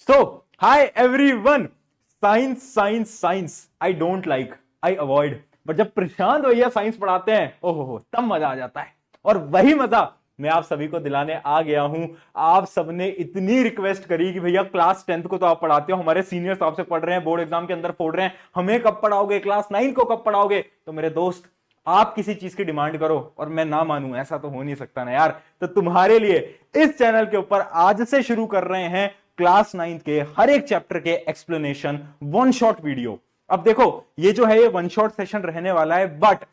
So hi everyone, science science science I don't like, I avoid, but जब प्रशांत भैया science पढ़ाते हैं ओहो तब मजा आ जाता है। और वही मजा मैं आप सभी को दिलाने आ गया हूं। आप सबने इतनी रिक्वेस्ट करी कि भैया क्लास 10th को तो आप पढ़ाते हो, हमारे सीनियर्स आपसे पढ़ रहे हैं, बोर्ड एग्जाम के अंदर फोड़ रहे हैं, हमें कब पढ़ाओगे, क्लास 9 को कब पढ़ाओगे। तो मेरे दोस्त, आप किसी चीज की डिमांड करो और मैं ना मानूं, ऐसा तो हो नहीं सकता ना यार। तो तुम्हारे लिए इस चैनल के ऊपर आज से शुरू कर रहे हैं क्लास 9 के हर एक चैप्टर के एक्सप्लेनेशन वन शॉट वीडियो। अब देखो, ये जो है ये वन शॉट सेशन रहने वाला है, बट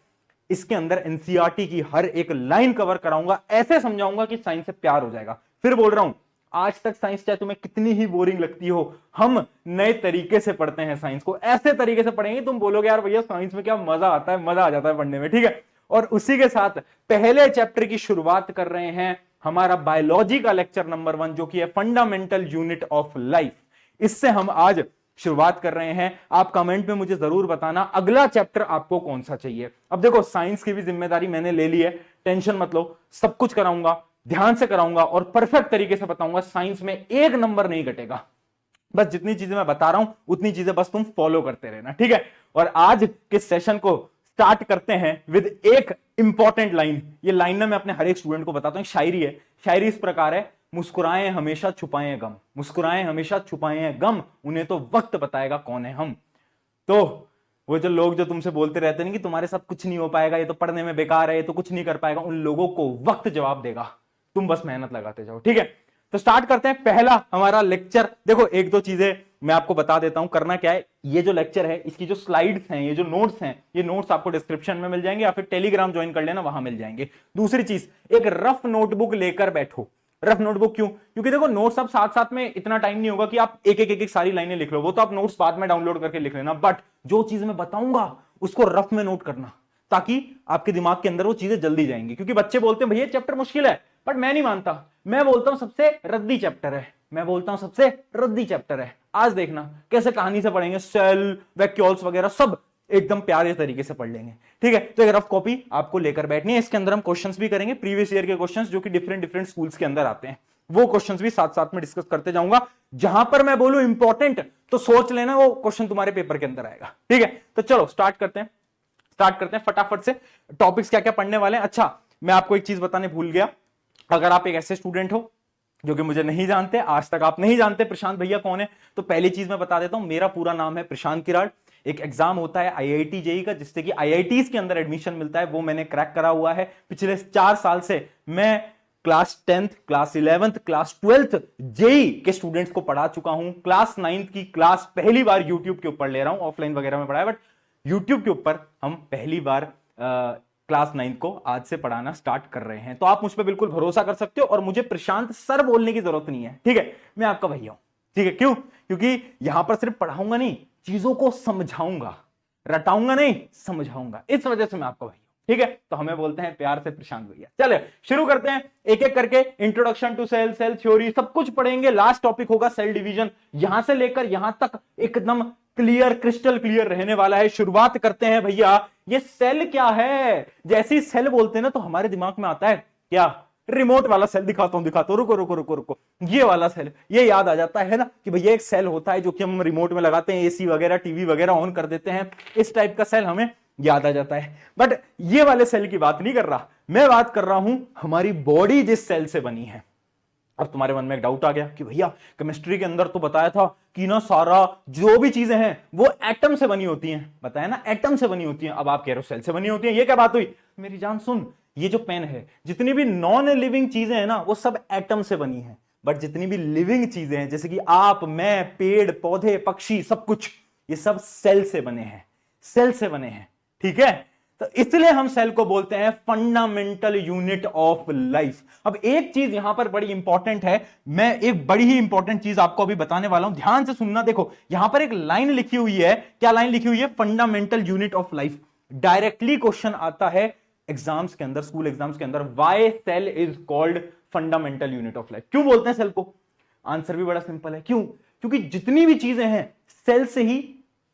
इसके अंदर एनसीईआरटी की हर एक लाइन कवर कराऊंगा, ऐसे समझाऊंगा कि साइंस से प्यार हो जाएगा। फिर बोल रहा हूं, आज तक साइंस चाहे तुम्हें कितनी ही बोरिंग लगती हो, हम नए तरीके से पढ़ते हैं साइंस को, ऐसे तरीके से पढ़ेंगे तुम बोलोगे यार भैया साइंस में क्या मजा आता है, मजा आ जाता है पढ़ने में, ठीक है। और उसी के साथ पहले चैप्टर की शुरुआत कर रहे हैं, हमारा बायोलॉजी का लेक्चर नंबर 1 जो कि है फंडामेंटल यूनिट ऑफ लाइफ। इससे हम आज शुरुआत कर रहे हैं। आप कमेंट में मुझे जरूर बताना अगला चैप्टर आपको कौन सा चाहिए। अब देखो, साइंस की भी जिम्मेदारी मैंने ले ली है, टेंशन मत लो, सब कुछ कराऊंगा, ध्यान से कराऊंगा और परफेक्ट तरीके से बताऊंगा। साइंस में एक नंबर नहीं घटेगा, बस जितनी चीजें मैं बता रहा हूं उतनी चीजें बस तुम फॉलो करते रहना, ठीक है। और आज के सेशन को स्टार्ट करते हैं विद एक इंपॉर्टेंट लाइन। ये लाइन ना मैं अपने हर एक स्टूडेंट को बताता हूं, शायरी है। शायरी इस प्रकार है, मुस्कुराएं हमेशा छुपाएं गम, मुस्कुराएं हमेशा छुपाएं गम, उन्हें तो वक्त बताएगा कौन है हम। तो वो जो लोग जो तुमसे बोलते रहते हैं कि तुम्हारे साथ कुछ नहीं हो पाएगा, ये तो पढ़ने में बेकार है, ये तो कुछ नहीं कर पाएगा, उन लोगों को वक्त जवाब देगा, तुम बस मेहनत लगाते जाओ, ठीक है। तो स्टार्ट करते हैं पहला हमारा लेक्चर। देखो, एक दो चीजें मैं आपको बता देता हूं, करना क्या है। ये जो लेक्चर है, इसकी जो स्लाइड्स हैं, ये जो नोट्स हैं, ये नोट्स आपको डिस्क्रिप्शन में मिल जाएंगे या फिर टेलीग्राम ज्वाइन कर लेना, वहां मिल जाएंगे। दूसरी चीज, एक रफ नोटबुक लेकर बैठो। रफ नोटबुक क्यों? क्योंकि देखो, नोट्स अब साथ साथ में इतना टाइम नहीं होगा कि आप एक एक सारी लाइनें लिख लो, वो तो आप नोट्स बाद में डाउनलोड करके लिख लेना, बट जो चीज मैं बताऊंगा उसको रफ में नोट करना, ताकि आपके दिमाग के अंदर वो चीजें जल्दी जाएंगी। क्योंकि बच्चे बोलते हैं भैया चैप्टर मुश्किल है, बट मैं नहीं मानता। मैं बोलता हूं सबसे रद्दी चैप्टर है, मैं बोलता हूं सबसे रद्दी चैप्टर है। आज देखना कैसे कहानी से पढ़ेंगे, सेल वैक्यूल्स वगैरह सब एकदम प्यारे तरीके से पढ़ लेंगे, ठीक है। तो एक रफ कॉपी आपको लेकर बैठनी है। इसके अंदर हम क्वेश्चंस भी करेंगे, प्रीवियस ईयर के क्वेश्चंस जो कि डिफरेंट डिफरेंट स्कूल्स के अंदर आते हैं, वो क्वेश्चंस भी साथ साथ में डिस्कस करते जाऊंगा। जहां पर मैं बोलूं इंपॉर्टेंट, तो सोच लेना वो क्वेश्चन तुम्हारे पेपर के अंदर आएगा, ठीक है। तो चलो स्टार्ट करते हैं फटाफट से। टॉपिक्स क्या क्या पढ़ने वाले हैं। अच्छा, मैं आपको एक चीज बताने भूल गया। अगर आप एक ऐसे स्टूडेंट हो जो कि मुझे नहीं जानते, आज तक आप नहीं जानते प्रशांत भैया कौन है, तो पहली चीज मैं बता देता हूं, मेरा पूरा नाम है प्रशांत किराड़। एक एग्जाम होता है आईआईटी जेई का, जिससे कि आईआईटीज के अंदर एडमिशन मिलता है, वो मैंने क्रैक करा हुआ है। पिछले 4 साल से मैं class 10th, class 11th, class 12th JEE के स्टूडेंट्स को पढ़ा चुका हूं। क्लास 9th की क्लास पहली बार यूट्यूब के ऊपर ले रहा हूं, ऑफलाइन वगैरह में पढ़ाया, बट यूट्यूब के ऊपर हम पहली बार क्लास 9 को आज से पढ़ाना स्टार्ट कर रहे हैं। तो आप मुझ पर बिल्कुल भरोसा कर सकते हो और मुझे प्रशांत सर बोलने की जरूरत नहीं है, ठीक है। मैं आपका भैया हूं, ठीक है। क्यों? क्योंकि यहां पर सिर्फ पढ़ाऊंगा नहीं, चीजों को समझाऊंगा, रटाऊंगा नहीं, समझाऊंगा, इस वजह से मैं आपका भैया हूं, ठीक है। तो हमें बोलते हैं प्यार से प्रशांत भैया। चले शुरू करते हैं एक एक करके। Introduction to cell, cell theory, सब कुछ पढ़ेंगे। लास्ट टॉपिक होगा सेल डिवीजन। यहां से लेकर यहां तक एकदम क्लियर, क्रिस्टल क्लियर रहने वाला है। शुरुआत करते हैं भैया। ये सेल क्या है? जैसे ही सेल बोलते हैं ना, तो हमारे दिमाग में आता है क्या? रिमोट वाला सेल। दिखाता हूं, रुको रुको रुको रुको, ये वाला सेल, ये याद आ जाता है ना कि भैया एक सेल होता है जो कि हम रिमोट में लगाते हैं, एसी वगैरह, टीवी वगैरह ऑन कर देते हैं, इस टाइप का सेल हमें याद आ जाता है। बट ये वाले सेल की बात नहीं कर रहा, मैं बात कर रहा हूं हमारी बॉडी जिस सेल से बनी है। अब तुम्हारे मन में एक डाउट आ गया कि भैया केमिस्ट्री के अंदर तो बताया था कि ना सारा जो भी चीजें हैं वो एटम से बनी होती हैं, बताया ना एटम से बनी होती हैं। अब आप कह रहे हो सेल से बनी होती हैं, ये क्या बात हुई? मेरी जान सुन, ये जो पेन है, जितनी भी नॉन लिविंग चीजें हैं ना, वो सब एटम से बनी है। बट जितनी भी लिविंग चीजें हैं, जैसे कि आप, मैं, पेड़ पौधे, पक्षी, सब कुछ, ये सब सेल से बने हैं, सेल से बने हैं, ठीक है। तो इसलिए हम सेल को बोलते हैं फंडामेंटल यूनिट ऑफ लाइफ। अब एक चीज यहां पर बड़ी इंपॉर्टेंट है, मैं एक बड़ी ही इंपॉर्टेंट चीज आपको अभी बताने वाला हूं, ध्यान से सुनना। देखो, यहां पर एक लाइन लिखी हुई है। क्या लाइन लिखी हुई है? Fundamental unit of life. Directly question आता है एग्जाम्स के अंदर, स्कूल एग्जाम्स के अंदर, why cell is called fundamental unit of life. क्यों बोलते हैं सेल को? आंसर भी बड़ा सिंपल है, क्यों? क्योंकि जितनी भी चीजें हैं सेल से ही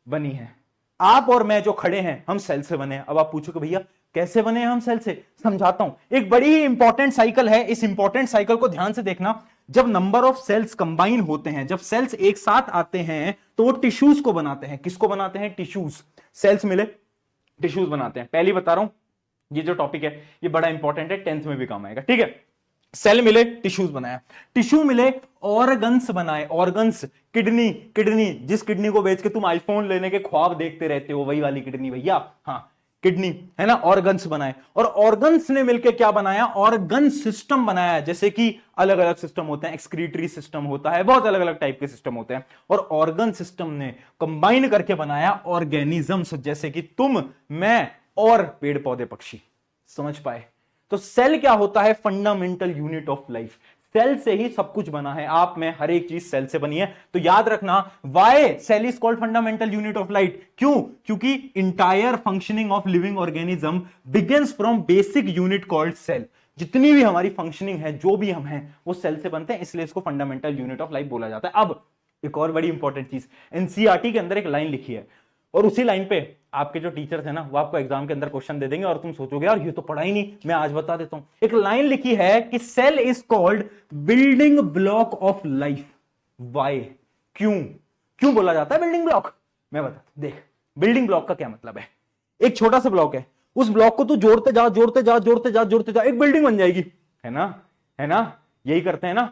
बनी है। आप और मैं जो खड़े हैं, हम सेल से बने हैं। अब आप पूछोगे भैया कैसे बने हम सेल से? समझाता हूं। एक बड़ी ही इंपॉर्टेंट साइकिल है, इस इंपॉर्टेंट साइकिल को ध्यान से देखना। जब नंबर ऑफ सेल्स कंबाइन होते हैं, जब सेल्स एक साथ आते हैं तो वो टिश्यूज को बनाते हैं। किसको बनाते हैं? टिश्यूज। सेल्स मिले टिश्यूज बनाते हैं। पहली बता रहा हूं, ये जो टॉपिक है ये बड़ा इंपॉर्टेंट है, 10th में भी काम आएगा, ठीक है। सेल मिले टिश्यूज बनाया, टिश्यू मिले ऑर्गन्स बनाए। ऑर्गन्स, किडनी, किडनी जिस किडनी को बेच के तुम आईफोन लेने के ख्वाब देखते रहते हो, वही वाली किडनी भैया, हाँ किडनी है ना। ऑर्गन्स बनाए, और ऑर्गन्स ने मिलकर क्या बनाया? ऑर्गन सिस्टम बनाया। जैसे कि अलग अलग सिस्टम होते हैं, एक्सक्रीटरी सिस्टम होता है, बहुत अलग अलग टाइप के सिस्टम होते हैं, और ऑर्गन सिस्टम ने कंबाइन करके बनाया ऑर्गेनिजम्स, जैसे कि तुम, मैं और पेड़ पौधे पक्षी। समझ पाए? तो सेल क्या होता है? Fundamental unit of life. Cell से ही सब कुछ बना है, आप में हर एक चीज सेल से बनी है। तो याद रखना, why cell is called fundamental unit of life. क्यों? क्योंकि entire functioning of living organism begins from basic unit called cell. जितनी भी हमारी फंक्शनिंग है, जो भी हम हैं, वो सेल से बनते हैं, इसलिए इसको फंडामेंटल यूनिट ऑफ लाइफ बोला जाता है। अब एक और बड़ी इंपॉर्टेंट चीज, एनसीईआरटी के अंदर एक लाइन लिखी है, और उसी लाइन पे आपके जो टीचर्स है ना, वो आपको एग्जाम के अंदर क्वेश्चन दे देंगे और तुम सोचोगे यार ये तो पढ़ा ही नहीं। मैं आज बता देता हूं। एक लाइन लिखी है कि cell is called building block of life. Why? क्यों? क्यों बोला जाता है बिल्डिंग ब्लॉक? मैं बताता। देख, बिल्डिंग ब्लॉक का क्या मतलब है? एक छोटा सा ब्लॉक है, उस ब्लॉक को तू जोड़ते जा, जोड़ते जा, जोड़ते जा, जोड़ते जा, एक बिल्डिंग बन जाएगी, है ना? है ना? यही करते हैं ना।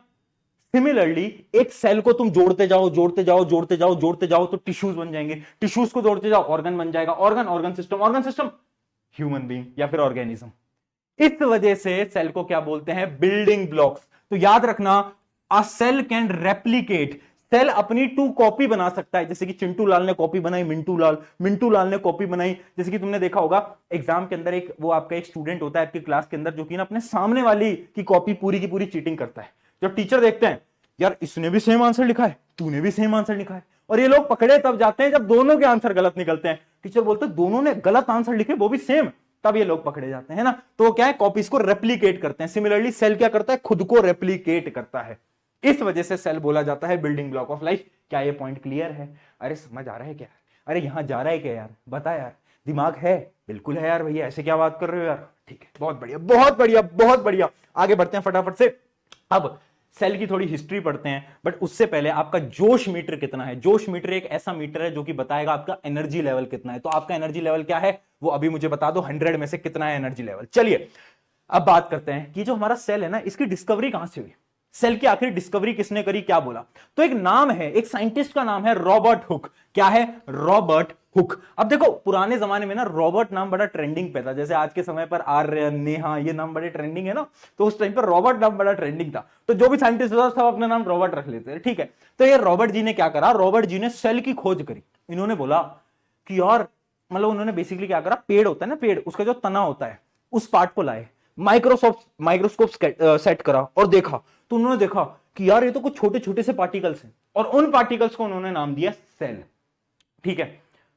सिमिलरली एक सेल को तुम जोड़ते जाओ, जोड़ते जाओ, जोड़ते जाओ, जोड़ते जाओ, तो टिश्यूज बन जाएंगे। टिश्यूज को जोड़ते जाओ, ऑर्गन बन जाएगा। Organ, organ system human being या फिर ऑर्गेनिज्म। इस वजह से सेल को क्या बोलते हैं? Building blocks. तो याद रखना, अ सेल कैन रेप्लिकेट। सेल अपनी 2 कॉपी बना सकता है, जैसे कि चिंटू लाल ने कॉपी बनाई, मिंटू लाल ने कॉपी बनाई। जैसे कि तुमने देखा होगा एग्जाम के अंदर, एक वो आपका एक स्टूडेंट होता है आपकी क्लास के अंदर, जो कि ना अपने सामने वाली की कॉपी पूरी की पूरी चीटिंग करता है। जब टीचर देखते हैं यार इसने भी सेम आंसर लिखा है, तूने भी सेम आंसर लिखा है, और ये लोग पकड़े तब जाते हैं जब दोनों के आंसर गलत निकलते हैं। टीचर बोलते हैं दोनों ने गलत आंसर लिखे, वो भी सेम, तब ये लोग पकड़े जाते हैं ना। तो क्या है? कॉपीज को रेप्लिकेट करते हैं। सिमिलरली सेल क्या करता है? खुद को रेप्लिकेट करता है। इस वजह से सेल बोला जाता है बिल्डिंग ब्लॉक ऑफ लाइफ। क्या ये पॉइंट क्लियर है? अरे समझ आ रहा है क्या? अरे यहां जा रहा है क्या यार? बता यार, दिमाग है? बिल्कुल है यार भैया, ऐसे क्या बात कर रहे हो यार? ठीक है, बहुत बढ़िया, बहुत बढ़िया, बहुत बढ़िया। आगे बढ़ते हैं फटाफट से। अब सेल की थोड़ी हिस्ट्री पढ़ते हैं, बट उससे पहले आपका जोश मीटर कितना है? जोश मीटर एक ऐसा मीटर है जो कि बताएगा आपका एनर्जी लेवल कितना है। तो आपका एनर्जी लेवल क्या है वो अभी मुझे बता दो, 100 में से कितना है एनर्जी लेवल। चलिए अब बात करते हैं कि जो हमारा सेल है ना, इसकी डिस्कवरी कहां से हुई? सेल की आखिर डिस्कवरी किसने करी? क्या बोला? तो एक नाम है, एक साइंटिस्ट का नाम है रॉबर्ट हुक। क्या है? Robert Hooke. अब देखो, पुराने जमाने में ना रॉबर्ट नाम बड़ा ट्रेंडिंग पे था। जैसे आज के समय पर आर्यन, नेहा, ये नाम बड़े ट्रेंडिंग है ना, तो उस टाइम पर रॉबर्ट नाम बड़ा ट्रेंडिंग था। तो जो भी साइंटिस्ट होता सब अपना नाम रॉबर्ट रख लेते हैं, ठीक है। तो ये रॉबर्ट जी ने क्या करा? रॉबर्ट जी ने सेल की खोज करी। इन्होंने बोला कि यार, मतलब उन्होंने बेसिकली क्या करा, पेड़ होता है ना, पेड़, उसका जो तना होता है, उस पार्ट को लाए, माइक्रोस्कोप सेट करा और देखा। तो उन्होंने देखा कि यार ये तो कुछ छोटे छोटे से पार्टिकल्स हैं, और उन पार्टिकल्स को उन्होंने नाम दिया सेल। ठीक है,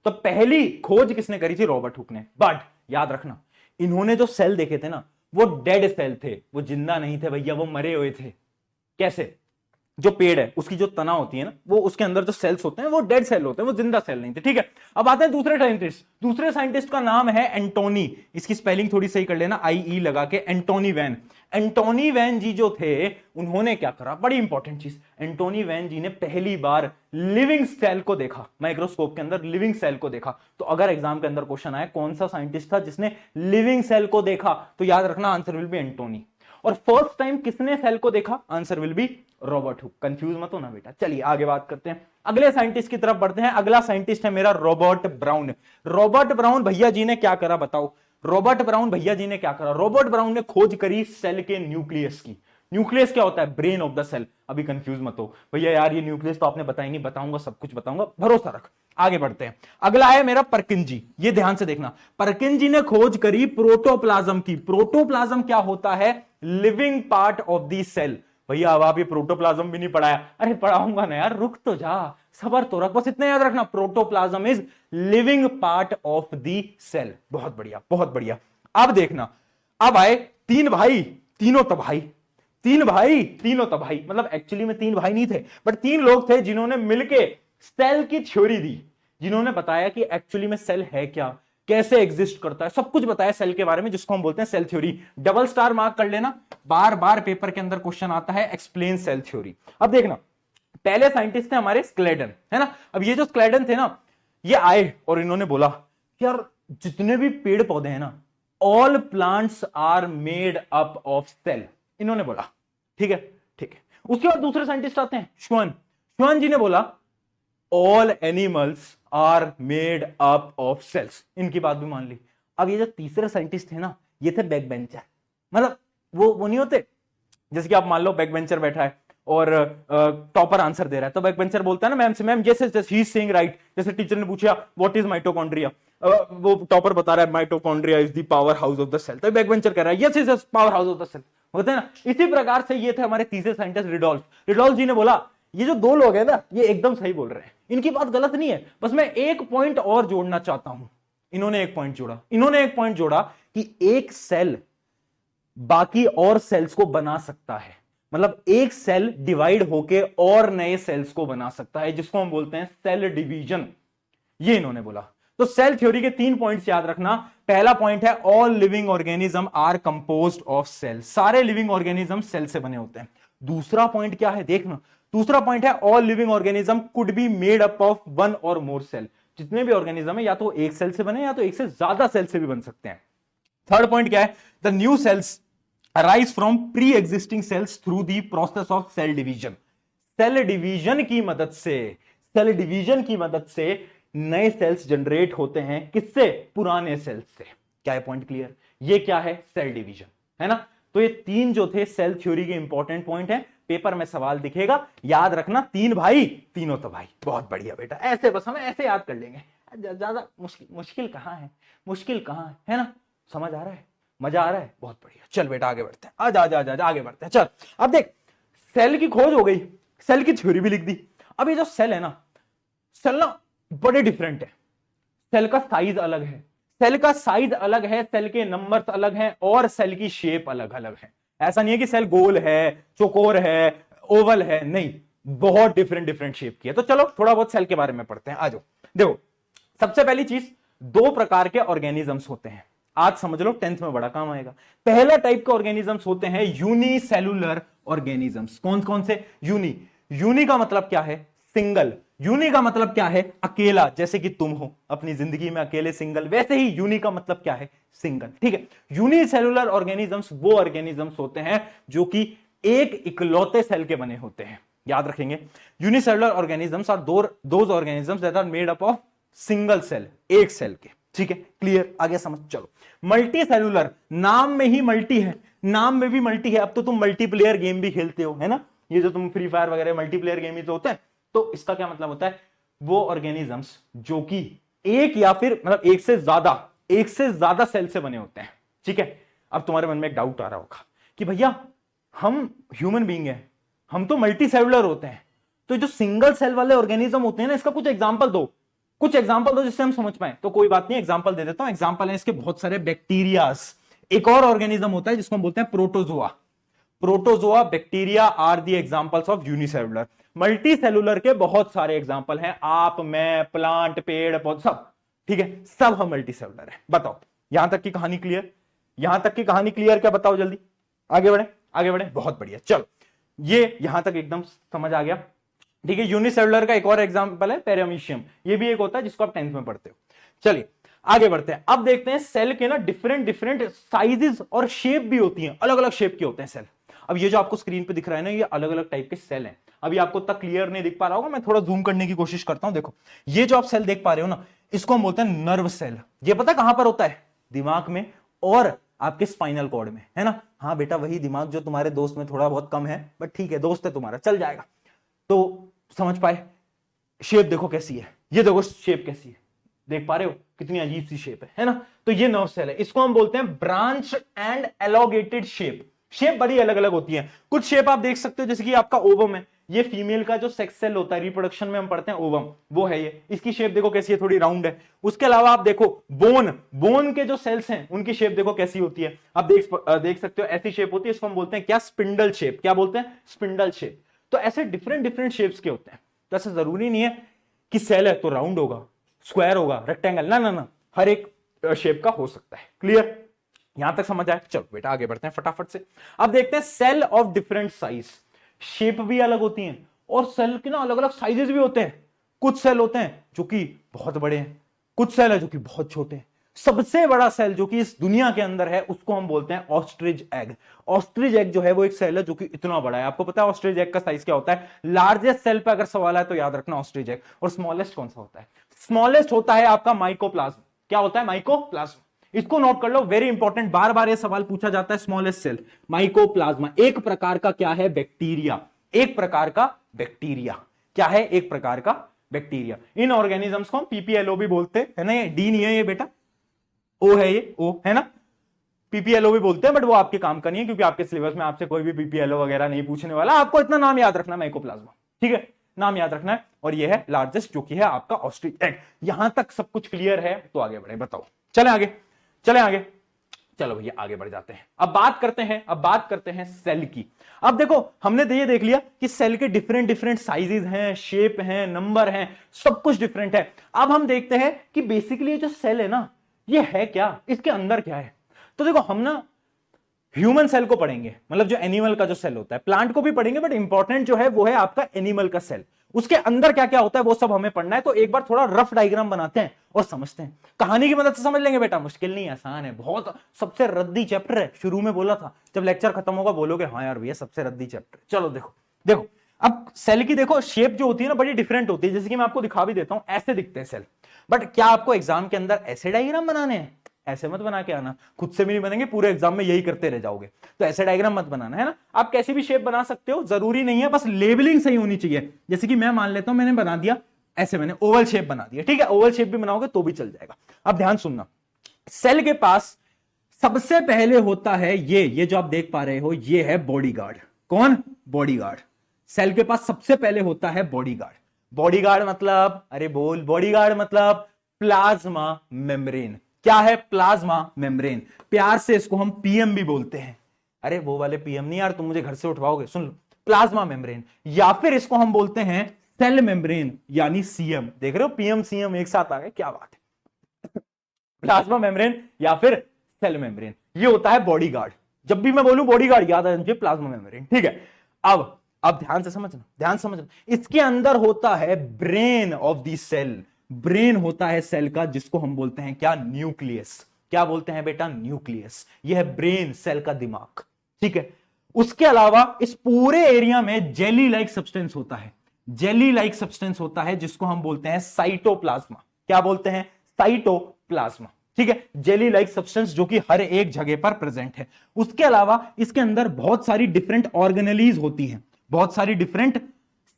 तो पहली खोज किसने करी थी? रॉबर्ट हुक ने। बट याद रखना, इन्होंने जो सेल देखे थे ना, वो डेड सेल थे, वो जिंदा नहीं थे भैया, वो मरे हुए थे। कैसे? जो पेड़ है उसकी जो तना होती है ना, वो उसके अंदर जो सेल्स होते हैं वो डेड सेल होते हैं, वो जिंदा सेल नहीं थे। ठीक है, अब आते हैं दूसरे साइंटिस्ट। दूसरे साइंटिस्ट का नाम है एंटोनी। इसकी स्पेलिंग थोड़ी सही कर लेना, IE लगा के, एंटोनी वैन। एंटोनी वैन जी जो थे, उन्होंने क्या करा? बड़ी इंपॉर्टेंट चीज, एंटोनी वैन जी ने पहली बार लिविंग सेल को देखा, माइक्रोस्कोप के अंदर लिविंग सेल को देखा। तो अगर एग्जाम के अंदर क्वेश्चन आए कौन सा साइंटिस्ट था जिसने लिविंग सेल को देखा, तो याद रखना आंसर विल बी एंटोनी। और फर्स्ट टाइम किसने सेल को देखा? Answer will be Robert Hooke. Confuse मत होना बेटा। चलिए आगे बात करते हैं, अगले साइंटिस्ट की तरफ बढ़ते हैं। अगला साइंटिस्ट है मेरा रॉबर्ट ब्राउन। रॉबर्ट ब्राउन भैया जी ने क्या करा बताओ? रॉबर्ट ब्राउन भैया जी ने क्या करा? रॉबर्ट ब्राउन ने खोज करी सेल के न्यूक्लियस की। न्यूक्लियस क्या होता है? Brain of the cell. अभी कंफ्यूज मत हो भैया, यार ये न्यूक्लियस तो आपने बताया नहीं, बताऊंगा, सब कुछ बताऊंगा, भरोसा रख। आगे बढ़ते हैं, अगला है मेरा परकिंजी। ये ध्यान से देखना, परकिंजी ने खोज करी प्रोटोप्लाज्म की। प्रोटोप्लाज्म क्या होता है? Living part of the cell. भैया अब आप ये प्रोटोप्लाज्म भी नहीं पढ़ाया। अरे पढ़ाऊंगा ना यार, रुक तो जा, सबर तो रख, बस इतना याद रखना, protoplasm is living part of the cell. बहुत बढ़िया, बहुत बढ़िया। अब देखना, अब आए तीन भाई, तीनों तबाही। तीन भाई तीनों तबाही, मतलब एक्चुअली में तीन भाई नहीं थे, बट तीन लोग थे जिन्होंने मिलके सेल की थ्योरी दी, जिन्होंने बताया कि एक्चुअली में सेल है क्या, कैसे एग्जिस्ट करता है, सब कुछ बताया सेल के बारे में, जिसको हम बोलते हैं cell theory. Double star mark कर लेना, बार बार पेपर के अंदर क्वेश्चन आता है, एक्सप्लेन सेल थ्योरी। अब देखना, पहले साइंटिस्ट थे हमारे स्क्लेडन, है ना। अब ये जो स्क्लेडन थे ना, ये आए और इन्होंने बोला कि यार जितने भी पेड़ पौधे हैं ना, all plants are made up of cell, इन्होंने बोला। ठीक है, ठीक है। उसके बाद दूसरे साइंटिस्ट आते हैं, श्वान। श्वान जी ने बोला all animals are made up of cells, इनकी बात भी मान ली। अब ये जो तीसरे साइंटिस्ट थे ना, ये थे बैक बेंचर, मतलब वो नहीं होते, जैसे कि आप मान लो बैक बेंचर बैठा है और टॉपर आंसर दे रहा है, तो बैक बेंचर बोलता है ना मैम से, ma'am yes he is saying right. जैसे टीचर ने पूछा व्हाट इज माइटोकॉन्ड्रिया, वो टॉपर बता रहा है mitochondria is the power house of the cell, तो बैक बेंचर कह रहा है yes is power house of the cell, होते हैं ना। इसी प्रकार से ये थे हमारे तीसरे साइंटिस्ट रिडोल्फ। रिडोल्फ जी ने बोला ये जो दो लोग हैं ना, ये एकदम सही बोल रहे हैं, इनकी बात गलत नहीं है, बस मैं एक पॉइंट और जोड़ना चाहता हूं। इन्होंने एक पॉइंट जोड़ा कि एक सेल बाकी और सेल्स को बना सकता है, मतलब एक सेल डिवाइड होके और नए सेल्स को बना सकता है, जिसको हम बोलते हैं सेल डिवीजन, ये इन्होंने बोला। तो सेल थ्योरी के 3 पॉइंट्स याद रखना। पहला पॉइंट है all living organism are composed of cell, सारे लिविंग ऑर्गेनिज्म सेल से बने होते हैं। दूसरा पॉइंट क्या है देखना, दूसरा पॉइंट है all living organism could be made up of 1 और मोर सेल, जितने भी ऑर्गेनिज्म है या तो एक सेल से बने या तो एक से ज्यादा सेल से भी बन सकते हैं। थर्ड पॉइंट क्या है, the new cells arise from pre existing cells through the process of cell division. Cell division की मदद से नए सेल्स जनरेट होते हैं, किससे, पुराने सेल्स से। क्या है पॉइंट क्लियर, ये क्या है, सेल डिवीजन, है ना। तो ये 3 जो थे सेल थ्योरी के इंपॉर्टेंट पॉइंट हैं, पेपर में सवाल दिखेगा, याद रखना। 3 भाई तीनों तो भाई, बहुत बढ़िया बेटा, ऐसे बस हमें ऐसे याद कर लेंगे, ज्यादा मुश्किल कहां है ना। समझ आ रहा है, मजा आ रहा है, बहुत बढ़िया। चल बेटा आगे बढ़ते हैं, आजा आगे बढ़ते हैं। चल अब देख, सेल की खोज हो गई, सेल की थ्योरी भी लिख दी। अब ये जो सेल है ना, सेल ना बड़े डिफरेंट है, सेल का साइज अलग है, सेल के नंबर्स अलग हैं और सेल की शेप अलग अलग है। ऐसा नहीं है कि सेल गोल है, चौकोर है, ओवल है, नहीं, बहुत डिफरेंट शेप की है। तो चलो थोड़ा बहुत सेल के बारे में पढ़ते हैं, आ जाओ। देखो सबसे पहली चीज, 2 प्रकार के ऑर्गेनिजम्स होते हैं, आज समझ लो, 10th में बड़ा काम आएगा। पहला टाइप के ऑर्गेनिजम्स होते हैं यूनिसेलुलर ऑर्गेनिजम्स। कौन कौन से, यूनी का मतलब क्या है, सिंगल। यूनी का मतलब क्या है, अकेला, जैसे कि तुम हो अपनी जिंदगी में अकेले सिंगल, वैसे ही यूनी का मतलब क्या है, सिंगल। ठीक है, यूनिसेलुलर ऑर्गेनिजम्स वो ऑर्गेनिजम्स होते हैं जो कि एक इकलौते सेल के बने होते हैं, याद रखेंगे। Unicellular organisms are those organisms that are made up of single cell, एक सेल के। ठीक है, क्लियर, आगे समझ। चलो मल्टी सेलुलर, नाम में ही मल्टी है, नाम में भी मल्टी है। अब तो तुम मल्टीप्लेयर गेम भी खेलते हो, है ना, ये जो तुम फ्री फायर वगैरह मल्टीप्लेयर गेम ही तो होता है। तो इसका क्या मतलब होता है, वो ऑर्गेनिजम्स जो कि एक या फिर मतलब एक से ज्यादा सेल से बने होते हैं। ठीक है, अब तुम्हारे मन में एक डाउट आ रहा होगा कि भैया हम ह्यूमन बीइंग है, हम तो मल्टी सेलुलर होते हैं, तो जो सिंगल सेल वाले ऑर्गेनिज्म होते हैं ना, इसका कुछ एग्जांपल दो जिससे हम समझ पाए। तो कोई बात नहीं, एग्जांपल दे देता हूं। एग्जांपल है इसके बहुत सारे, बैक्टीरियास, एक और ऑर्गेनिज्म होता है जिसको हम बोलते हैं protozoa, bacteria are the examples of unicellular. Multi cellular के बहुत सारे एग्जांपल हैं, आप, मैं, प्लांट, पेड़ पौधे, सब। ठीक है, सब हम मल्टी सेलुलर है। बताओ, यहां तक की कहानी क्लियर, क्या बताओ जल्दी, आगे बढ़े। बहुत बढ़िया, चलो ये यहां तक एकदम समझ आ गया। ठीक है, यूनिसेलुलर का एक और एग्जांपल है पैरामीशियम, ये भी एक होता है जिसको आप 10th में पढ़ते हो। चलिए आगे बढ़ते हैं। अब देखते हैं सेल के ना डिफरेंट साइजेस और शेप भी होती हैं, अलग अलग शेप के होते हैं सेल। अब ये जो आपको स्क्रीन पे दिख रहा है ना, ये अलग अलग टाइप के सेल हैं। अभी आपको तक क्लियर नहीं दिख पा रहा होगा, मैं थोड़ा जूम करने की कोशिश करता हूं। देखो ये जो आप सेल देख पा रहे हो ना, इसको हम बोलते हैं नर्व सेल। ये पता कहां पर होता है, दिमाग में और आपके स्पाइनल कॉर्ड में, है ना। हाँ बेटा, वही दिमाग जो तुम्हारे दोस्त में थोड़ा बहुत कम है, बट ठीक है, दोस्त है तुम्हारा, चल जाएगा। तो समझ पाए, शेप देखो कैसी है, ये देखो शेप कैसी है, देख पा रहे हो कितनी अजीब सी शेप है ना। तो ये नर्व सेल है, इसको हम बोलते हैं ब्रांच एंड एलोगेटेड शेप। शेप बड़ी अलग अलग होती है। कुछ शेप आप देख सकते हो, जैसे कि आपका ओवम है, ये फीमेल का जो सेक्स सेल होता है, रिप्रोडक्शन में हम पढ़ते हैं ओवम, वो है ये। इसकी शेप देखो कैसी है, थोड़ी राउंड है। उसके अलावा आप देखो बोन के जो सेल्स हैं, उनकी शेप देखो कैसी होती है। आप देख सकते हो ऐसी शेप होती है, इसको हम बोलते हैं क्या, स्पिंडल शेप। क्या बोलते हैं, स्पिंडल शेप। तो ऐसे डिफरेंट शेप्स के होते हैं। तो ऐसा जरूरी नहीं है कि सेल है तो राउंड होगा, स्क्वायर होगा, रेक्टेंगल, ना। हर एक शेप का हो सकता है। क्लियर, यहां तक समझ आया? चलो बेटा आगे बढ़ते हैं फटाफट से। अब देखते हैं cell of different size. Shape भी अलग होती हैं और सेल के ना अलग अलग साइजेस भी होते हैं। कुछ सेल होते हैं जो कि बहुत बड़े हैं, कुछ सेल है जो कि बहुत छोटे हैं। सबसे बड़ा सेल जो कि इस दुनिया के अंदर है उसको हम बोलते हैं ऑस्ट्रिच एग। ऑस्ट्रिच एग जो है वो एक सेल है जो कि इतना बड़ा है। आपको पता है ऑस्ट्रिच एग का साइज क्या होता है? लार्जेस्ट सेल पे अगर सवाल है तो याद रखना ऑस्ट्रिच एग। और स्मॉलेस्ट कौन सा होता है? स्मॉलेस्ट होता है आपका माइकोप्लाज्म। क्या होता है? माइकोप्लाज्म। इसको नोट कर लो, वेरी इंपॉर्टेंट, बार बार ये सवाल पूछा जाता है। स्मॉलेस्ट सेल माइकोप्लाज्मा, एक प्रकार का क्या है? बैक्टीरिया। एक प्रकार का बैक्टीरिया क्या है? एक प्रकार का बैक्टीरिया। इन ऑर्गेनिजम्स को हम पीपीएलओ भी बोलते हैं, है ना? ये डी नहीं है ये बेटा, ओ है, ये ओ है ना। पीपीएलओ भी बोलते हैं बट वो आपके काम का नहीं है क्योंकि आपके सिलेबस में आपसे कोई भी पीपीएलओ वगैरह नहीं पूछने वाला। आपको इतना नाम याद रखना है, माइकोप्लाज्मा, ठीक है, नाम याद रखना है। और ये है लार्जेस्ट जो कि है आपका ऑस्ट्रिच एग। यहां तक सब कुछ क्लियर है तो आगे बढ़े, बताओ। चले आगे, चले आगे, चलो भैया आगे बढ़ जाते हैं। अब बात करते हैं सेल की। अब देखो हमने तो ये देख लिया कि सेल के डिफरेंट डिफरेंट साइजेस हैं, शेप हैं, नंबर हैं, सब कुछ डिफरेंट है। अब हम देखते हैं कि बेसिकली ये जो सेल है ना, ये है क्या, इसके अंदर क्या है। तो देखो हम ना ह्यूमन सेल को पढ़ेंगे, मतलब जो एनिमल का जो सेल होता है, प्लांट को भी पढ़ेंगे बट इंपॉर्टेंट जो है वो है आपका एनिमल का सेल। उसके अंदर क्या क्या होता है वो सब हमें पढ़ना है। तो एक बार थोड़ा रफ डायग्राम बनाते हैं और समझते हैं। कहानी की मदद से समझ लेंगे बेटा, मुश्किल नहीं, आसान है बहुत। सबसे रद्दी चैप्टर है, शुरू में बोला था, जब लेक्चर खत्म होगा बोलोगे हाँ यार भैया सबसे रद्दी चैप्टर। चलो देखो देखो, अब सेल की देखो शेप जो होती है ना बड़ी डिफरेंट होती है। जैसे कि मैं आपको दिखा भी देता हूं, ऐसे दिखते हैं सेल। बट क्या आपको एग्जाम के अंदर ऐसे डायग्राम बनाने हैं? ऐसे मत बना के आना, खुद से भी नहीं बनेंगे, पूरे एग्जाम में यही करते रह जाओगे। तो ऐसे डायग्राम मत बनाना, है ना। आप कैसी भी शेप बना सकते हो, जरूरी नहीं है, बस लेबलिंग सही होनी चाहिए। जैसे कि मैं मान लेता हूं मैंने बना दिया ऐसे, मैंने ओवल शेप बना दिया, ठीक है, ओवल शेप भी बनाओगे तो भी चल जाएगा। अब ध्यान सुनना, सेल के पास सबसे पहले होता है ये जो आप देख पा रहे हो, ये है बॉडीगार्ड। कौन? बॉडीगार्ड। सेल के पास सबसे पहले होता है बॉडीगार्ड। बॉडीगार्ड मतलब, अरे बोल, बॉडीगार्ड मतलब प्लाज्मा मेम्ब्रेन। क्या है? Plasma membrane. प्यार से इसको हम पीएम भी बोलते हैं। अरे वो वाले पीएम नहीं यार, तुम मुझे घर से उठवाओगे, सुन लो, प्लाज्मा मेम्ब्रेन। या फिर इसको हम बोलते हैं सेल मेम्ब्रेन यानी सीएम। देख रहे हो, पीएम सीएम एक साथ आ गए, क्या बात है। प्लाज्मा मेम्ब्रेन या फिर सेल मेम्ब्रेन, ये होता है बॉडीगार्ड। जब भी मैं बोलूं बॉडीगार्ड याद आ जाए प्लाज्मा मेम्ब्रेन, ठीक है। अब ध्यान से समझना, ध्यान समझना, इसके अंदर होता है brain of the cell. Brain होता है सेल का, जिसको हम बोलते हैं क्या? न्यूक्लियस। क्या बोलते हैं बेटा? न्यूक्लियस। यह है ब्रेन, सेल का दिमाग, ठीक है। उसके अलावा इस पूरे एरिया में जेली लाइक सब्सटेंस होता है। जेली लाइक सब्सटेंस होता है जिसको हम बोलते हैं साइटोप्लाज्मा। क्या बोलते हैं? साइटोप्लाज्मा, ठीक है। जेली लाइक सब्सटेंस जो कि हर एक जगह पर प्रेजेंट है। उसके अलावा इसके अंदर बहुत सारी डिफरेंट ऑर्गेनेलीज होती हैं, बहुत सारी डिफरेंट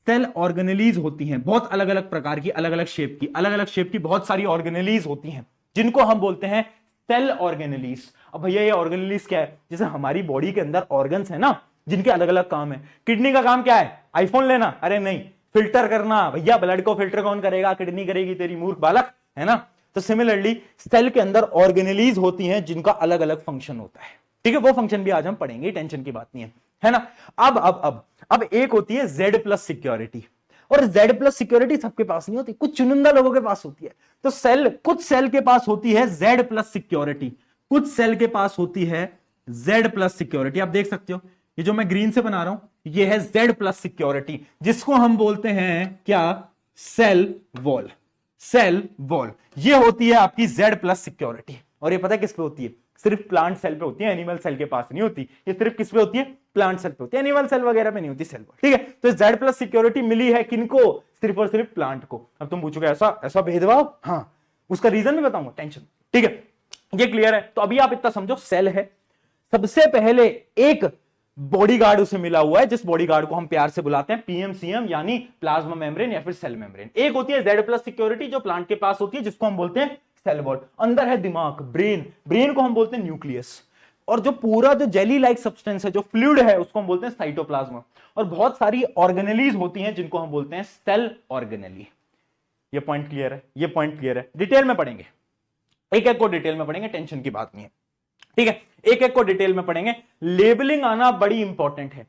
सेल ऑर्गेनेलीज होती हैं, बहुत अलग अलग प्रकार की, अलग अलग शेप की बहुत सारी ऑर्गेनेलीज होती हैं, जिनको हम बोलते हैं सेल ऑर्गेनेलीज। अब भैया ये ऑर्गेनेलीज क्या है? जैसे हमारी बॉडी के अंदर ऑर्गन्स है ना, जिनके अलग अलग काम है। किडनी का काम क्या है? आईफोन लेना? अरे नहीं, फिल्टर करना। भैया ब्लड को फिल्टर कौन करेगा? किडनी करेगी, तेरी मूर्ख बालक, है ना। तो सिमिलरली सेल के अंदर ऑर्गेनेलीज होती हैं जिनका अलग अलग फंक्शन होता है, ठीक है। वो फंक्शन भी आज हम पढ़ेंगे, टेंशन की बात नहीं है ना। अब एक होती है Z प्लस सिक्योरिटी, और Z प्लस सिक्योरिटी सबके पास नहीं होती, कुछ चुनिंदा लोगों के पास होती है। तो कुछ सेल के पास होती है Z प्लस सिक्योरिटी, कुछ सेल के पास होती है Z प्लस सिक्योरिटी। आप देख सकते हो ये जो मैं ग्रीन से बना रहा हूं, ये है Z प्लस सिक्योरिटी, जिसको हम बोलते हैं क्या? Cell wall. सेल वॉल ये होती है आपकी Z प्लस सिक्योरिटी। और ये पता है किस पे होती है? सिर्फ प्लांट सेल पे होती है, एनिमल सेल के पास नहीं होती। ये सिर्फ किस पे होती है? प्लांट सेल पे होती है, एनिमल सेल वगैरह पे नहीं होती सेल वॉल, ठीक है। तो Z प्लस सिक्योरिटी मिली है किनको? सिर्फ और सिर्फ प्लांट को। अब तुम पूछोगे ऐसा भेदभाव? हाँ, उसका रीजन भी बताऊंगा, टेंशन, ठीक है। ये क्लियर है। तो अभी आप इतना समझो, सेल है, सबसे पहले एक बॉडीगार्ड उसे मिला हुआ है, जिस बॉडीगार्ड को हम प्यार से बुलाते हैं पीएमसीएम यानी प्लाज्मा मेम्ब्रेन या फिर सेल मेम्ब्रेन। एक होती है Z प्लस सिक्योरिटी जो प्लांट के पास होती है, जिसको हम बोलते हैं सेल वॉल। अंदर है दिमाग, ब्रेन, ब्रेन को हम बोलते हैं न्यूक्लियस। और जो पूरा जो जेली लाइक सब्सटेंस है, जो फ्लूइड है, उसको हम बोलते हैं साइटोप्लाज्मा। और बहुत सारी ऑर्गेनेलीज होती हैं जिनको हम बोलते हैं सेल ऑर्गेनेली। ये पॉइंट क्लियर है? ये पॉइंट क्लियर है। डिटेल में पढ़ेंगे, एक एक को डिटेल में पढ़ेंगे, टेंशन की बात नहीं है, ठीक है। एक एक को डिटेल में पढ़ेंगे। लेबलिंग आना बड़ी इंपॉर्टेंट है।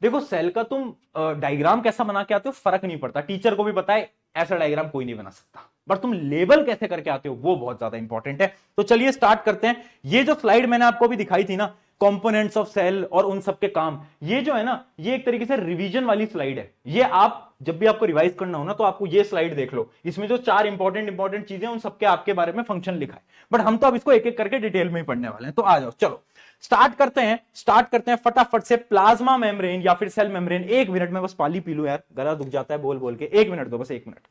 देखो सेल का तुम डायग्राम कैसा बना के आते हो फर्क नहीं पड़ता, टीचर को भी पता है ऐसा डायग्राम कोई नहीं बना सकता, बट तुम लेबल कैसे करके आते हो वो बहुत ज्यादा इंपॉर्टेंट है। तो चलिए स्टार्ट करते हैं। ये जो स्लाइड मैंने आपको भी दिखाई थी ना, कंपोनेंट्स ऑफ सेल और उन सब के काम, ये जो है ना, ये एक तरीके से रिवीजन वाली स्लाइड है। ये आप जब भी आपको रिवाइज करना हो ना, तो आपको ये स्लाइड देख लो, इसमें जो 4 इंपॉर्टेंट चीजें उन सबके आपके बारे में फंक्शन लिखा है। बट हम तो अब इसको एक एक करके डिटेल में ही पढ़ने वाले हैं। तो आ जाओ, चलो स्टार्ट करते हैं फटाफट से। प्लाज्मा मेम्ब्रेन या फिर सेल मेम्ब्रेन। 1 मिनट में बस पानी पी लूं यार, गला दुख जाता है बोल बोल के। 1 मिनट दो, बस 1 मिनट।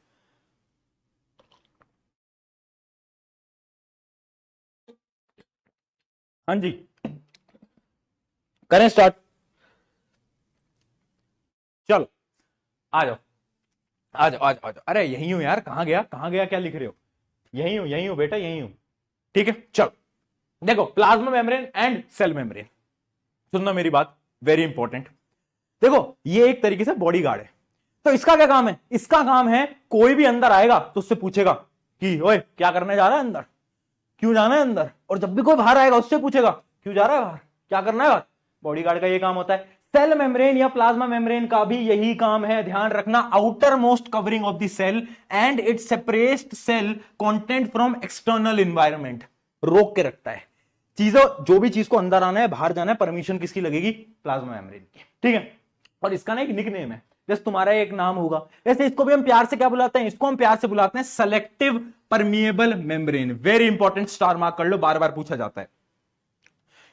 हाँ जी, करें स्टार्ट। चलो आ जाओ आ जाओ आ जाओ आ जाओ। अरे यही हूं यार, कहां गया, क्या लिख रहे हो? यही हूं बेटा, यही हूं। ठीक है, चलो देखो, plasma membrane and cell membrane, सुनना मेरी बात, वेरी इंपॉर्टेंट। देखो ये एक तरीके से बॉडी गार्ड है। तो इसका क्या काम है? इसका काम है कोई भी अंदर आएगा तो उससे पूछेगा कि ओए क्या करने जा रहा है अंदर, क्यों जाना है अंदर। और जब भी कोई बाहर आएगा उससे पूछेगा क्यों जा रहा है बाहर, क्या करना है बाहर। बॉडी गार्ड का ये काम होता है। सेल मेम्ब्रेन या प्लाज्मा मेम्ब्रेन का भी यही काम है, ध्यान रखना। Outer most covering of the cell and it separates cell content from external environment, रोक के रखता है चीजों, जो भी चीज को अंदर आना है बाहर जाना है, परमिशन किसकी लगेगी? प्लाज्मा मेम्ब्रेन की। ठीक है, और इसका ना एक निकनेम है, जैसे तुम्हारा एक नाम होगा, वैसे इसको भी हम प्यार से क्या बुलाते हैं? इसको हम प्यार से बुलाते हैं selective permeable membrane. Very important, star mark कर लो, बार बार पूछा जाता है।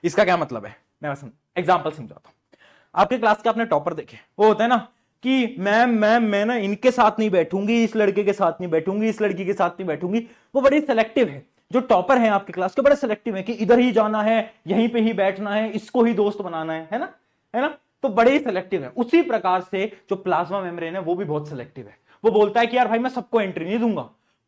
इसका क्या मतलब है, मैं एग्जांपल समझाता हूं। आपके क्लास के आपने टॉपर देखे, वो होता है ना कि मैम मैं ना इनके साथ नहीं बैठूंगी, इस लड़के के साथ नहीं बैठूंगी, इस लड़की के साथ नहीं बैठूंगी। वो बड़ी सेलेक्टिव है। जो टॉपर है आपके क्लास के, बड़े सेलेक्टिव है कि इधर ही जाना है, यहीं पे ही बैठना है, इसको ही दोस्त बनाना है ना, है ना। तो बड़े ही सेलेक्टिव है। उसी प्रकार से जो प्लाज्मा मेम्ब्रेन है वो भी बहुत सेलेक्टिव है। वो बोलता है कि यार भाई मैं सबको एंट्री नहीं दूंगा,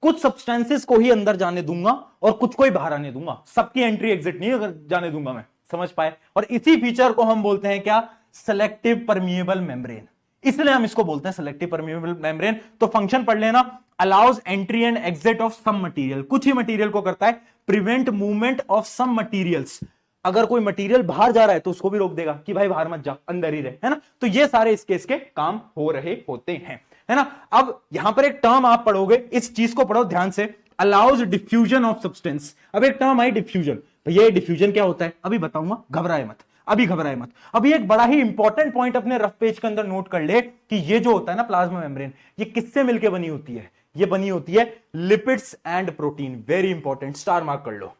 कुछ सब्सटेंसेस को ही अंदर जाने दूंगा और कुछ को ही बाहर आने दूंगा, सबकी एंट्री एग्जिट नहीं जाने दूंगा मैं। समझ पाए? और इसी फीचर को हम बोलते हैं क्या? Selective permeable membrane. इसलिए हम इसको बोलते हैं सेलेक्टिव परमिएबल मेम्ब्रेन। तो फंक्शन पढ़ लेना, allows entry and exit of some material, कुछ ही मटेरियल को करता है, prevent movement of some materials, अगर कोई मटेरियल बाहर जा रहा है तो उसको भी रोक देगा कि भाई बाहर मत जा, अंदर ही रहे, है ना। तो ये सारे इसके काम हो रहे होते हैं, है ना। अब यहां पर एक टर्म आप पढ़ोगे, इस चीज को पढ़ो ध्यान से, अलाउज डिफ्यूजन ऑफ सब्सटेंस। अब एक टर्म आई डिफ्यूजन, भैया डिफ्यूजन क्या होता है अभी बताऊंगा, घबराए मत, अभी घबराए मत। अभी एक बड़ा ही इंपॉर्टेंट पॉइंट अपने रफ पेज के अंदर नोट कर ले कि ये जो होता है ना प्लाज्मा मेम्ब्रेन, ये किससे मिलकर बनी होती है? ये बनी होती है lipids and protein. Very important, star mark कर लो,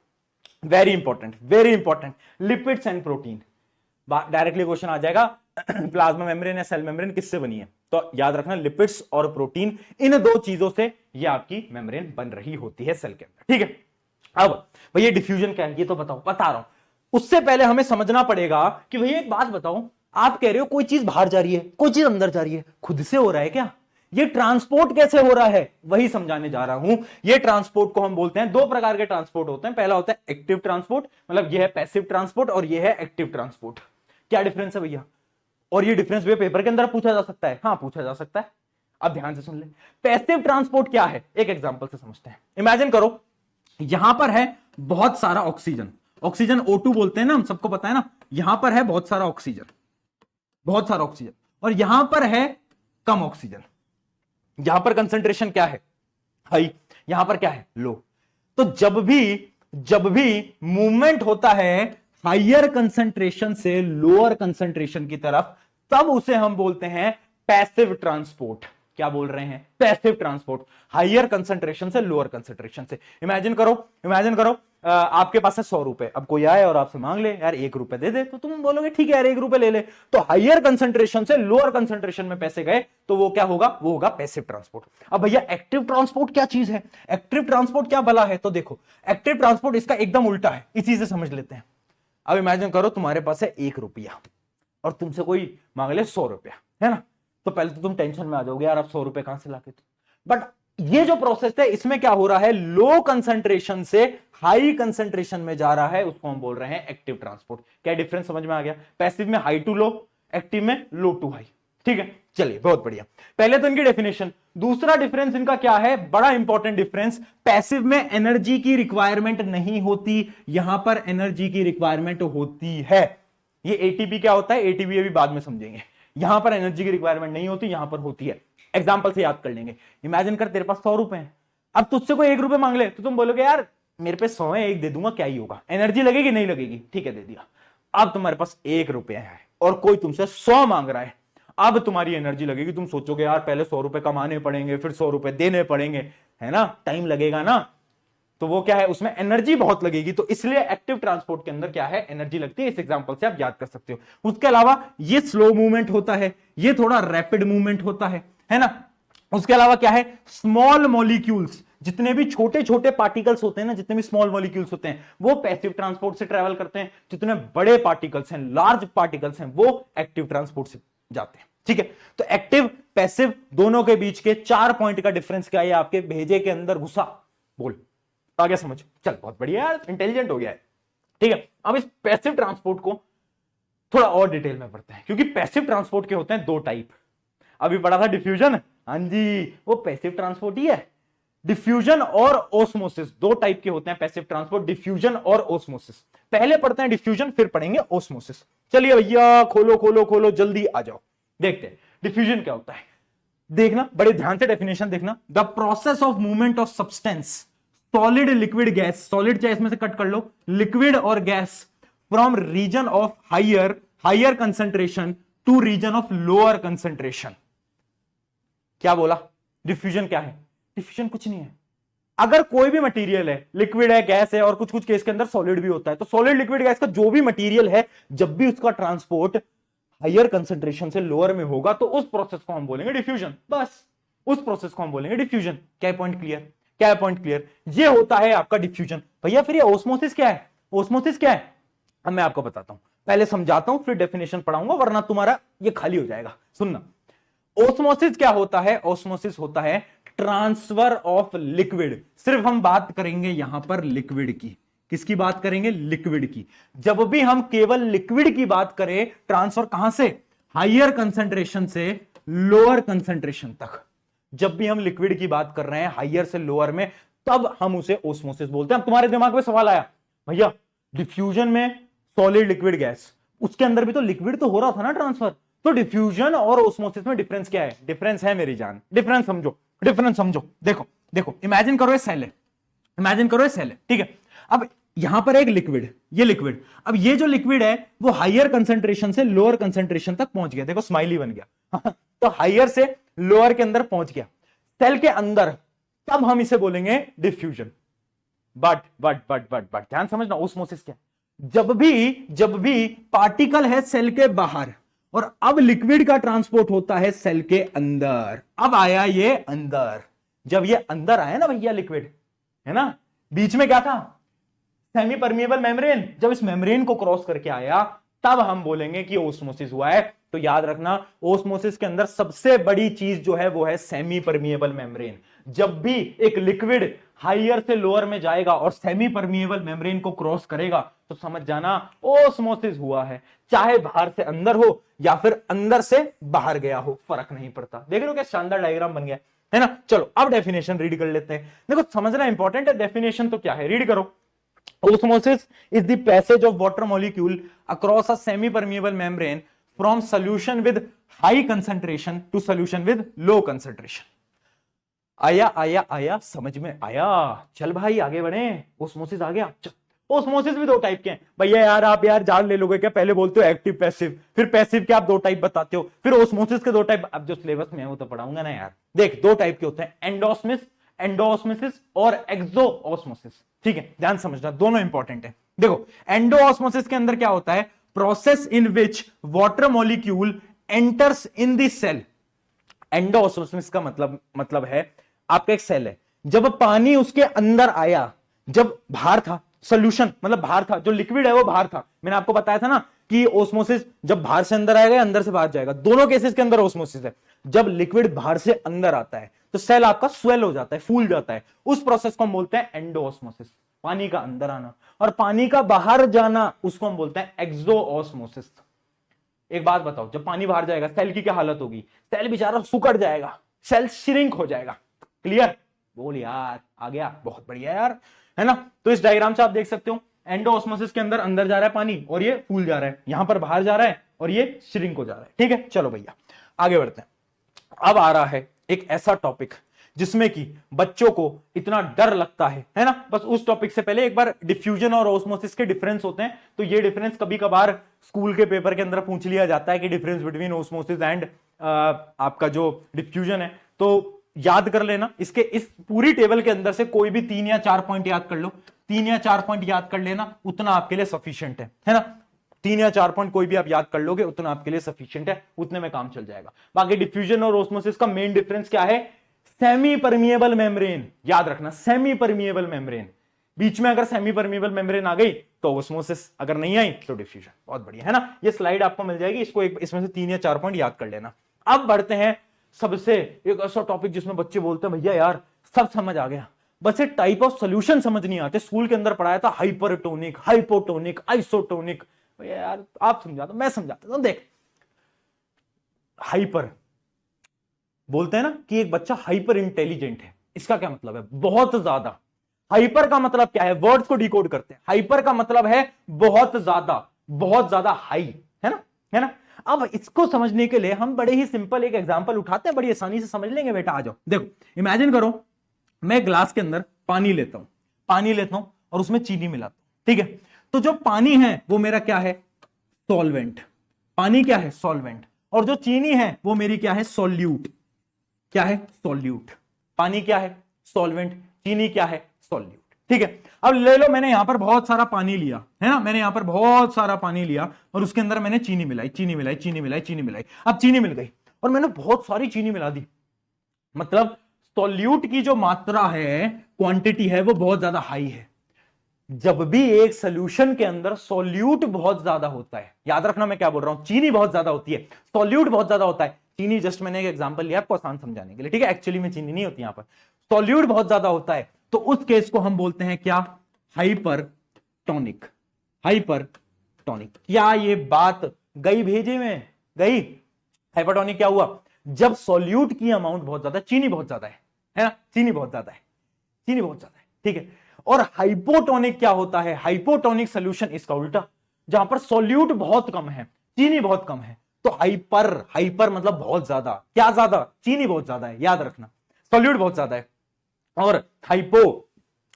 very important, lipids and protein. Directly question आ जाएगा प्लाज्मा मेम्ब्रेन या सेल मेम्ब्रेन किससे बनी है? तो याद रखना लिपिड्स और प्रोटीन, इन दो चीजों से ये आपकी मेम्ब्रेन बन रही होती है सेल के अंदर। ठीक है, अब भैया डिफ्यूजन क्या है ये तो बताओ, बता रहा हूं। उससे पहले हमें समझना पड़ेगा कि भैया एक बात बताओ, आप कह रहे हो कोई चीज बाहर जा रही है, कोई चीज अंदर जा रही है, खुद से हो रहा है क्या? ये ट्रांसपोर्ट कैसे हो रहा है वही समझाने जा रहा हूं। ये ट्रांसपोर्ट को हम बोलते हैं, 2 प्रकार के ट्रांसपोर्ट होते हैं। पहला होता है एक्टिव ट्रांसपोर्ट, मतलब ये है पैसिव ट्रांसपोर्ट, और ये है एक्टिव ट्रांसपोर्ट। क्या डिफरेंस है भैया? और ये डिफरेंस भी पेपर के अंदर पूछा जा सकता है। हाँ पूछा जा सकता है। अब ध्यान से सुन ले, पैसिव ट्रांसपोर्ट क्या है, एक एग्जांपल से समझते हैं। इमेजिन करो यहां पर है बहुत सारा ऑक्सीजन, ऑक्सीजन O2 बोलते हैं ना, हम सबको पता है ना। यहां पर है बहुत सारा ऑक्सीजन, और यहां पर है कम ऑक्सीजन। यहां पर कंसंट्रेशन क्या है? हाई। यहां पर क्या है? लो। तो जब भी मूवमेंट होता है हायर कंसंट्रेशन से लोअर कंसंट्रेशन की तरफ, तब उसे हम बोलते हैं पैसिव ट्रांसपोर्ट। क्या बोल रहे हैं? पैसिव ट्रांसपोर्ट, हायर कंसंट्रेशन से लोअर कंसंट्रेशन से। इमेजिन करो आपके पास है 100 रुपए, अब कोई आए और आपसे मांग ले यार 1 रुपए दे दे, तो तुम बोलोगे ठीक है यार 1 रुपए ले ले। तो हायर कंसंट्रेशन से लोअर कंसंट्रेशन में पैसे गए तो वो क्या होगा? वो होगा पैसिव ट्रांसपोर्ट। अब भैया एक्टिव ट्रांसपोर्ट क्या चीज है? एक्टिव ट्रांसपोर्ट क्या भला है? तो देखो एक्टिव ट्रांसपोर्ट इसका एकदम उल्टा है, इसी से समझ लेते हैं। अब इमेजिन करो तुम्हारे पास है 1 रुपया और तुमसे कोई मांग ले 100 रुपया, है ना। तो पहले तो तुम टेंशन में आ जाओगे यार अब 100 रुपए कहां से लाके। बट ये जो प्रोसेस है इसमें क्या हो रहा है? लो कंसंट्रेशन से हाई कंसंट्रेशन में जा रहा है, उसको हम बोल रहे हैं एक्टिव ट्रांसपोर्ट। क्या डिफरेंस समझ में आ गया? पैसिव में हाई टू लो, एक्टिव में लो टू हाई। ठीक है, चलिए बहुत बढ़िया। पहले तो इनकी डेफिनेशन। दूसरा डिफरेंस इनका क्या है? बड़ा इंपॉर्टेंट डिफरेंस। पैसिव में एनर्जी की रिक्वायरमेंट नहीं होती, यहां पर एनर्जी की रिक्वायरमेंट होती है। ये एटीपी क्या होता है? एटीपी अभी बाद में समझेंगे। यहां पर एनर्जी की रिक्वायरमेंट नहीं होती, यहां पर होती है। एग्जांपल से याद कर लेंगे। इमेजिन कर तेरे पास 100 रुपए हैं, अब तुझसे कोई 1 रुपए मांग ले तो तुम बोलोगे यार मेरे पे 100 है, 1 दे दूंगा, क्या ही होगा, एनर्जी लगेगी नहीं लगेगी, ठीक है दे दिया। अब तुम्हारे पास 1 रुपया है और कोई तुमसे 100 मांग रहा है, अब तुम्हारी एनर्जी लगेगी, तुम सोचोगे यार पहले 100 रुपए कमाने पड़ेंगे, फिर 100 रुपए देने पड़ेंगे, है ना, टाइम लगेगा ना, तो वो क्या है, उसमें एनर्जी बहुत लगेगी, तो इसलिए एक्टिव ट्रांसपोर्ट के अंदर क्या है, एनर्जी लगती है। इस एग्जांपल से आप याद कर सकते हो। उसके अलावा ये स्लो मूवमेंट होता है, ये थोड़ा रैपिड मूवमेंट होता है ना। उसके अलावा क्या है, स्मॉल मॉलिक्यूल्स, जितने भी छोटे छोटे पार्टिकल्स होते हैं ना, जितने भी स्मॉल मॉलिक्यूल्स होते हैं वो पैसिव ट्रांसपोर्ट से ट्रेवल करते हैं, जितने बड़े पार्टिकल्स हैं, लार्ज पार्टिकल्स हैं, वो एक्टिव ट्रांसपोर्ट से जाते हैं। ठीक है, तो एक्टिव पैसिव दोनों के बीच के 4 पॉइंट का डिफरेंस क्या है, आपके भेजे के अंदर घुसा, बोल आ गया समझ, चल बहुत बढ़िया यार, इंटेलिजेंट हो गया है। ठीक है, अब इस पैसिव ट्रांसपोर्ट को थोड़ा और डिटेल में पढ़ते हैं, क्योंकि पैसिव ट्रांसपोर्ट के होते हैं 2 टाइप। अभी पढ़ा था डिफ्यूजन, हाँ जी वो पैसिव ट्रांसपोर्ट ही है। डिफ्यूजन और ओस्मोसिस 2 टाइप के होते हैं पैसिव ट्रांसपोर्ट, डिफ्यूजन और ओस्मोसिस। पहले पढ़ते हैं डिफ्यूजन, फिर पढ़ेंगे ओस्मोसिस। चलिए भैया खोलो खोलो खोलो, जल्दी आ जाओ, देखते हैं डिफ्यूजन क्या होता है। देखना बड़े ध्यान से, डेफिनेशन देखना, the process of movement of substance, solid liquid gas, solid चाहे इसमें से कट कर लो, लिक्विड और gas, from region of higher concentration to region of lower concentration. क्या बोला, डिफ्यूजन क्या है, डिफ्यूजन कुछ नहीं है। अगर कोई भी मटेरियल है, लिक्विड है, गैस है, और कुछ कुछ केस के अंदर सॉलिड भी होता है, तो सॉलिड लिक्विड गैस का जो भी मटेरियल है, जब भी उसका ट्रांसपोर्ट हायर कंसेंट्रेशन से लोअर में होगा तो उस प्रोसेस को हम बोलेंगे डिफ्यूजन। बस उस प्रोसेस को हम बोलेंगे डिफ्यूजन। क्या पॉइंट क्लियर, क्या है पॉइंट क्लियर, ये होता है आपका डिफ्यूजन। भैया फिर ये ओस्मोसिस क्या है, ओस्मोसिस क्या है, अब मैं आपको बताता हूं, पहले समझाता हूं फिर डेफिनेशन पढ़ाऊंगा, वरना तुम्हारा ये खाली हो जाएगा। सुनना, ओस्मोसिस क्या होता है, ओस्मोसिस होता है ट्रांसफर ऑफ लिक्विड। सिर्फ हम बात करेंगे यहां पर लिक्विड की, किसकी बात करेंगे, लिक्विड की। जब भी हम केवल लिक्विड की बात करें, ट्रांसफर कहां से, हायर कंसेंट्रेशन से लोअर कंसेंट्रेशन तक, जब भी हम लिक्विड की बात कर रहे हैं हायर से लोअर में, तब हम उसे ओस्मोसिस बोलते हैं। अब तुम्हारे दिमाग में सवाल आया, भैया डिफ्यूजन में सॉलिड लिक्विड गैस, उसके अंदर भी तो लिक्विड तो हो रहा था ना ट्रांसफर, तो डिफ्यूजन और ओस्मोसिस में डिफरेंस क्या है, डिफरेंस है मेरी जान, डिफरेंस समझो, डिफरेंस समझो। देखो देखो, इमेजिन करो ये सेल है, इमेजिन करो ये सेल है, ठीक है। अब यहां पर एक लिक्विड, ये लिक्विड, अब ये जो लिक्विड है वो हायर कंसेंट्रेशन से लोअर कंसेंट्रेशन तक पहुंच गया, देखो स्माइली बन गया तो हायर से लोअर के अंदर पहुंच गया सेल के अंदर, तब हम इसे बोलेंगे डिफ्यूजन। बट ध्यान समझना, ओस्मोसिस क्या, जब भी पार्टिकल है सेल के बाहर और अब लिक्विड का ट्रांसपोर्ट होता है सेल के अंदर, अब आया ये अंदर, जब ये अंदर आया ना भैया लिक्विड, है ना, बीच में क्या था, सेमी परमिएबल मेम्ब्रेन, जब इस मेम्ब्रेन को क्रॉस करके आया तब हम बोलेंगे कि ओस्मोसिस हुआ है। तो याद रखना, ओस्मोसिस के अंदर सबसे बड़ी चीज जो है वो है सेमी परमिएबल मेम्ब्रेन। जब भी एक लिक्विड हायर से लोअर में जाएगा और सेमी परमिएबल मेम्ब्रेन को क्रॉस करेगा तो समझ जाना ओस्मोसिस हुआ है, चाहे बाहर से अंदर हो या फिर अंदर से बाहर गया हो, फर्क नहीं पड़ता। देख रहे हो क्या शानदार डायग्राम बन गया है ना। चलो अब डेफिनेशन रीड कर लेते हैं। देखो समझना इंपॉर्टेंट है, डेफिनेशन तो क्या है, रीड करो। Osmosis is the passage of water molecule across a semi-permeable membrane from solution with high concentration to solution with low concentration. आया आया आया, समझ में आया, चल भाई आगे बढ़े, ओस्मोसिस आ गया। ओस्मोसिस भी 2 टाइप के हैं भैया, यार आप यार जान ले लोगे क्या, पहले बोलते हो एक्टिव पैसिव, फिर पैसिव के आप 2 टाइप बताते हो, फिर ओस्मोसिस के 2 टाइप, अब जो सिलेबस में है वो तो पढ़ाऊंगा ना यार। देख 2 टाइप के होते हैं, एंडोऑस्मोसिस और एक्सोऑस्मोसिस, ठीक है, ध्यान समझना, दोनों इंपॉर्टेंट है। देखो एंडोऑस्मोसिस के अंदर क्या होता है, process in which water molecule enters in the cell. Endosmosis का मतलब है आपका एक सेल है, जब पानी उसके अंदर आया, जब बाहर था, सोल्यूशन मतलब बाहर था, जो लिक्विड है वो बाहर था। मैंने आपको बताया था ना कि ओस्मोसिस जब बाहर से अंदर आएगा, अंदर से बाहर जाएगा, दोनों केसेस के अंदर ओस्मोसिस है। जब लिक्विड बाहर से अंदर आता है तो सेल आपका स्वेल हो जाता है, फूल जाता है, उस प्रोसेस को हम बोलते हैं एंडोऑस्मोसिस, पानी का अंदर आना, और पानी का बाहर जाना उसको हम बोलते हैं एक्सोऑस्मोसिस। एक बात बताओ, जब पानी बाहर जाएगा सेल की क्या हालत होगी, सेल बेचारा सुकड़ जाएगा, सेल श्रिंक हो जाएगा। क्लियर, बोल यार, आ गया, बहुत बढ़िया यार, है ना। तो इस डायग्राम से आप देख सकते हो, एंडोऑस्मोसिस के अंदर अंदर जा रहा है पानी और ये फूल जा रहा है, यहां पर बाहर जा रहा है और ये श्रिंक हो जा रहा है। ठीक है, चलो भैया आगे बढ़ते हैं। अब आ रहा है एक ऐसा टॉपिक जिसमें कि बच्चों को इतना डर लगता है ना। बस उस टॉपिक से पहले एक बार डिफ्यूजन और ऑस्मोसिस के डिफरेंस होते हैं, तो ये डिफरेंस कभी कभार स्कूल के पेपर के अंदर पूछ लिया जाता है कि डिफरेंस बिटवीन ऑस्मोसिस एंड आपका जो डिफ्यूजन है, तो याद कर लेना। इसके इस पूरी टेबल के अंदर से कोई भी 3 या 4 पॉइंट याद कर लो, 3 या 4 पॉइंट याद कर लेना, उतना आपके लिए सफिशिएंट है ना। 3 या 4 पॉइंट कोई भी आप याद कर लोगे उतना आपके लिए सफिशिएंट है, उतने में काम चल जाएगा। बाकी डिफ्यूजन और ऑस्मोसिस का मेन डिफरेंस क्या है? सेमी परमिएबल मेम्ब्रेन, याद रखना, सेमी परमिएबल मेम्ब्रेन। बीच में अगर सेमी परमिएबल मेम्ब्रेन आ गई तो ऑस्मोसिस, अगर नहीं आई तो डिफ्यूजन। बहुत बढ़िया है ना, ये स्लाइड आपको मिल जाएगी, इसको इसमें से 3 या 4 पॉइंट याद कर लेना। अब बढ़ते हैं सबसे एक ऐसा टॉपिक जिसमें बच्चे बोलते हैं भैया यार सब समझ आ गया, बस एक टाइप ऑफ सॉल्यूशन समझ नहीं आते। स्कूल के अंदर पढ़ाया था हाइपरटोनिक, हाइपोटोनिक, आइसोटोनिक। भैया यार आप समझाते, मैं समझाता हूं। देख, हाइपर बोलते हैं ना कि एक बच्चा हाइपर इंटेलिजेंट है, इसका क्या मतलब है? बहुत ज्यादा। हाइपर का मतलब क्या है? वर्ड्स को डिकोड करते हैं। हाइपर का मतलब है बहुत ज्यादा हाई, है ना, है ना। अब इसको समझने के लिए हम बड़े ही सिंपल एक एग्जांपल उठाते हैं, बड़ी आसानी से समझ लेंगे बेटा। आ जाओ, देखो, इमेजिन करो मैं ग्लास के अंदर पानी लेता हूं और उसमें चीनी मिलाता हूं, ठीक है। तो जो पानी है वो मेरा क्या है? सॉल्वेंट। पानी क्या है? सॉल्वेंट। और जो चीनी है वो मेरी क्या है? सॉल्यूट। क्या है? सॉल्यूट। पानी क्या है? सॉल्वेंट। चीनी क्या है? सॉल्यूट। ठीक है। अब ले लो, मैंने यहां पर बहुत सारा पानी लिया, है ना, मैंने यहां पर बहुत सारा पानी लिया और उसके अंदर मैंने चीनी मिलाई, चीनी मिलाई, चीनी मिलाई, चीनी मिलाई। अब चीनी मिल गई और मैंने बहुत सारी चीनी मिला दी, मतलब सॉल्यूट की जो मात्रा है, क्वांटिटी है, वो बहुत ज्यादा हाई है। जब भी एक सॉल्यूशन के अंदर सॉल्यूट बहुत ज्यादा होता है, याद रखना मैं क्या बोल रहा हूं, चीनी बहुत ज्यादा होती है, सॉल्यूट बहुत ज्यादा होता है। चीनी जस्ट मैंने एक एग्जांपल लिया आपको आसान समझाने के लिए, ठीक है। एक्चुअली में चीनी नहीं होती यहां पर, सॉल्यूट बहुत ज्यादा होता है, तो उस केस को हम बोलते हैं क्या? हाइपरटोनिक। हाइपरटोनिक। क्या ये बात गई भेजे में? गई। हाइपरटोनिक क्या हुआ? जब सॉल्यूट की अमाउंट बहुत ज्यादा, चीनी बहुत ज्यादा है ना, चीनी बहुत ज्यादा है, चीनी बहुत ज्यादा है, ठीक है। और हाइपोटोनिक क्या होता है? हाइपोटोनिक सॉल्यूशन इसका उल्टा, जहां पर सॉल्यूट बहुत कम है, चीनी बहुत कम है। तो हाइपर, हाइपर मतलब बहुत ज्यादा। क्या ज्यादा? चीनी बहुत ज्यादा है, याद रखना, सॉल्यूट बहुत ज्यादा है। और हाइपो,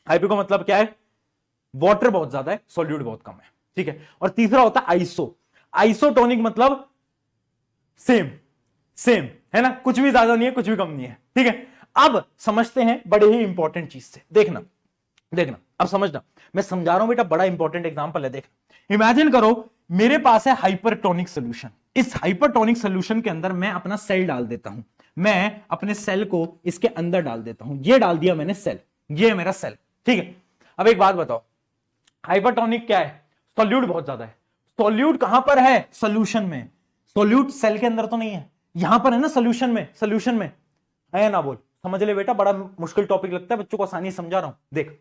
हाइपो का मतलब क्या है? वाटर बहुत ज्यादा है, सॉल्यूट बहुत कम है, ठीक है। और तीसरा होता है आइसो। आइसोटोनिक मतलब सेम, सेम, है ना, कुछ भी ज्यादा नहीं है, कुछ भी कम नहीं है, ठीक है। अब समझते हैं बड़े ही इंपॉर्टेंट चीज से, देखना, देखना, अब समझना, मैं समझा रहा हूं बेटा, बड़ा इंपॉर्टेंट एग्जांपल है। देखना, इमेजिन करो मेरे पास है हाइपरटोनिक सॉल्यूशन। इस हाइपरटोनिक सॉल्यूशन के अंदर मैं अपना सेल डाल देता हूं, मैं अपने सेल को इसके अंदर डाल देता हूं। ये डाल दिया मैंने सेल, ये है मेरा सेल, ठीक है। अब एक बात बताओ, हाइपरटोनिक क्या है? सॉल्यूट बहुत ज्यादा है। सॉल्यूट कहां पर है? सॉल्यूशन में। सॉल्यूट सेल के अंदर तो नहीं है, यहां पर है ना, सॉल्यूशन में, सॉल्यूशन में है ना। बोल, समझ ले बेटा, बड़ा मुश्किल टॉपिक लगता है बच्चों को, आसानी समझा रहा हूं। देख,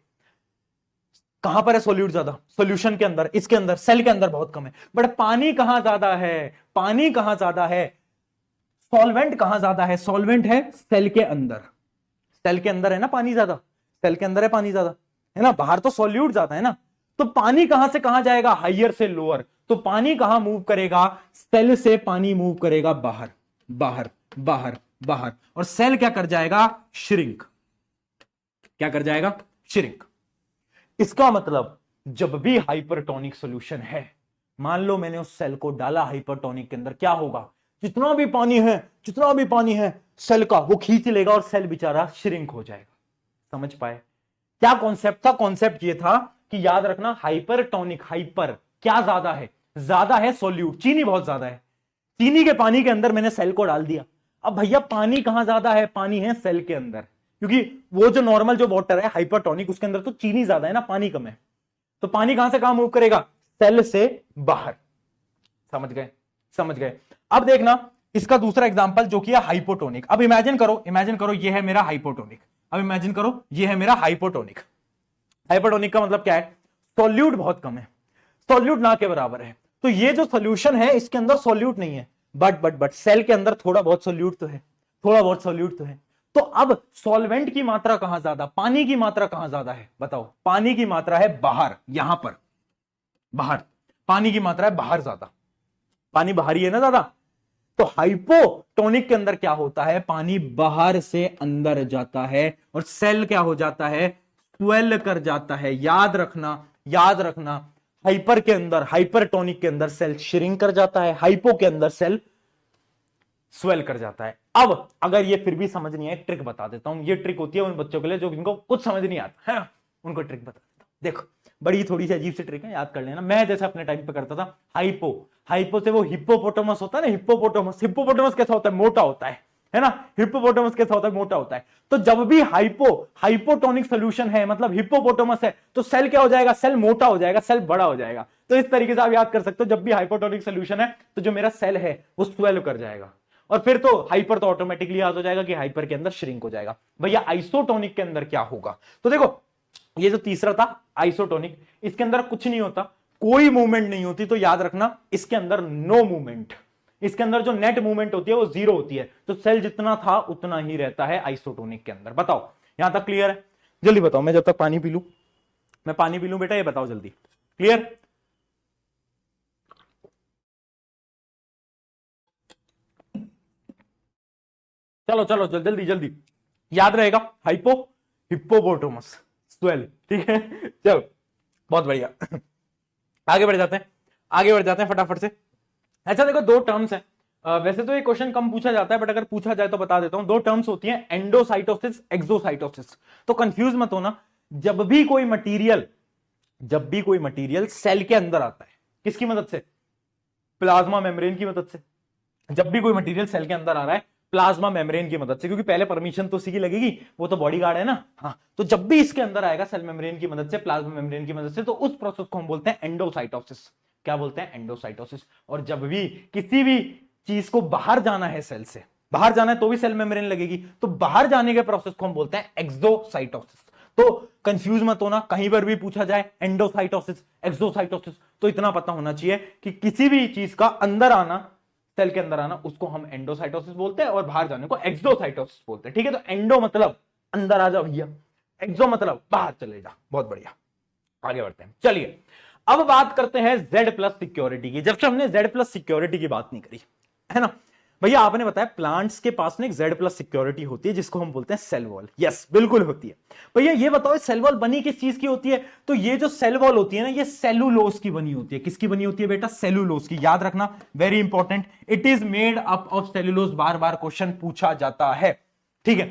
कहां पर है सॉल्यूट ज्यादा? सॉल्यूशन के अंदर, इसके अंदर, सेल के अंदर बहुत कम है। बट पानी कहां ज्यादा है? पानी कहां ज्यादा है? सॉल्वेंट कहां ज्यादा है? सॉल्वेंट है सेल के अंदर। सेल के अंदर है ना पानी ज्यादा, सेल के अंदर है पानी ज्यादा, है ना, बाहर तो सॉल्यूट ज्यादा है ना। तो पानी कहां से कहां जाएगा? हायर से लोअर। तो पानी कहां मूव करेगा? सेल से पानी मूव करेगा बाहर, बाहर, बाहर, बाहर। और सेल क्या कर जाएगा? श्रिंक। क्या कर जाएगा? श्रिंक। इसका मतलब जब भी हाइपरटोनिक सॉल्यूशन है, मान लो मैंने उस सेल को डाला हाइपरटोनिक के अंदर, क्या होगा? जितना भी पानी है, जितना भी पानी है सेल का, वो खींच लेगा और सेल बेचारा श्रिंक हो जाएगा। समझ पाए क्या कॉन्सेप्ट था? कॉन्सेप्ट ये था कि याद रखना, हाइपरटोनिक, हाइपर क्या ज्यादा है? ज्यादा है सॉल्यूट, चीनी बहुत ज्यादा है। चीनी के पानी के अंदर मैंने सेल को डाल दिया। अब भैया पानी कहां ज्यादा है? पानी है सेल के अंदर, क्योंकि वो जो नॉर्मल जो वाटर है हाइपरटोनिक, उसके अंदर तो चीनी ज्यादा है ना, पानी कम है। तो पानी कहां से कहां मूव करेगा? सेल से बाहर। समझ गए? समझ गए। अब देखना इसका दूसरा एग्जांपल जो कि है हाइपोटोनिक। अब इमेजिन करो, इमेजिन करो ये है मेरा हाइपोटोनिक। अब इमेजिन करो ये है मेरा हाइपोटोनिक। हाइपोटोनिक का मतलब क्या है? सॉल्यूट बहुत कम है, सॉल्यूट ना के बराबर है। तो ये जो सॉल्यूशन है इसके अंदर सॉल्यूट नहीं है, बट सेल के अंदर थोड़ा बहुत सॉल्यूट तो है, थोड़ा बहुत सॉल्यूट तो है। तो अब सॉल्वेंट की मात्रा कहां ज्यादा, पानी की मात्रा कहां ज्यादा है? बताओ। पानी की मात्रा है बाहर, यहां पर बाहर, पानी की मात्रा है बाहर ज्यादा, पानी बाहर ही है ना ज्यादा। तो हाइपोटोनिक के अंदर क्या होता है, पानी बाहर से अंदर जाता है और सेल क्या हो जाता है, स्वेल कर जाता है। याद रखना, याद रखना, हाइपर के अंदर, हाइपरटोनिक के अंदर सेल श्रिंक कर जाता है, हाइपो के अंदर सेल स्वेल कर जाता है। अब अगर ये फिर भी समझ नहीं आए, ट्रिक बता देता हूं। ये ट्रिक होती है उन बच्चों के लिए जो जिनको कुछ समझ नहीं आता है, उनको ट्रिक बता देता हूं। देखो, बड़ी थोड़ी सी अजीब सी ट्रिक है, याद कर लेना। मैं जैसे अपने टाइम पे करता था, हाइपो, हाइपो से वो हिप्पोपोटामस होता है ना, हिप्पोपोटामस, हिप्पोपोटामस कैसा होता है, मोटा होता है ना। हिप्पोपोटामस कैसा होता है, मोटा होता है। तो जब भी हाइपोटोनिक सोल्यूशन है, मतलब हिप्पोपोटामस है, तो सेल क्या हो जाएगा, सेल मोटा हो जाएगा, सेल बड़ा हो जाएगा। तो इस तरीके से आप याद कर सकते हो, जब भी हाइपोटोनिक सोल्यूशन है तो जो मेरा सेल है वो स्वेल कर जाएगा, और फिर तो हाइपर तो ऑटोमेटिकली याद हो जाएगा कि हाइपर के अंदर श्रिंक हो जाएगा। भैया आइसोटोनिक के अंदर क्या होगा, तो देखो ये जो तीसरा था आइसोटोनिक, इसके अंदर कुछ नहीं होता, कोई मूवमेंट नहीं होती। तो याद रखना इसके अंदर नो मूवमेंट, इसके अंदर जो नेट मूवमेंट होती है वो जीरो होती है। तो सेल जितना था उतना ही रहता है आइसोटोनिक के अंदर। बताओ यहां तक क्लियर है? जल्दी बताओ, मैं जब तक पानी पी लूं, मैं पानी पी लूं बेटा, ये बताओ जल्दी। क्लियर? चलो चलो जल्दी जल्दी, याद रहेगा, हाइपो, हिप्पोपोटामस, स्वेल, ठीक है। चलो बहुत बढ़िया, आगे बढ़ जाते हैं, आगे बढ़ जाते हैं फटाफट से। अच्छा देखो, दो टर्म्स है, वैसे तो ये क्वेश्चन कम पूछा जाता है, बट अगर पूछा जाए तो बता देता हूं। दो टर्म्स होती हैं, एंडोसाइटोसिस, एक्सोसाइटोसिस। तो कंफ्यूज मत होना, जब भी कोई मटेरियल, जब भी कोई मटेरियल सेल के अंदर आता है, किसकी मदद से, प्लाज्मा मेम्ब्रेन की मदद से। जब भी कोई मटेरियल सेल के अंदर आ रहा है प्लाज्मा मेम्ब्रेन की मदद से, क्योंकि पहले परमिशन तो उसी की लगेगी, वो तो बॉडीगार्ड है ना। हाँ, तो जब भी इसके अंदर आएगा सेल मेम्ब्रेन की मदद से, प्लाज्मा मेम्ब्रेन की मदद से, तो उस प्रोसेस को हम बोलते हैं एंडोसाइटोसिस। क्या बोलते हैं, एंडोसाइटोसिस। और जब भी किसी भी चीज को बाहर जाना है, सेल से बाहर जाना है तो भी सेल मेम्ब्रेन लगेगी, तो बाहर जाने के प्रोसेस को हम बोलते हैं एक्सोसाइटोसिस। तो कंफ्यूज मत होना, कहीं पर भी पूछा जाए एंडोसाइटोसिस, एक्सोसाइटोसिस, तो इतना पता होना चाहिए कि किसी भी चीज का अंदर आना, सेल के अंदर आना, उसको हम एंडोसाइटोसिस बोलते हैं, और बाहर जाने को एक्सोसाइटोसिस बोलते हैं। ठीक है, तो एंडो मतलब अंदर आ जा भैया, एक्सो मतलब बाहर चले जा। बहुत बढ़िया, आगे बढ़ते हैं। चलिए अब बात करते हैं जेड प्लस सिक्योरिटी की। जब से हमने जेड प्लस सिक्योरिटी की बात नहीं करी है ना भैया, आपने बताया प्लांट्स के पास में एक जेड प्लस सिक्योरिटी होती है जिसको हम बोलते हैं सेल वॉल। यस बिल्कुल होती है भैया। ये बताओ सेल वॉल बनी किस चीज की होती है, तो ये जो सेल वॉल होती है ना, ये सेलुलोज की बनी होती है। किसकी बनी होती है बेटा, सेलुलोज की। याद रखना, very important, it is made up of cellulose. Bar bar question पूछा जाता है, ठीक है।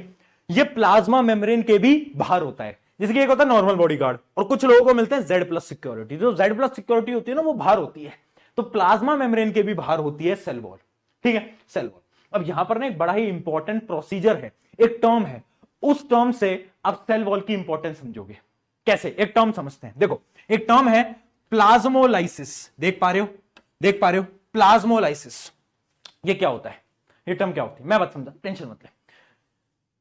ये प्लाज्मा मेम्ब्रेन के भी बाहर होता है, जिसकी एक होता है नॉर्मल बॉडी गार्ड, और कुछ लोगों को मिलते हैं जेड प्लस सिक्योरिटी। जो जेड प्लस सिक्योरिटी होती है ना, वो बाहर होती है। तो प्लाज्मा मेम्ब्रेन के भी बाहर होती है सेल वॉल, ठीक है, सेल वॉल। अब यहां पर ना एक बड़ा ही इंपॉर्टेंट प्रोसीजर है, एक टर्म है, उस टर्म से आप सेल वॉल की इंपॉर्टेंस समझोगे। कैसे, एक टर्म समझते हैं। देखो, एक टर्म है प्लाज्मोलाइसिस। देख पा रहे हो, देख पा रहे हो, प्लाज्मोलाइसिस। ये क्या होता है, ये टर्म क्या होती है, मैं बात समझा, टेंशन मत ले।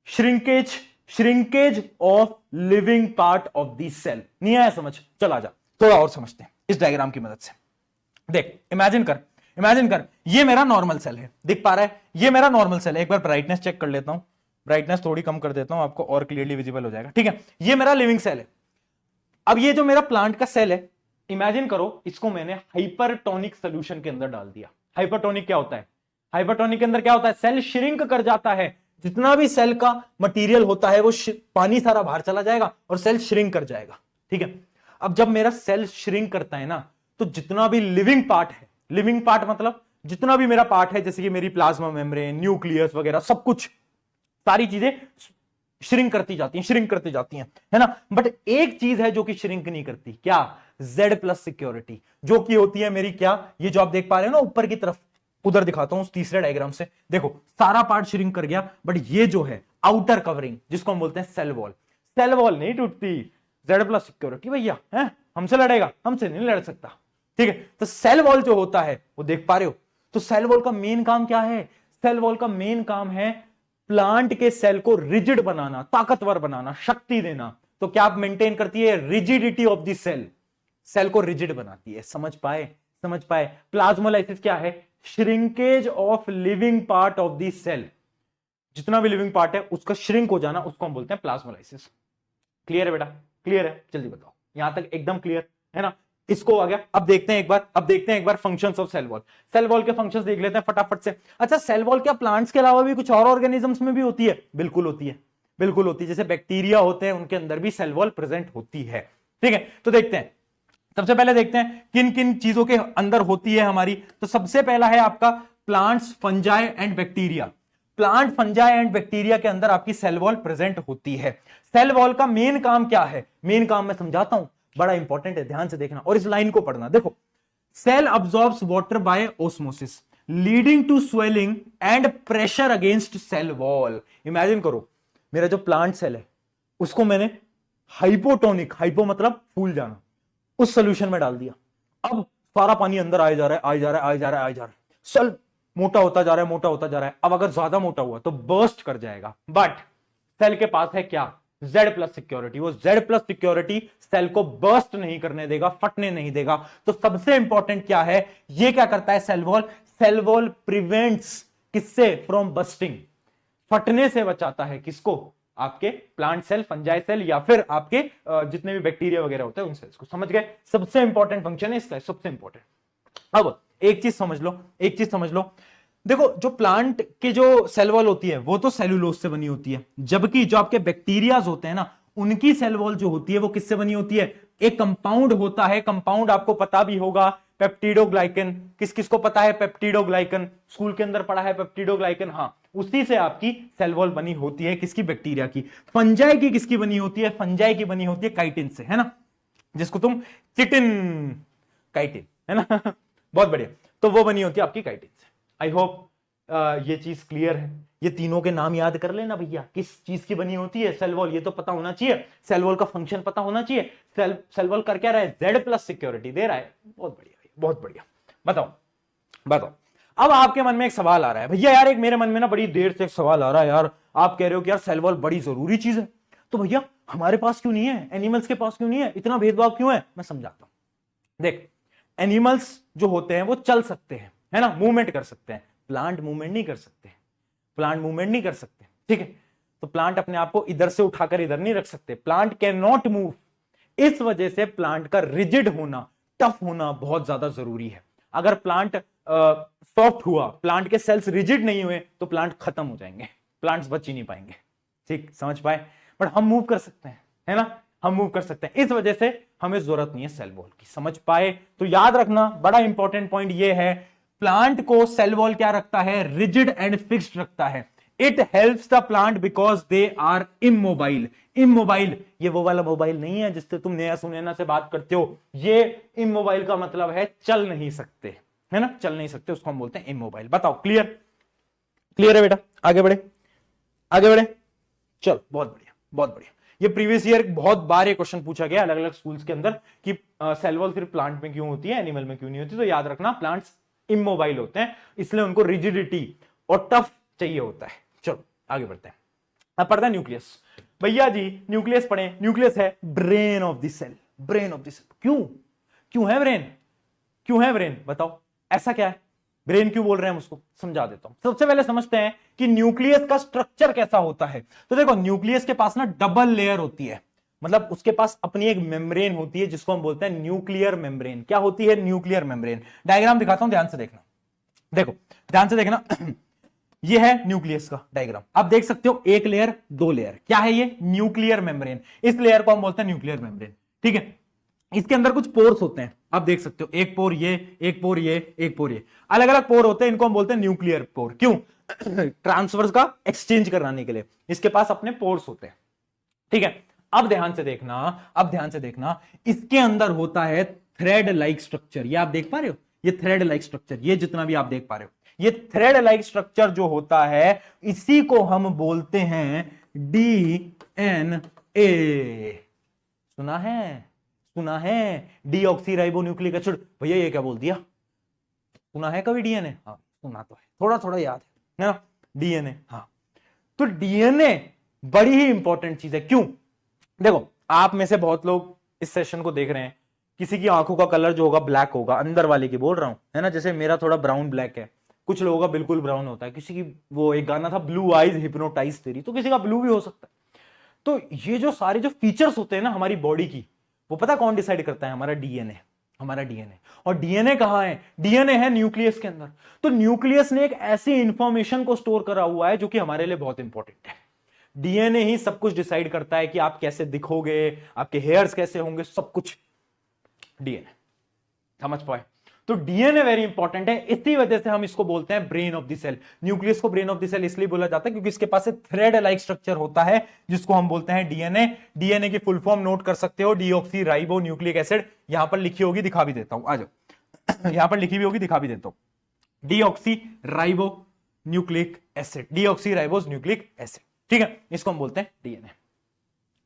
Shrinkage, shrinkage of living part of the cell. नहीं आया समझ, चल आ जा, थोड़ा और समझते हैं इस डायग्राम की मदद से। देख, इमेजिन कर, इमेजिन कर, ये मेरा नॉर्मल सेल है, दिख पा रहा है, ये मेरा नॉर्मल सेल है। एक बार ब्राइटनेस चेक कर लेता हूं, ब्राइटनेस थोड़ी कम कर देता हूं, आपको और क्लियरली विजिबल हो जाएगा, ठीक है। ये मेरा लिविंग सेल है। अब ये जो मेरा प्लांट का सेल है, इमेजिन करो इसको मैंने हाइपरटोनिक सोल्यूशन के अंदर डाल दिया। हाइपरटोनिक क्या होता है, हाइपरटोनिक के अंदर क्या होता है, सेल श्रिंक कर जाता है। जितना भी सेल का मटेरियल होता है वो पानी सारा बाहर चला जाएगा और सेल श्रिंक कर जाएगा, ठीक है। अब जब मेरा सेल श्रिंक करता है ना, तो जितना भी लिविंग पार्ट है, लिविंग पार्ट मतलब जितना भी मेरा पार्ट है, जैसे कि मेरी प्लाज्मा मेम्ब्रेन, न्यूक्लियस वगैरह सब कुछ, सारी चीजें श्रिंक करती जाती हैं, श्रिंक करती जाती हैं, है ना। बट एक चीज है जो कि श्रिंक नहीं करती, क्या, जेड प्लस सिक्योरिटी, जो कि होती है मेरी क्या, ये जो आप देख पा रहे हो ना ऊपर की तरफ, उधर दिखाता हूं उस तीसरे डायग्राम से। देखो सारा पार्ट श्रिंक कर गया, बट ये जो है आउटर कवरिंग, जिसको हम बोलते हैं सेल वॉल, सेल वॉल नहीं टूटती। जेड प्लस सिक्योरिटी भैया है, हमसे लड़ेगा, हमसे नहीं लड़ सकता, ठीक है। तो सेल वॉल जो होता है वो देख पा रहे हो। तो सेल वॉल का मेन काम क्या है, सेल वॉल का मेन काम है प्लांट के सेल को रिजिड बनाना, ताकतवर बनाना, शक्ति देना। तो क्या आप मेंटेन करती है, rigidity of the cell, cell को रिजिड बनाती है। समझ पाए, समझ पाए। प्लाज्मोलाइसिस क्या है, shrinkage of living part of the cell. जितना भी लिविंग पार्ट है उसका श्रिंक हो जाना, उसको हम बोलते हैं प्लाज्मोलाइसिस। क्लियर है बेटा, क्लियर है, जल्दी बताओ, यहां तक एकदम क्लियर है ना। इसको आ गया। अब देखते हैं एक बार functions of cell wall. Cell wall के फंक्शंस देख लेते हैं फटाफट से। अच्छा, सेल वॉल क्या प्लांट्स के अलावा भी कुछ और ऑर्गेनिजम्स में भी होती है? बिल्कुल होती है, बिल्कुल होती है। जैसे बैक्टीरिया होते हैं उनके अंदर भी सेल वॉल प्रेजेंट होती है। ठीक है, तो देखते हैं, सबसे पहले देखते हैं किन किन चीजों के अंदर होती है हमारी। तो सबसे पहला है आपका plants, fungi and bacteria. Plant, fungi and bacteria के अंदर आपकी सेल वॉल प्रेजेंट होती है। सेल वॉल का मेन काम क्या है? मेन काम मैं समझाता हूं, बड़ा इंपॉर्टेंट है, ध्यान से देखना और इस लाइन को पढ़ना। देखो, cell absorbs water by osmosis leading to swelling and pressure against cell wall. Imagine करो, मेरा जो प्लांट सेल है उसको मैंने हाइपोटोनिक, हाइपो मतलब फूल जाना, उस सोल्यूशन में डाल दिया। अब सारा पानी अंदर आया जा रहा है, आया जा रहा है, आया जा रहा है, आया जा रहा है। सेल मोटा होता जा रहा है, मोटा होता जा रहा है। अब अगर ज्यादा मोटा हुआ तो बर्स्ट कर जाएगा। बट सेल के पास है क्या? Z+ security. वो Z+ सिक्योरिटी सेल को बर्स्ट नहीं करने देगा, फटने नहीं देगा। तो सबसे इंपॉर्टेंट क्या है? ये क्या करता है cell wall? Cell wall prevents किससे? फ्रॉम बस्टिंग, फटने से बचाता है। किसको? आपके प्लांट सेल, फंजाई सेल या फिर आपके जितने भी बैक्टीरिया वगैरह होते हैं उन सेल्स को। समझ गए? सबसे इंपॉर्टेंट फंक्शन है इसका, सबसे इंपॉर्टेंट। अब एक चीज समझ लो, एक चीज समझ लो। देखो, जो प्लांट के जो सेल वॉल होती है वो तो सेलुलोज से बनी होती है, जबकि जो आपके बैक्टीरियाज होते हैं ना, उनकी सेल वॉल जो होती है वो किससे बनी होती है? एक कंपाउंड होता है, कंपाउंड आपको पता भी होगा, पेप्टिडोग्लाइकन। किस किस को पता है पेप्टिडोग्लाइकन? स्कूल के अंदर पढ़ा है पेप्टिडोग्लाइकन। हाँ, उसी से आपकी सेल वॉल बनी होती है। किसकी? बैक्टीरिया की। फंजाई की किसकी बनी होती है? फंजाई की बनी होती है काइटिन से, है ना, जिसको तुम चिटिन, काइटिन, है ना बहुत बढ़िया। तो वो बनी होती है आपकी काइटिन से। आई होप ये चीज क्लियर है। ये तीनों के नाम याद कर लेना भैया, किस चीज की बनी होती है सेल वॉल, ये तो पता होना चाहिए। सेल वॉल का फंक्शन पता होना चाहिए। सेल वॉल कर क्या रहा है? Z+ सिक्योरिटी दे रहा है। बहुत बढ़िया, बहुत बढ़िया। बताओ बताओ, अब आपके मन में एक सवाल आ रहा है, भैया यार एक मेरे मन में ना बड़ी देर से एक सवाल आ रहा है यार, आप कह रहे हो कि यार सेल वॉल बड़ी जरूरी चीज है, तो भैया हमारे पास क्यों नहीं है, एनिमल्स के पास क्यों नहीं है, इतना भेदभाव क्यों है? मैं समझाता हूं। देख, एनिमल्स जो होते हैं वो चल सकते हैं, है ना, मूवमेंट कर सकते हैं। प्लांट मूवमेंट नहीं कर सकते, प्लांट मूवमेंट नहीं कर सकते। ठीक है, तो प्लांट अपने आप को इधर से उठाकर इधर नहीं रख सकते। Plant can not move. इस वजह से प्लांट का रिजिड होना, टफ होना बहुत ज्यादा जरूरी है। अगर प्लांट सॉफ्ट हुआ, प्लांट के सेल्स रिजिड नहीं हुए, तो प्लांट खत्म हो जाएंगे, प्लांट्स बच ही नहीं पाएंगे। ठीक, समझ पाए? बट हम मूव कर सकते हैं, है ना, हम मूव कर सकते हैं। इस वजह से हमें जरूरत नहीं है सेल वॉल की। समझ पाए? तो याद रखना, बड़ा इंपॉर्टेंट पॉइंट ये है, प्लांट को सेल वॉल क्या रखता है? रिजिड एंड फिक्स्ड रखता है। It helps the plant because they are immobile. Immobile, ये वो वाला मोबाइल नहीं है जिससे तुम नया सुनैना से बात करते हो। ये इमोबाइल का मतलब है चल नहीं सकते, है ना, चल नहीं सकते, उसको हम बोलते हैं इमोबाइल। बताओ, क्लियर? क्लियर है बेटा? आगे बढ़े, आगे बढ़े, चलो, बहुत बढ़िया, बहुत बढ़िया। ये प्रीवियस ईयर बहुत बार ये क्वेश्चन पूछा गया अलग अलग स्कूल्स के अंदर कि सेल वॉल सिर्फ प्लांट में क्यों होती है, एनिमल में क्यों नहीं होती। तो याद रखना, प्लांट्स इमोबाइल होते हैं, इसलिए उनको रिजिडिटी और टफ चाहिए होता है। चलो आगे बढ़ते हैं। अब पढ़ते हैं न्यूक्लियस। भैया जी न्यूक्लियस पढ़े। न्यूक्लियस है brain of the cell, brain of the cell. क्यों? क्यों है ब्रेन? क्यों है ब्रेन? बताओ, ऐसा क्या है? ब्रेन क्यों बोल रहे हैं हम उसको? समझा देता हूं। सबसे पहले समझते हैं कि न्यूक्लियस का स्ट्रक्चर कैसा होता है। तो देखो, न्यूक्लियस के पास ना डबल लेयर होती है, मतलब उसके पास अपनी एक मेम्ब्रेन होती है जिसको हम बोलते हैं न्यूक्लियर मेम्ब्रेन। क्या होती है? Nuclear membrane. डायग्राम दिखाता हूं, ध्यान से देखना। देखो, ध्यान से देखना ये है न्यूक्लियस का डायग्राम। आप देख सकते हो, एक लेयर, दो लेयर। क्या है ये? Nuclear membrane. इस लेयर को हम बोलते हैं न्यूक्लियर मेम्ब्रेन। ठीक है, इसके अंदर कुछ पोर्स होते हैं, आप देख सकते हो, एक पोर ये, एक पोर ये, एक पोर ये, अलग अलग पोर होते हैं। इनको हम बोलते हैं न्यूक्लियर पोर। क्यों? ट्रांसफर का एक्सचेंज कराने के लिए इसके पास अपने पोर्स होते हैं। ठीक है, अब ध्यान से देखना, अब ध्यान से देखना, इसके अंदर होता है थ्रेड लाइक स्ट्रक्चर। ये आप देख पा रहे हो, ये थ्रेड लाइक स्ट्रक्चर, ये जितना भी आप देख पा रहे हो, ये थ्रेड लाइक स्ट्रक्चर जो होता है, इसी को हम बोलते हैं DNA। सुना है? सुना है? Deoxyribonucleic acid. भैया ये क्या बोल दिया? सुना है कभी डीएनए? हाँ सुना तो है, थोड़ा थोड़ा याद है ना, डीएनए। हाँ, तो डीएनए बड़ी ही इंपॉर्टेंट चीज है। क्यों? देखो, आप में से बहुत लोग इस सेशन को देख रहे हैं, किसी की आंखों का कलर जो होगा ब्लैक होगा, अंदर वाले की बोल रहा हूं, है ना, जैसे मेरा थोड़ा ब्राउन ब्लैक है, कुछ लोगों का बिल्कुल ब्राउन होता है, किसी की, वो एक गाना था ब्लू आइज हिप्नोटाइज तेरी, तो किसी का ब्लू भी हो सकता है। तो ये जो सारे जो फीचर्स होते हैं ना हमारी बॉडी की, वो पता कौन डिसाइड करता है? हमारा डीएनए। हमारा डीएनए। और डीएनए कहां है? डीएनए है न्यूक्लियस के अंदर। तो न्यूक्लियस ने एक ऐसी इंफॉर्मेशन को स्टोर करा हुआ है जो कि हमारे लिए बहुत इंपॉर्टेंट है। डीएनए ही सब कुछ डिसाइड करता है कि आप कैसे दिखोगे, आपके हेयर्स कैसे होंगे, सब कुछ डीएनए। समझ पाए? तो डीएनए वेरी इंपॉर्टेंट है, इसी वजह से हम इसको बोलते हैं brain of the cell. Nucleus को ब्रेन ऑफ द सेल इसलिए बोला जाता है क्योंकि इसके पास एक थ्रेड लाइक स्ट्रक्चर होता है जिसको हम बोलते हैं डीएनए। डीएनए की फुल फॉर्म नोट कर सकते हो, डीऑक्सी राइबो न्यूक्लिक एसिड। यहां पर लिखी होगी, दिखा भी देता हूं, आ जाओ। यहां पर लिखी भी होगी, दिखा भी देता हूं। Deoxy ribo nucleic acid, deoxy ribose nucleic acid, ठीक है, इसको हम बोलते हैं डीएनए।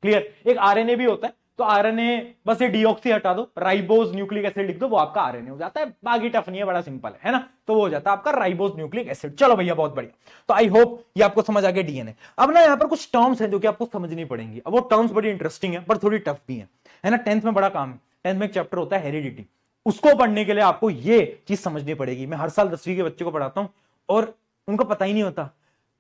क्लियर? एक आरएनए भी होता है, तो आरएनए बस ये डीऑक्सी हटा दो, राइबोस न्यूक्लिक एसिड लिख दो, वो आपका आरएनए हो जाता है। बाकी टफ नहीं है, बड़ा सिंपल है ना? तो वो हो जाता है आपका राइबोस न्यूक्लिक एसिड। चलो भैया, बहुत बढ़िया। तो आई होप ये आपको समझ आ गया डीएनए। अब ना यहाँ पर कुछ टर्म्स हैं जो कि आपको समझनी पड़ेंगी। अब वो टर्म्स बड़ी इंटरेस्टिंग है पर थोड़ी टफ भी है ना? 10th में बड़ा काम है। 10th में एक चैप्टर होता है हेरिडिटी, उसको पढ़ने के लिए आपको ये चीज समझनी पड़ेगी। मैं हर साल 10वीं के बच्चे को पढ़ाता हूं और उनको पता ही नहीं होता।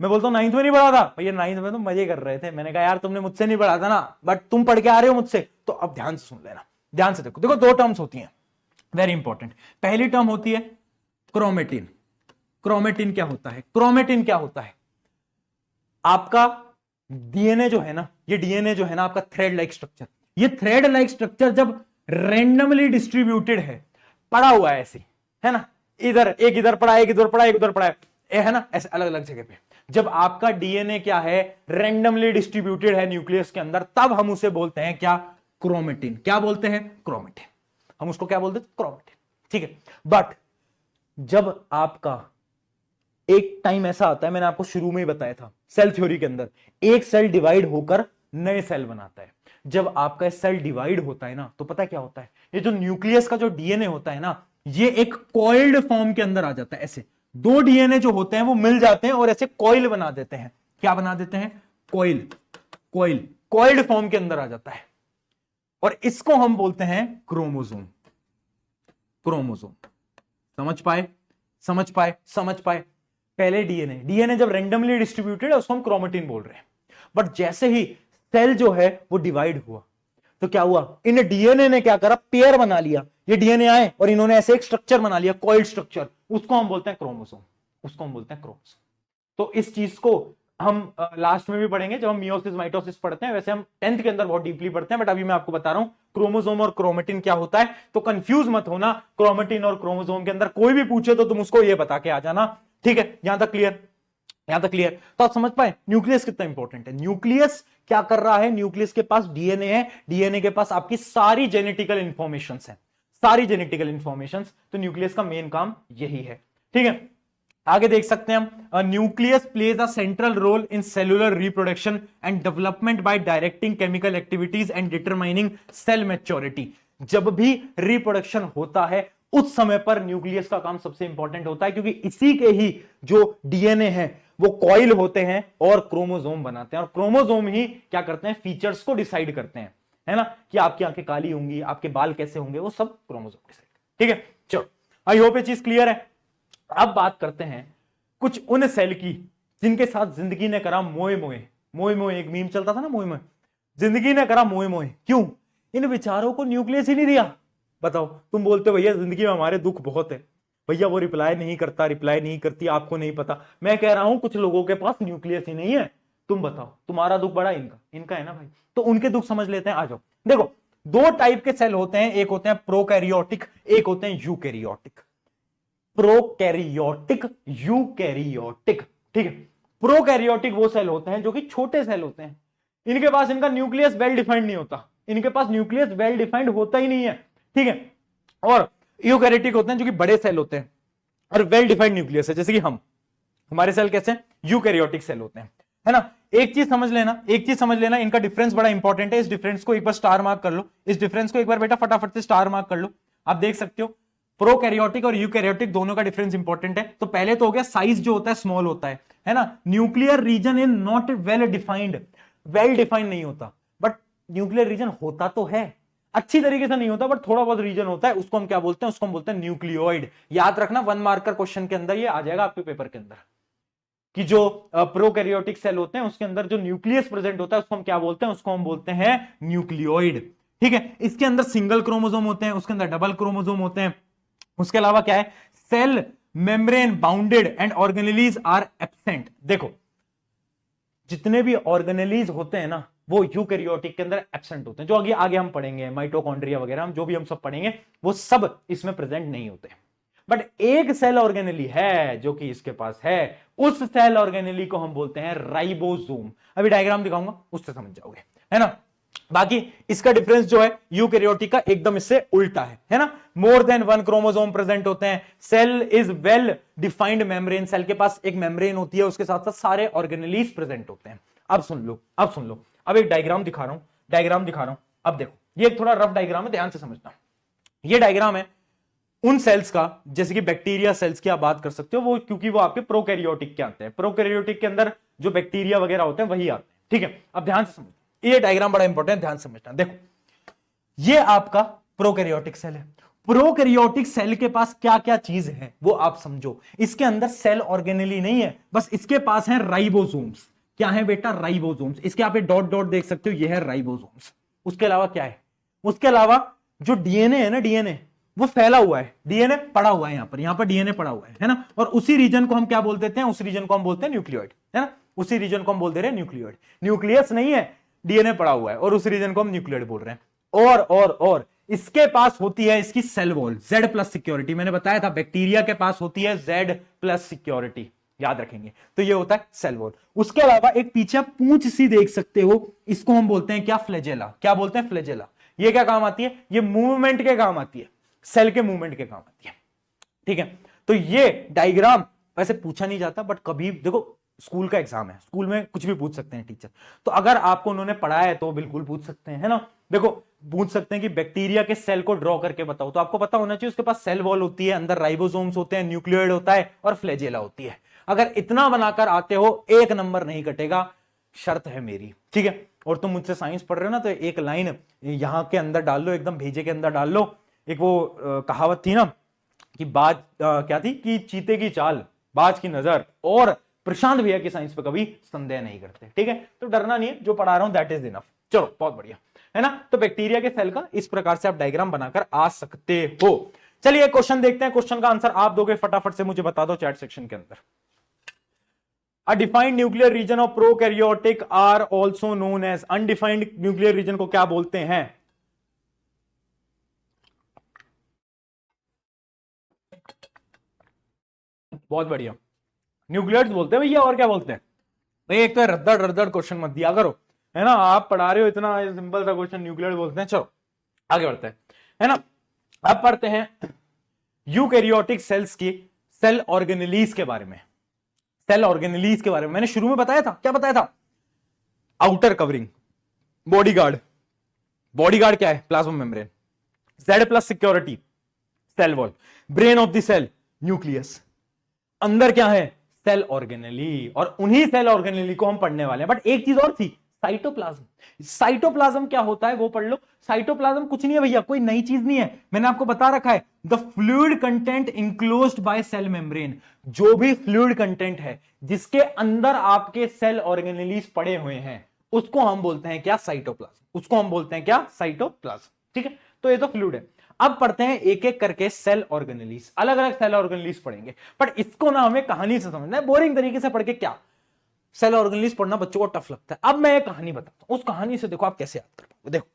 मैं बोलता हूँ 9th में नहीं पढ़ा था भैया, 9th में तो मजे कर रहे थे। मैंने कहा यार तुमने मुझसे नहीं पढ़ा था ना, बट तुम पढ़ के आ रहे हो मुझसे, तो अब ध्यान से सुन लेना, ध्यान से देखो। देखो, दो टर्म्स होती हैं वेरी इंपॉर्टेंट। पहली टर्म होती है क्रोमेटिन। क्रोमेटिन क्या होता है? क्रोमेटिन क्या होता है? आपका डीएनए जो है ना, ये डीएनए जो है ना आपका थ्रेड लाइक स्ट्रक्चर, ये थ्रेड लाइक स्ट्रक्चर जब रेंडमली डिस्ट्रीब्यूटेड है, पड़ा हुआ है ऐसे, है ना, इधर एक इधर पड़ा, एक इधर पड़ा, एक उधर पड़ा है ना, ऐसे अलग अलग जगह पे। जब आपका डीएनए क्या है, रेंडमली डिस्ट्रीब्यूटेड है न्यूक्लियस के अंदर, तब हम उसे बोलते हैं क्या? क्रोमेटिन। क्या बोलते हैं? क्रोमेटिन। हम उसको क्या बोलते हैं? क्रोमेटिन, ठीक है। बट जब आपका एक टाइम ऐसा आता है, मैंने आपको शुरू में ही बताया था सेल थ्योरी के अंदर, एक सेल डिवाइड होकर नए सेल बनाता है। जब आपका सेल डिवाइड होता है ना, तो पता है क्या होता है? ये जो न्यूक्लियस का जो डीएनए होता है ना, ये एक कॉइल्ड फॉर्म के अंदर आ जाता है। ऐसे दो डीएनए जो होते हैं वो मिल जाते हैं और ऐसे कॉइल बना देते हैं। क्या बना देते हैं? कॉइल। कॉइल कॉइल्ड फॉर्म के अंदर आ जाता है और इसको हम बोलते हैं क्रोमोसोम। क्रोमोसोम। समझ पाए? समझ पाए? समझ पाए? पहले डीएनए जब रेंडमली डिस्ट्रीब्यूटेड है उसको हम क्रोमेटिन बोल रहे हैं। बट जैसे ही सेल जो है वो डिवाइड हुआ, तो क्या हुआ? इन डीएनए ने क्या करा? पेयर बना लिया। ये डीएनए आए और इन्होंने ऐसे एक स्ट्रक्चर बना लिया, कॉइल्ड स्ट्रक्चर, उसको हम बोलते हैं क्रोमोसोम। उसको हम बोलते हैं क्रोमोसोम। तो इस चीज को हम लास्ट में भी पढ़ेंगे जब हम मियोसिस माइटोसिस पढ़ते हैं। वैसे हम 10th के अंदर बहुत डीपली पढ़ते हैं, बट अभी मैं आपको बता रहा हूं क्रोमोसोम और क्रोमेटिन क्या होता है। तो कंफ्यूज मत होना, क्रोमेटिन और क्रोमोसोम के अंदर कोई भी पूछे तो तुम उसको ये बता के आ जाना, ठीक है? यहां तक क्लियर? यहां तक क्लियर? तो आप समझ पाए न्यूक्लियस कितना इंपॉर्टेंट है। न्यूक्लियस क्या कर रहा है? न्यूक्लियस के पास डीएनए है, डीएनए के पास आपकी सारी जेनेटिकल इंफॉर्मेशन है, सारी जेनेटिकल इंफॉर्मेशन। तो न्यूक्लियस का मेन काम यही है, ठीक है? आगे देख सकते हैं हम, nucleus plays a central role in cellular reproduction and development by directing chemical activities and determining cell maturity. जब भी रिप्रोडक्शन होता है उस समय पर न्यूक्लियस का काम सबसे इंपॉर्टेंट होता है, क्योंकि इसी के ही जो डीएनए है वो कॉइल होते हैं और क्रोमोसोम बनाते हैं, और क्रोमोसोम ही क्या करते हैं? फीचर्स को डिसाइड करते हैं, है ना, कि आपकी आंखें काली होंगी, आपके बाल कैसे होंगे, वो सब क्रोमोसोम डिसाइड, ठीक है? चलो, आई होप ये चीज क्लियर है। अब बात करते हैं कुछ उन सेल की जिनके साथ जिंदगी ने करा मोए मोए। मोए मोए एक मीम चलता था ना, मोए मोए, जिंदगी ने करा मोए मोए। क्यों? इन बेचारों को न्यूक्लियस ही नहीं दिया। बताओ, तुम बोलते हो भैया जिंदगी में हमारे दुख बहुत है, भैया वो रिप्लाई नहीं करता, रिप्लाई नहीं करती, आपको नहीं पता। मैं कह रहा हूं कुछ लोगों के पास न्यूक्लियस ही नहीं है। तुम बताओ, तुम्हारा दुख बड़ा, इनका है ना भाई? तो उनके दुख समझ लेते हैं, आ जाओ। देखो, दो टाइप के सेल होते हैं, एक होते हैं प्रोकैरियोटिक, एक होते हैं यूकैरियोटिक। प्रोकैरियोटिक, यूकैरियोटिक, ठीक है? प्रोकैरियोटिक वो सेल होते हैं जो कि छोटे सेल होते हैं, इनके पास इनका न्यूक्लियस वेल डिफाइंड नहीं होता, इनके पास न्यूक्लियस वेल डिफाइंड होता ही नहीं है, ठीक है? और यूकैरियोटिक होते हैं जो कि बड़े सेल होते हैं और वेल डिफाइंड न्यूक्लियस है, जैसे कि हमारे सेल कैसे? यूकैरियोटिक सेल होते हैं, है ना? एक चीज समझ लेना, एक चीज समझ लेना, इनका डिफरेंस बड़ा इंपॉर्टेंट है। इस डिफरेंस को एक बार स्टार मार्क कर लो, इस डिफरेंस को एक बार बेटा फटाफट से स्टार मार्क कर लो। आप देख सकते हो प्रोकैरियोटिक और यूकैरियोटिक दोनों का डिफरेंस इंपॉर्टेंट है। तो पहले तो हो गया साइज जो होता है स्मॉल होता है ना? Nuclear region in not well defined, well defined नहीं होता, बट न्यूक्लियर रीजन होता तो है, अच्छी तरीके से नहीं होता बट थोड़ा बहुत रीजन होता है। उसको हम क्या बोलते हैं? उसको हम बोलते हैं न्यूक्लियोइड। याद रखना, 1 मार्कर क्वेश्चन के अंदर ये आ जाएगा आपके पेपर के अंदर कि जो प्रोकैरियोटिक सेल होते हैं उसके अंदर जो न्यूक्लियस प्रेजेंट होता है उसको हम क्या बोलते हैं? उसको हम बोलते हैं न्यूक्लियोइड, ठीक है, इसके अंदर सिंगल क्रोमोसोम होते हैं, उसके अंदर डबल क्रोमोसोम होते हैं। उसके अलावा क्या है, cell membrane bounded and organelles are absent. देखो जितने भी ऑर्गेनेलीज होते हैं ना वो यूकैरियोटिक के अंदर एब्सेंट होते हैं, जो आगे आगे हम पढ़ेंगे, माइटोकॉन्ड्रिया वगैरह हम जो भी हम सब पढ़ेंगे वो सब इसमें प्रेजेंट नहीं होते। बट एक सेल ऑर्गेनेली है जो कि इसके पास है, उस सेल ऑर्गेनेली को हम बोलते हैं राइबोसोम। अभी डायग्राम दिखाऊंगा उससे समझ जाओगे, है ना। बाकी इसका डिफरेंस जो है यूकैरियोटिक का एकदम इससे उल्टा है ना। More than one chromosome present होते हैं, cell is well defined membrane, cell के पास एक मेम्ब्रेन होती है, उसके साथ साथ सारे ऑर्गेनेलीज प्रेजेंट होते हैं। अब सुन लो, अब सुन लो, अब एक डायग्राम दिखा रहा हूं, डायग्राम दिखा रहा हूं। अब देखो ये थोड़ा रफ डायग्राम है, ध्यान से समझना। ये डायग्राम है उन सेल्स का, जैसे कि बैक्टीरिया सेल्स की आप बात कर सकते हो, वो क्योंकि वो आपके प्रोकैरियोटिक के आते हैं, प्रोकैरियोटिक के अंदर जो बैक्टीरिया वगैरह होते हैं वही आते हैं, ठीक है। अब ध्यान से समझो, ये डायग्राम बड़ा इंपॉर्टेंट, ध्यान से समझना। देखो ये आपका प्रोकैरियोटिक सेल है, प्रोकैरियोटिक सेल के पास क्या क्या चीज है वो आप समझो। इसके अंदर सेल ऑर्गेनेली नहीं है, बस इसके पास है राइबोसोम्स। क्या है बेटा, राइबोसोम्स। इसके आप डॉट डॉट देख सकते हो, ये है राइबोसोम्स। उसके अलावा क्या है, उसके अलावा जो डीएनए है ना, डीएनए वो फैला हुआ है, डीएनए पड़ा हुआ है, यहां पर डीएनए पड़ा हुआ है ना। और उसी रीजन को हम क्या बोल देते हैं, उस रीजन को हम बोलते हैं न्यूक्लियोइड, है ना। उसी रीजन को हम बोल दे रहे हैं न्यूक्लियोइड। न्यूक्लियस नहीं है, डीएनए पड़ा हुआ है और उस रीजन को हम न्यूक्लियोइड बोल रहे हैं। और इसके पास होती है इसकी सेल वॉल, Z+ सिक्योरिटी। मैंने बताया था बैक्टीरिया के पास होती है Z+ सिक्योरिटी, याद रखेंगे। तो ये होता है सेल वॉल। उसके अलावा एक पीछे पूंछ सी देख सकते हो, इसको हम बोलते हैं क्या, फ्लैजेला। क्या बोलते हैं, फ्लैजेला। ये क्या काम आती है, ये मूवमेंट के काम आती है, सेल के मूवमेंट के काम आती है, ठीक है। तो ये डायग्राम वैसे पूछा नहीं जाता, बट कभी देखो स्कूल का एग्जाम है, स्कूल में कुछ भी पूछ सकते हैं टीचर, तो अगर आपको उन्होंने पढ़ाया है तो बिल्कुल पूछ सकते हैं, है ना। देखो पूछ सकते हैं कि बैक्टीरिया के सेल को ड्रॉ करके बताओ, तो आपको पता होना चाहिए उसके पास सेल वॉल होती है, अंदर राइबोसोम्स होते हैं, न्यूक्लियोइड होता है और फ्लैजेला होती है। अगर इतना बनाकर आते हो 1 नंबर नहीं कटेगा, शर्त है मेरी, ठीक है। और तुम मुझसे साइंस पढ़ रहे हो ना, तो एक लाइन यहां के अंदर डाल लो, एकदम भेजे के अंदर डाल लो। एक वो कहावत थी ना कि बाज क्या थी, कि चीते की चाल, बाज की नजर, और प्रशांत भैया की साइंस पे कभी संदेह नहीं करते, ठीक है। तो डरना नहीं है, जो पढ़ा रहा हूं दैट इज इनफ। चलो बहुत बढ़िया, है ना। तो बैक्टीरिया के सेल का इस प्रकार से आप डायग्राम बनाकर आ सकते हो। चलिए क्वेश्चन देखते हैं, क्वेश्चन का आंसर आप दोगे, फटाफट से मुझे बता दो चैट सेक्शन के अंदर। A defined nuclear region of prokaryotic are also known as, undefined nuclear region को क्या बोलते हैं? बहुत बढ़िया, न्यूक्लियर्स बोलते हैं भैया, और क्या बोलते हैं भाई। एक तो रद्दड़ रद्दड़ क्वेश्चन मत दिया करो, है ना। आप पढ़ा रहे हो इतना सिंपल सा क्वेश्चन, न्यूक्लियर बोलते हैं। चलो आगे बढ़ते हैं, है ना। अब पढ़ते हैं यूकैरियोटिक सेल्स की सेल ऑर्गेनेलीज के बारे में। सेल ऑर्गेनेलीज के बारे में मैंने शुरू में बताया था, क्या बताया था, आउटर कवरिंग, बॉडीगार्ड। बॉडीगार्ड क्या है, plasma membrane, Z+ security, cell wall, brain of the cell, nucleus. अंदर क्या है, सेल ऑर्गेनेली, और उन्हीं सेल ऑर्गेनेली को हम पढ़ने वाले हैं। बट एक चीज और थी, साइटोप्लाज्म। साइटोप्लाज्म क्या होता है वो पढ़ लो। साइटोप्लाज्म कुछ नहीं है भैया, कोई नई चीज नहीं है, मैंने आपको बता रखा है, the fluid content enclosed by cell membrane. जो भी फ्लूइड कंटेंट है जिसके अंदर आपके सेल ऑर्गेनेलीज पड़े हुए हैं, उसको हम बोलते हैं क्या, साइटोप्लाज्म। उसको हम बोलते हैं क्या, साइटोप्लाज्म, ठीक है। तो ये तो फ्लूइड है। अब पढ़ते हैं एक एक करके सेल ऑर्गेनेलीज, अलग अलग सेल ऑर्गेनेलीज पढ़ेंगे। बट इसको ना हमें कहानी से समझना है, बोरिंग तरीके से पढ़ के क्या, सेल ऑर्गेनेलीज पढ़ना बच्चों को टफ लगता है। अब मैं एक कहानी बताता हूं, उस कहानी से देखो आप कैसे याद कर पाओगे। देखो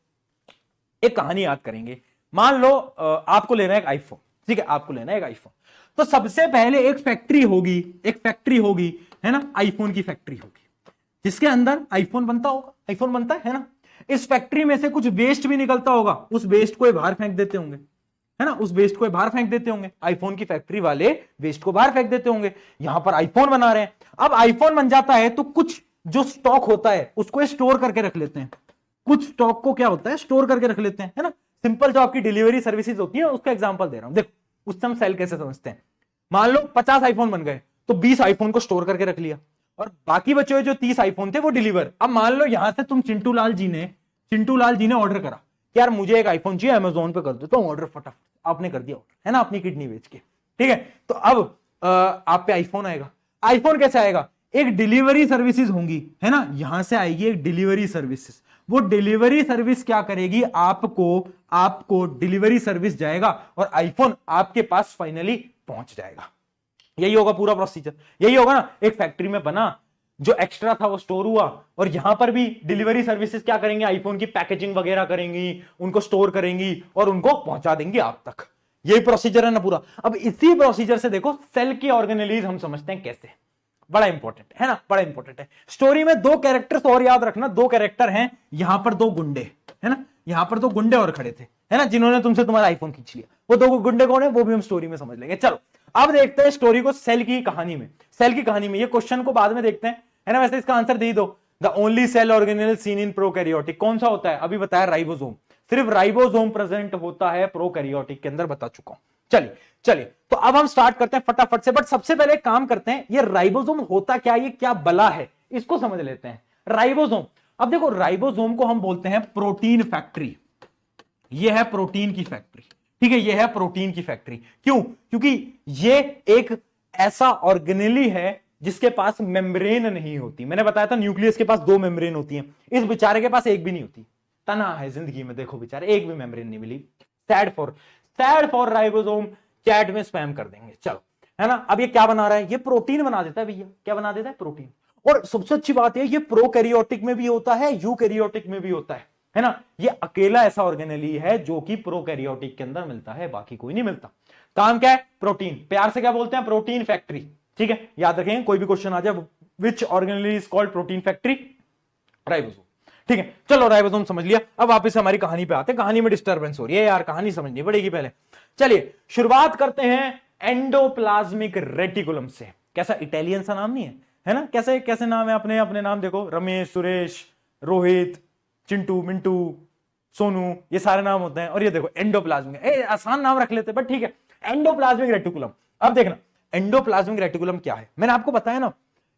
एक कहानी याद करेंगे। मान लो आपको लेना है एक आईफोन, ठीक है, आपको लेना है एक आईफोन। तो सबसे पहले एक फैक्ट्री होगी, एक फैक्ट्री होगी, है ना, आईफोन की फैक्ट्री होगी, जिसके अंदर आईफोन बनता होगा, आईफोन बनता है ना। इस फैक्ट्री में से कुछ वेस्ट भी निकलता होगा, उस वेस्ट को बाहर फेंक देते होंगे, है ना, उस वेस्ट को बाहर फेंक देते होंगे। आईफोन की फैक्ट्री वाले वेस्ट को बाहर फेंक देते होंगे, यहां पर आईफोन बना रहे हैं। अब आईफोन बन जाता है तो कुछ जो स्टॉक होता है उसको स्टोर करके रख लेते हैं, कुछ स्टॉक को क्या होता है, स्टोर करके रख लेते हैं, है ना। सिंपल जो आपकी डिलीवरी सर्विसेज होती है उसका एग्जांपल दे रहा हूं। देखो उस समय सेल कैसे समझते हैं। मान लो 50 आईफोन बन गए, तो 20 आईफोन को स्टोर करके रख लिया, और बाकी बचे हुए जो 30 आईफोन थे वो डिलीवर। अब मान लो यहां से तुम चिंटू लाल जी ने ऑर्डर करा कि यार मुझे एक आईफोन चाहिए, अमेजोन पे कर दो, तो ऑर्डर फटाफट आपने कर दिया ऑर्डर, है ना, अपनी किडनी बेच के, ठीक है। तो अब आप पे आईफोन आएगा। आईफोन कैसे आएगा, एक डिलीवरी सर्विसेज होंगी, है ना, यहां से आएगी एक डिलीवरी सर्विसेज, वो डिलीवरी सर्विस क्या करेगी, आपको डिलीवरी सर्विस जाएगा और आईफोन आपके पास फाइनली पहुंच जाएगा। यही होगा पूरा प्रोसीजर, यही होगा ना। एक फैक्ट्री में बना, जो एक्स्ट्रा था वो स्टोर हुआ, और यहां पर भी डिलीवरी सर्विसेज क्या करेंगे, आईफोन की पैकेजिंग वगैरह करेंगी, उनको स्टोर करेंगी और उनको पहुंचा देंगे आप तक। यही प्रोसीजर है ना पूरा। अब इसी प्रोसीजर से देखो सेल की ऑर्गेनेलीज हम समझते हैं कैसे, बड़ा इंपॉर्टेंट है ना, बड़ा इंपॉर्टेंट है। स्टोरी में दो कैरेक्टर्स और याद रखना, दो कैरेक्टर हैं, यहां पर दो गुंडे है ना, यहां पर दो गुंडे और खड़े थे है ना, जिन्होंने तुमसे तुम्हारा आईफोन खींच लिया। वो दो गुंडे कौन है वो भी हम स्टोरी में समझ लेंगे। चलो अब देखते हैं स्टोरी को सेल की कहानी में। सेल की कहानी में ये क्वेश्चन को बाद में देखते हैं है ना, वैसे इसका आंसर दे दो। The only cell organelle seen in prokaryotic कौन सा होता है, अभी बताया राइबोसोम। सिर्फ राइबोसोम प्रेजेंट होता है प्रोकैरियोटिक के अंदर, बता चुका हूं। चलिए चलिए तो अब हम स्टार्ट करते हैं फटाफट से, बट सबसे पहले काम करते हैं, ये राइबोसोम होता क्या, ये क्या बला है, इसको समझ लेते हैं। राइबोसोम, अब देखो राइबोसोम को हम बोलते हैं प्रोटीन फैक्ट्री। ये है प्रोटीन की फैक्ट्री, ठीक है, ये है प्रोटीन की फैक्ट्री। क्यों, क्योंकि ये एक ऐसा ऑर्गेनेली है जिसके पास मेम्ब्रेन नहीं होती। मैंने बताया था न्यूक्लियस के पास दो मेम्ब्रेन होती हैं, इस बेचारे के पास एक भी नहीं होती। तना है जिंदगी में, देखो बेचारे एक भी मेम्ब्रेन नहीं मिली। सैड फॉर राइबोसोम, चैट में स्पैम कर देंगे। चलो है ना, अब ये क्या बना रहा है, ये प्रोटीन बना देता है भैया, क्या बना देता है, प्रोटीन। और सबसे अच्छी बात है ये प्रोकैरियोटिक में भी होता है, यूकैरियोटिक में भी होता है ना। ये अकेला ऐसा ऑर्गेनेली है जो कि प्रोकैरियोटिक के अंदर मिलता है, बाकी कोई नहीं मिलता। काम क्या है, प्रोटीन। प्यार से क्या बोलते हैं, प्रोटीन फैक्ट्री, ठीक है, याद रखेंगे। कोई भी क्वेश्चन आ जाए, which organelle is called protein factory, ribosome, ठीक है। चलो राइबोसोम समझ लिया, अब वापस हमारी कहानी पे आते हैं। कहानी में डिस्टर्बेंस हो रही है यार, कहानी समझनी पड़ेगी पहले। चलिए शुरुआत करते हैं एंडोप्लाज्मिक रेटिकुलम से। कैसा इटालियन सा नाम नहीं है ना, कैसे कैसे नाम है अपने, अपने नाम देखो, रमेश, सुरेश, रोहित, चिंटू, मिंटू, सोनू, ये सारे नाम होते हैं। और ये देखो एंडोप्लाज्मिक, आसान नाम रख लेते हैं बट ठीक है, एंडोप्लाज्मिक रेटिकुलम। अब देखना एंडोप्लाज्मिक रेटिकुलम क्या है, मैंने आपको बताया ना,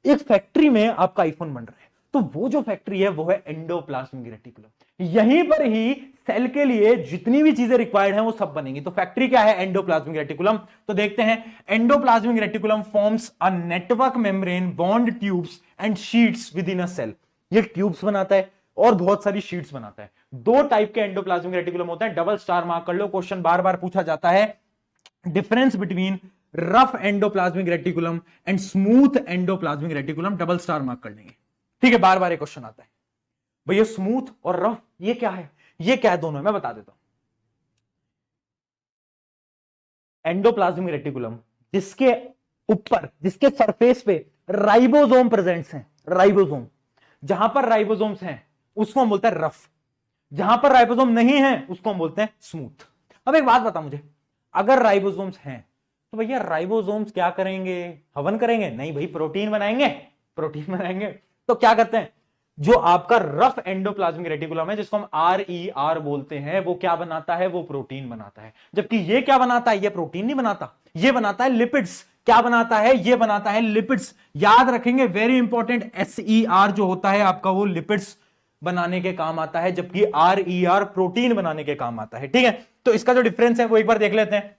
एक फैक्ट्री में आपका आईफोन बन रहा है, तो वो जो फैक्ट्री है वो है एंडोप्लाज्मिक रेटिकुलम। यहीं पर ही सेल के लिए जितनी भी चीजें रिक्वायर्ड हैं वो सब बनेंगी। तो फैक्ट्री क्या है, एंडोप्लाज्मिक रेटिकुलम। तो देखते हैं, endoplasmic reticulum forms a network membrane, bond tubes and sheets within a cell. ये ट्यूब्स बनाता है और बहुत सारी शीट्स बनाता है। दो टाइप के एंडोप्लाज्मिक रेटिकुलम होते हैं, डबल स्टार मार्क कर लो, क्वेश्चन बार बार पूछा जाता है। Difference between rough endoplasmic reticulum and smooth endoplasmic reticulum, double star mark कर लेंगे, ठीक है। बार बार एक क्वेश्चन आता है भैया स्मूथ और रफ ये क्या है, ये क्या है दोनों, मैं बता देता हूं। एंडोप्लाज्मिक रेटिकुलम जिसके ऊपर, जिसके सरफेस पे राइबोसोम प्रेजेंट्स हैं, राइबोसोम, जहां पर राइबोसोम्स हैं उसको हम बोलते हैं रफ, जहां पर राइबोसोम नहीं है उसको हम बोलते हैं स्मूथ। अब एक बात बता मुझे, अगर राइबोसोम्स हैं तो भैया राइबोसोम्स क्या करेंगे, हवन करेंगे, नहीं भाई प्रोटीन बनाएंगे, प्रोटीन बनाएंगे। तो क्या करते हैं, जो आपका रफ एंडोप्लाज्मिक रेटिकुलम है जिसको हम RER बोलते हैं, वो क्या बनाता है, वो प्रोटीन बनाता है। जबकि ये क्या बनाता है, ये प्रोटीन नहीं बनाता, ये बनाता है लिपिड्स। क्या बनाता है, ये बनाता है लिपिड्स। याद रखेंगे वेरी इंपॉर्टेंट, SER जो होता है आपका वो लिपिड्स बनाने के काम आता है, जबकि RER प्रोटीन बनाने के काम आता है, ठीक है। तो इसका जो डिफरेंस है वो एक बार देख लेते हैं,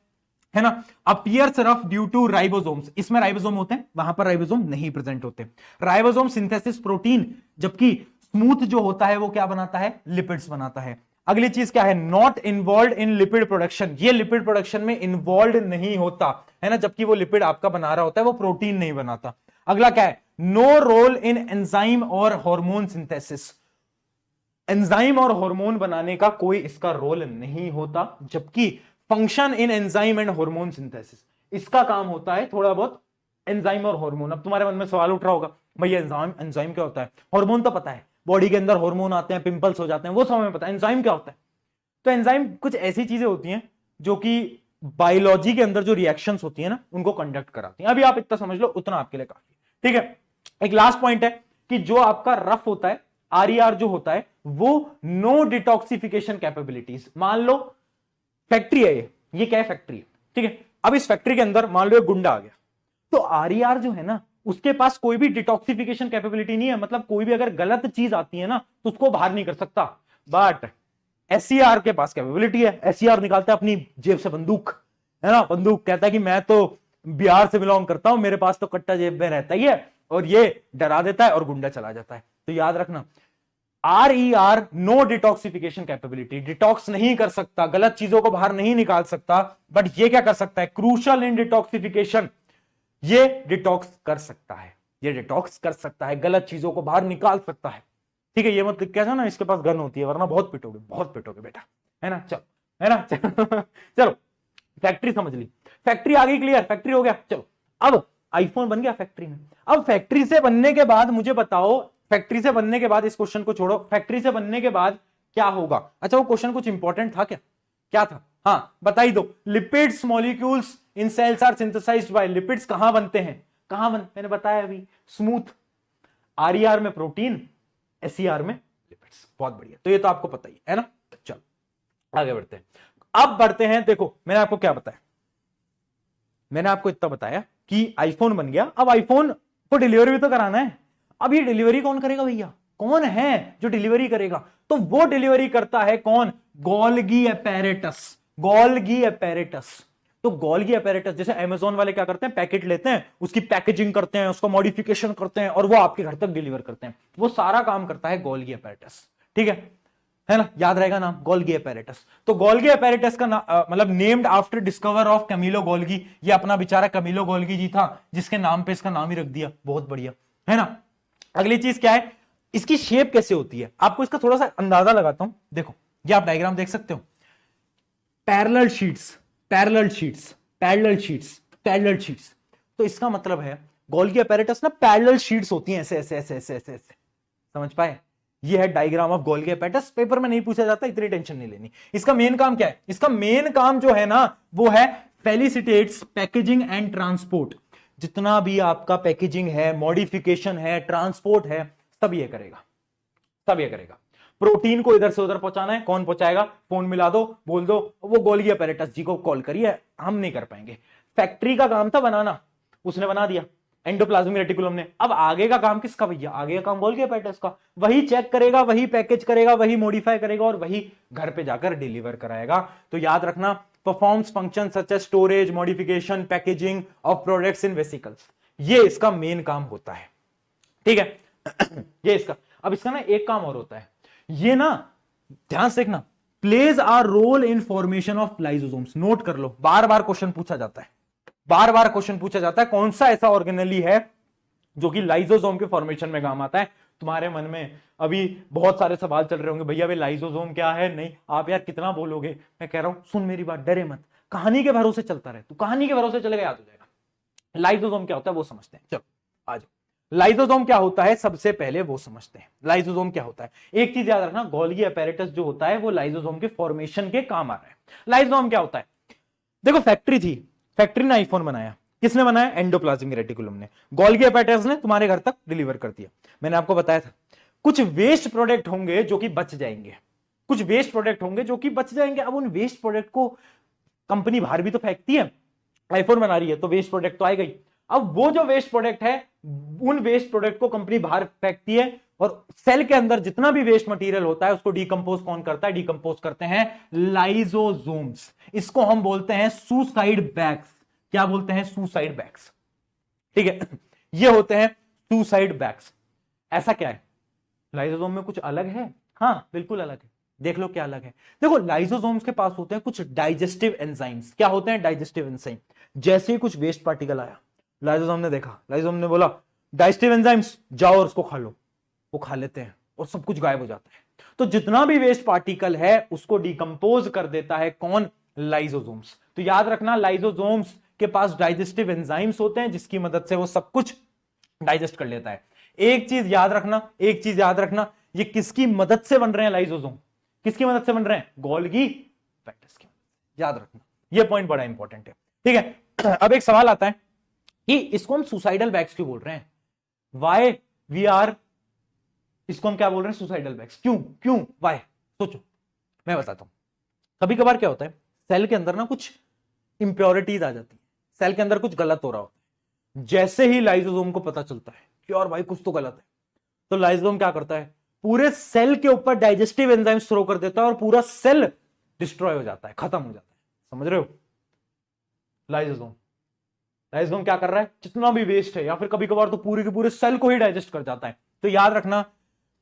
है ना। Appears rough due to ribosomes, इसमें राइबोसोम होते हैं, वहां पर राइबोसोम नहीं प्रेजेंट होते। राइबोसोम सिंथेसिस प्रोटीन, जबकि स्मूथ जो होता है वो क्या बनाता है, लिपिड्स बनाता है। अगली चीज क्या है, not involve in lipid production, ये लिपिड प्रोडक्शन में इन्वॉल्व नहीं होता है ना, जबकि वो लिपिड आपका बना रहा होता है, वो प्रोटीन नहीं बनाता। अगला क्या है, नो रोल इन एंजाइम और हार्मोन सिंथेसिस, एंजाइम और हार्मोन बनाने का कोई इसका रोल नहीं होता, जबकि function in enzyme and hormone synthesis, इसका काम होता है थोड़ा बहुत एंजाइम और हार्मोन। अब तुम्हारे मन में सवाल उठ रहा होगा भैया एंजाइम, एंजाइम क्या होता है, हार्मोन तो पता है, बॉडी के अंदर हार्मोन आते हैं, पिंपल्स हो जाते हैं, वो सब हमें पता है, एंजाइम क्या होता है। तो एंजाइम कुछ ऐसी चीजें होती हैं जो कि बायोलॉजी के अंदर जो रिएक्शंस होती है ना उनको कंडक्ट कराती हैं। अभी आप इतना समझ लो, उतना आपके लिए काफी, ठीक है। एक लास्ट पॉइंट है कि जो आपका रफ होता है, RER जो होता है, वो नो डिटॉक्सिफिकेशन कैपेबिलिटीज। मान लो फैक्ट्री है, ये क्या है, फैक्ट्री है, ठीक है। अब इस फैक्ट्री के अंदर मान लो एक गुंडा आ गया, तो RER जो है ना उसके पास कोई भी डिटॉक्सिफिकेशन कैपेबिलिटी नहीं है, मतलब कोई भी अगर गलत चीज आती है ना तो उसको बाहर नहीं कर सकता। बट SER के पास कैपेबिलिटी है, SER निकालता है अपनी जेब से बंदूक, है ना, बंदूक, कहता है कि मैं तो बिहार से बिलोंग करता हूं, मेरे पास तो कट्टा जेब में रहता ही है, और ये डरा देता है और गुंडा चला जाता है। तो याद रखना RER, no detoxification capability, detox नहीं कर सकता, गलत चीजों को बाहर नहीं निकाल सकता, बट ये क्या कर सकता है, क्रूशल इन डिटॉक्सिफिकेशन, ये डिटॉक्स कर सकता है, ये डिटॉक्स कर सकता है, गलत चीजों को बाहर निकाल सकता है। ठीक है, ये मत कहना ना इसके पास गन होती है, वरना बहुत पिटोगे, बहुत पिटोगे बेटा, है ना। चलो, है ना। चलो, फैक्ट्री समझ ली, फैक्ट्री आ गई, क्लियर, फैक्ट्री हो गया। चलो, अब आईफोन बन गया फैक्ट्री में। अब फैक्ट्री से बनने के बाद मुझे बताओ, फैक्ट्री से बनने के बाद, इस क्वेश्चन को छोड़ो, फैक्ट्री से बनने के बाद क्या होगा। अच्छा, वो क्वेश्चन कुछ इंपॉर्टेंट था क्या, क्या था, हाँ बता ही दो। Lipids molecules in cells are synthesized by, lipids कहां बनते हैं, कहां बन, मैंने बताया अभी, स्मूथ, RER में प्रोटीन, SER में लिपिड्स। बहुत बढ़िया, तो ये तो आपको पता ही है ना। चलो आगे बढ़ते हैं। अब बढ़ते हैं, देखो मैंने आपको क्या बताया, मैंने आपको इतना बताया कि आईफोन बन गया, अब आईफोन को डिलीवरी भी तो कराना है। अब ये डिलीवरी कौन करेगा भैया, कौन है जो डिलीवरी करेगा, तो वो डिलीवरी करता है कौन, गोल्गी एपेरेटस, गोल्गी एपेरेटस। तो गोल्गी एपेरेटस, जैसे अमेजोन वाले क्या करते हैं, पैकेट लेते हैं, उसकी पैकेजिंग करते हैं, उसको मॉडिफिकेशन करते हैं और वो आपके घर तक डिलीवर करते हैं, वो सारा काम करता है गोल्गी एपेरेटस। ठीक है ना, याद रहेगा नाम, गोल्गी एपेरेटस। तो गोल्गी एपेरेटस का मतलब named after discover of Camillo Golgi, ये अपना बेचारा कैमिलो गोल्गी जी था जिसके नाम पे इसका नाम ही रख दिया, बहुत बढ़िया, है ना। अगली चीज क्या है, इसकी शेप कैसे होती है, आपको इसका थोड़ा सा अंदाजा लगाता हूं। देखो, ये आप डायग्राम देख सकते हो, parallel sheets, parallel sheets, parallel sheets, parallel sheets. तो इसका मतलब है गोल्गी एपेरेटस ना पैरेलल शीट्स होती हैं, ऐसे ऐसे ऐसे ऐसे ऐसे ऐसे, समझ पाए। ये है diagram of Golgi apparatus, paper में नहीं पूछा जाता, इतनी टेंशन नहीं लेनी। इसका मेन काम क्या है, इसका मेन काम जो है ना वो है फेलिसिटेट्स पैकेजिंग एंड ट्रांसपोर्ट। जितना भी आपका पैकेजिंग है, मॉडिफिकेशन है, ट्रांसपोर्ट है, सब ये करेगा, सब ये करेगा। प्रोटीन को इधर से उधर पहुंचाना है, कौन पहुंचाएगा, फोन मिला दो, बोल दो, वो गोल्गी एपेरेटस जी को कॉल करिए, हम नहीं कर पाएंगे। फैक्ट्री का काम था बनाना, उसने बना दिया एंडोप्लाज्मिक रेटिकुलम ने। अब आगे का काम किसका भैया, आगे का काम गोल्गी एपेरेटस का, वही चेक करेगा, वही पैकेज करेगा, वही मॉडिफाई करेगा और वही घर पे जाकर डिलीवर कराएगा। तो याद रखना, performs function such as storage, modification, packaging of products in vesicles, ये इसका मेन काम होता है। ठीक है। ये इसका, अब इसका ना एक काम और होता है, ये ना ध्यान से देखना, plays are role in formation of lysosomes. Note कर लो, बार बार क्वेश्चन पूछा जाता है, बार बार क्वेश्चन पूछा जाता है, कौन सा ऐसा ऑर्गेनेली है जो कि लाइसोसोम के फॉर्मेशन में काम आता है। तुम्हारे मन में अभी बहुत सारे सवाल चल रहे होंगे, भैया वे लाइसोसोम क्या है, नहीं आप यार कितना बोलोगे, मैं कह रहा हूं सुन मेरी बात, डरे मत, कहानी के भरोसे चलता रहे, तू कहानी के भरोसे चलेगा याद हो जाएगा। लाइसोसोम क्या होता है वो समझते हैं, चलो आ जाओ। लाइसोसोम क्या होता है सबसे पहले वो समझते हैं। लाइसोसोम क्या होता है, एक चीज याद रखना, गोल्गी एपेरेटस जो होता है वो लाइसोसोम के फॉर्मेशन के काम आ रहा है। लाइसोसोम क्या होता है, देखो फैक्ट्री थी, फैक्ट्री ने आईफोन बनाया, किसने बनाया, एंडोप्लाज्मिक रेटिकुलम ने, गोल्गी एपेरेटस ने तुम्हारे घर तक डिलीवर कर दिया। मैंने आपको बताया था कुछ वेस्ट प्रोडक्ट होंगे जो कि बच जाएंगे, कुछ वेस्ट प्रोडक्ट होंगे जो कि बच जाएंगे। अब उन वेस्ट प्रोडक्ट को कंपनी बाहर भी तो फेंकती है, आईफोन बना रही है तो वेस्ट प्रोडक्ट तो आएगा ही। अब वो जो वेस्ट प्रोडक्ट है, उन वेस्ट प्रोडक्ट को कंपनी बाहर फेंकती है और सेल के अंदर जितना भी वेस्ट मटेरियल होता है उसको डिकंपोज कौन करता है, डिकंपोज करते हैं लाइसोसोम्स। इसको हम बोलते हैं सुसाइड बैग्स। क्या बोलते हैं, सुसाइड बैग्स। ठीक है, ये होते हैं सुसाइड बैग्स। ऐसा क्या है, लाइसोसोम में कुछ अलग है, हाँ बिल्कुल अलग है। देख लो क्या अलग है, देखो लाइसोसोम्स के पास होते हैं कुछ डाइजेस्टिव एंजाइम्स। क्या होते हैं, डाइजेस्टिव एंजाइम। जैसे ही कुछ वेस्ट पार्टिकल आया, लाइसोसोम ने देखा, लाइसोसोम ने बोला डाइजेस्टिव एंजाइम्स जाओ और उसको खा लो, वो खा लेते हैं और सब कुछ गायब हो जाता है। तो जितना भी वेस्ट पार्टिकल है उसको डिकंपोज कर देता है कौन, लाइसोसोम्स। तो याद रखना, लाइसोसोम्स के पास डाइजेस्टिव एंजाइम्स होते हैं जिसकी मदद से वो सब कुछ डाइजेस्ट कर लेता है। एक चीज याद रखना, एक चीज याद रखना, ये किसकी मदद से बन रहे हैं लाइसोसोम, किसकी मदद से बन रहे हैं, गोल्गी एपेरेटस की। याद रखना, ये पॉइंट बड़ा इंपॉर्टेंट है। ठीक है, अब एक सवाल आता है कि इसको हम सुसाइडल बैग्स क्यों बोल रहे हैं, वाई वी आर, इसको हम क्या बोल रहे हैं, सुसाइडल बैग्स, क्यों क्यों वाई, सोचो मैं बताता हूं। कभी कभार क्या होता है, सेल के अंदर ना कुछ इंप्योरिटीज आ जाती है, सेल के अंदर कुछ गलत हो रहा होता है। जैसे ही लाइसोसोम को पता चलता है कि और भाई कुछ तो गलत है, तो लाइसोसोम क्या करता है, पूरे सेल के ऊपर डाइजेस्टिव एंजाइम थ्रो कर देता है और पूरा सेल डिस्ट्रॉय हो जाता है, खत्म हो जाता है। समझ रहे हो, लाइसोसोम, लाइसोसोम क्या कर रहा है, जितना भी वेस्ट है या फिर कभी कभार तो पूरे के पूरे सेल को ही डाइजेस्ट कर जाता है। तो याद रखना,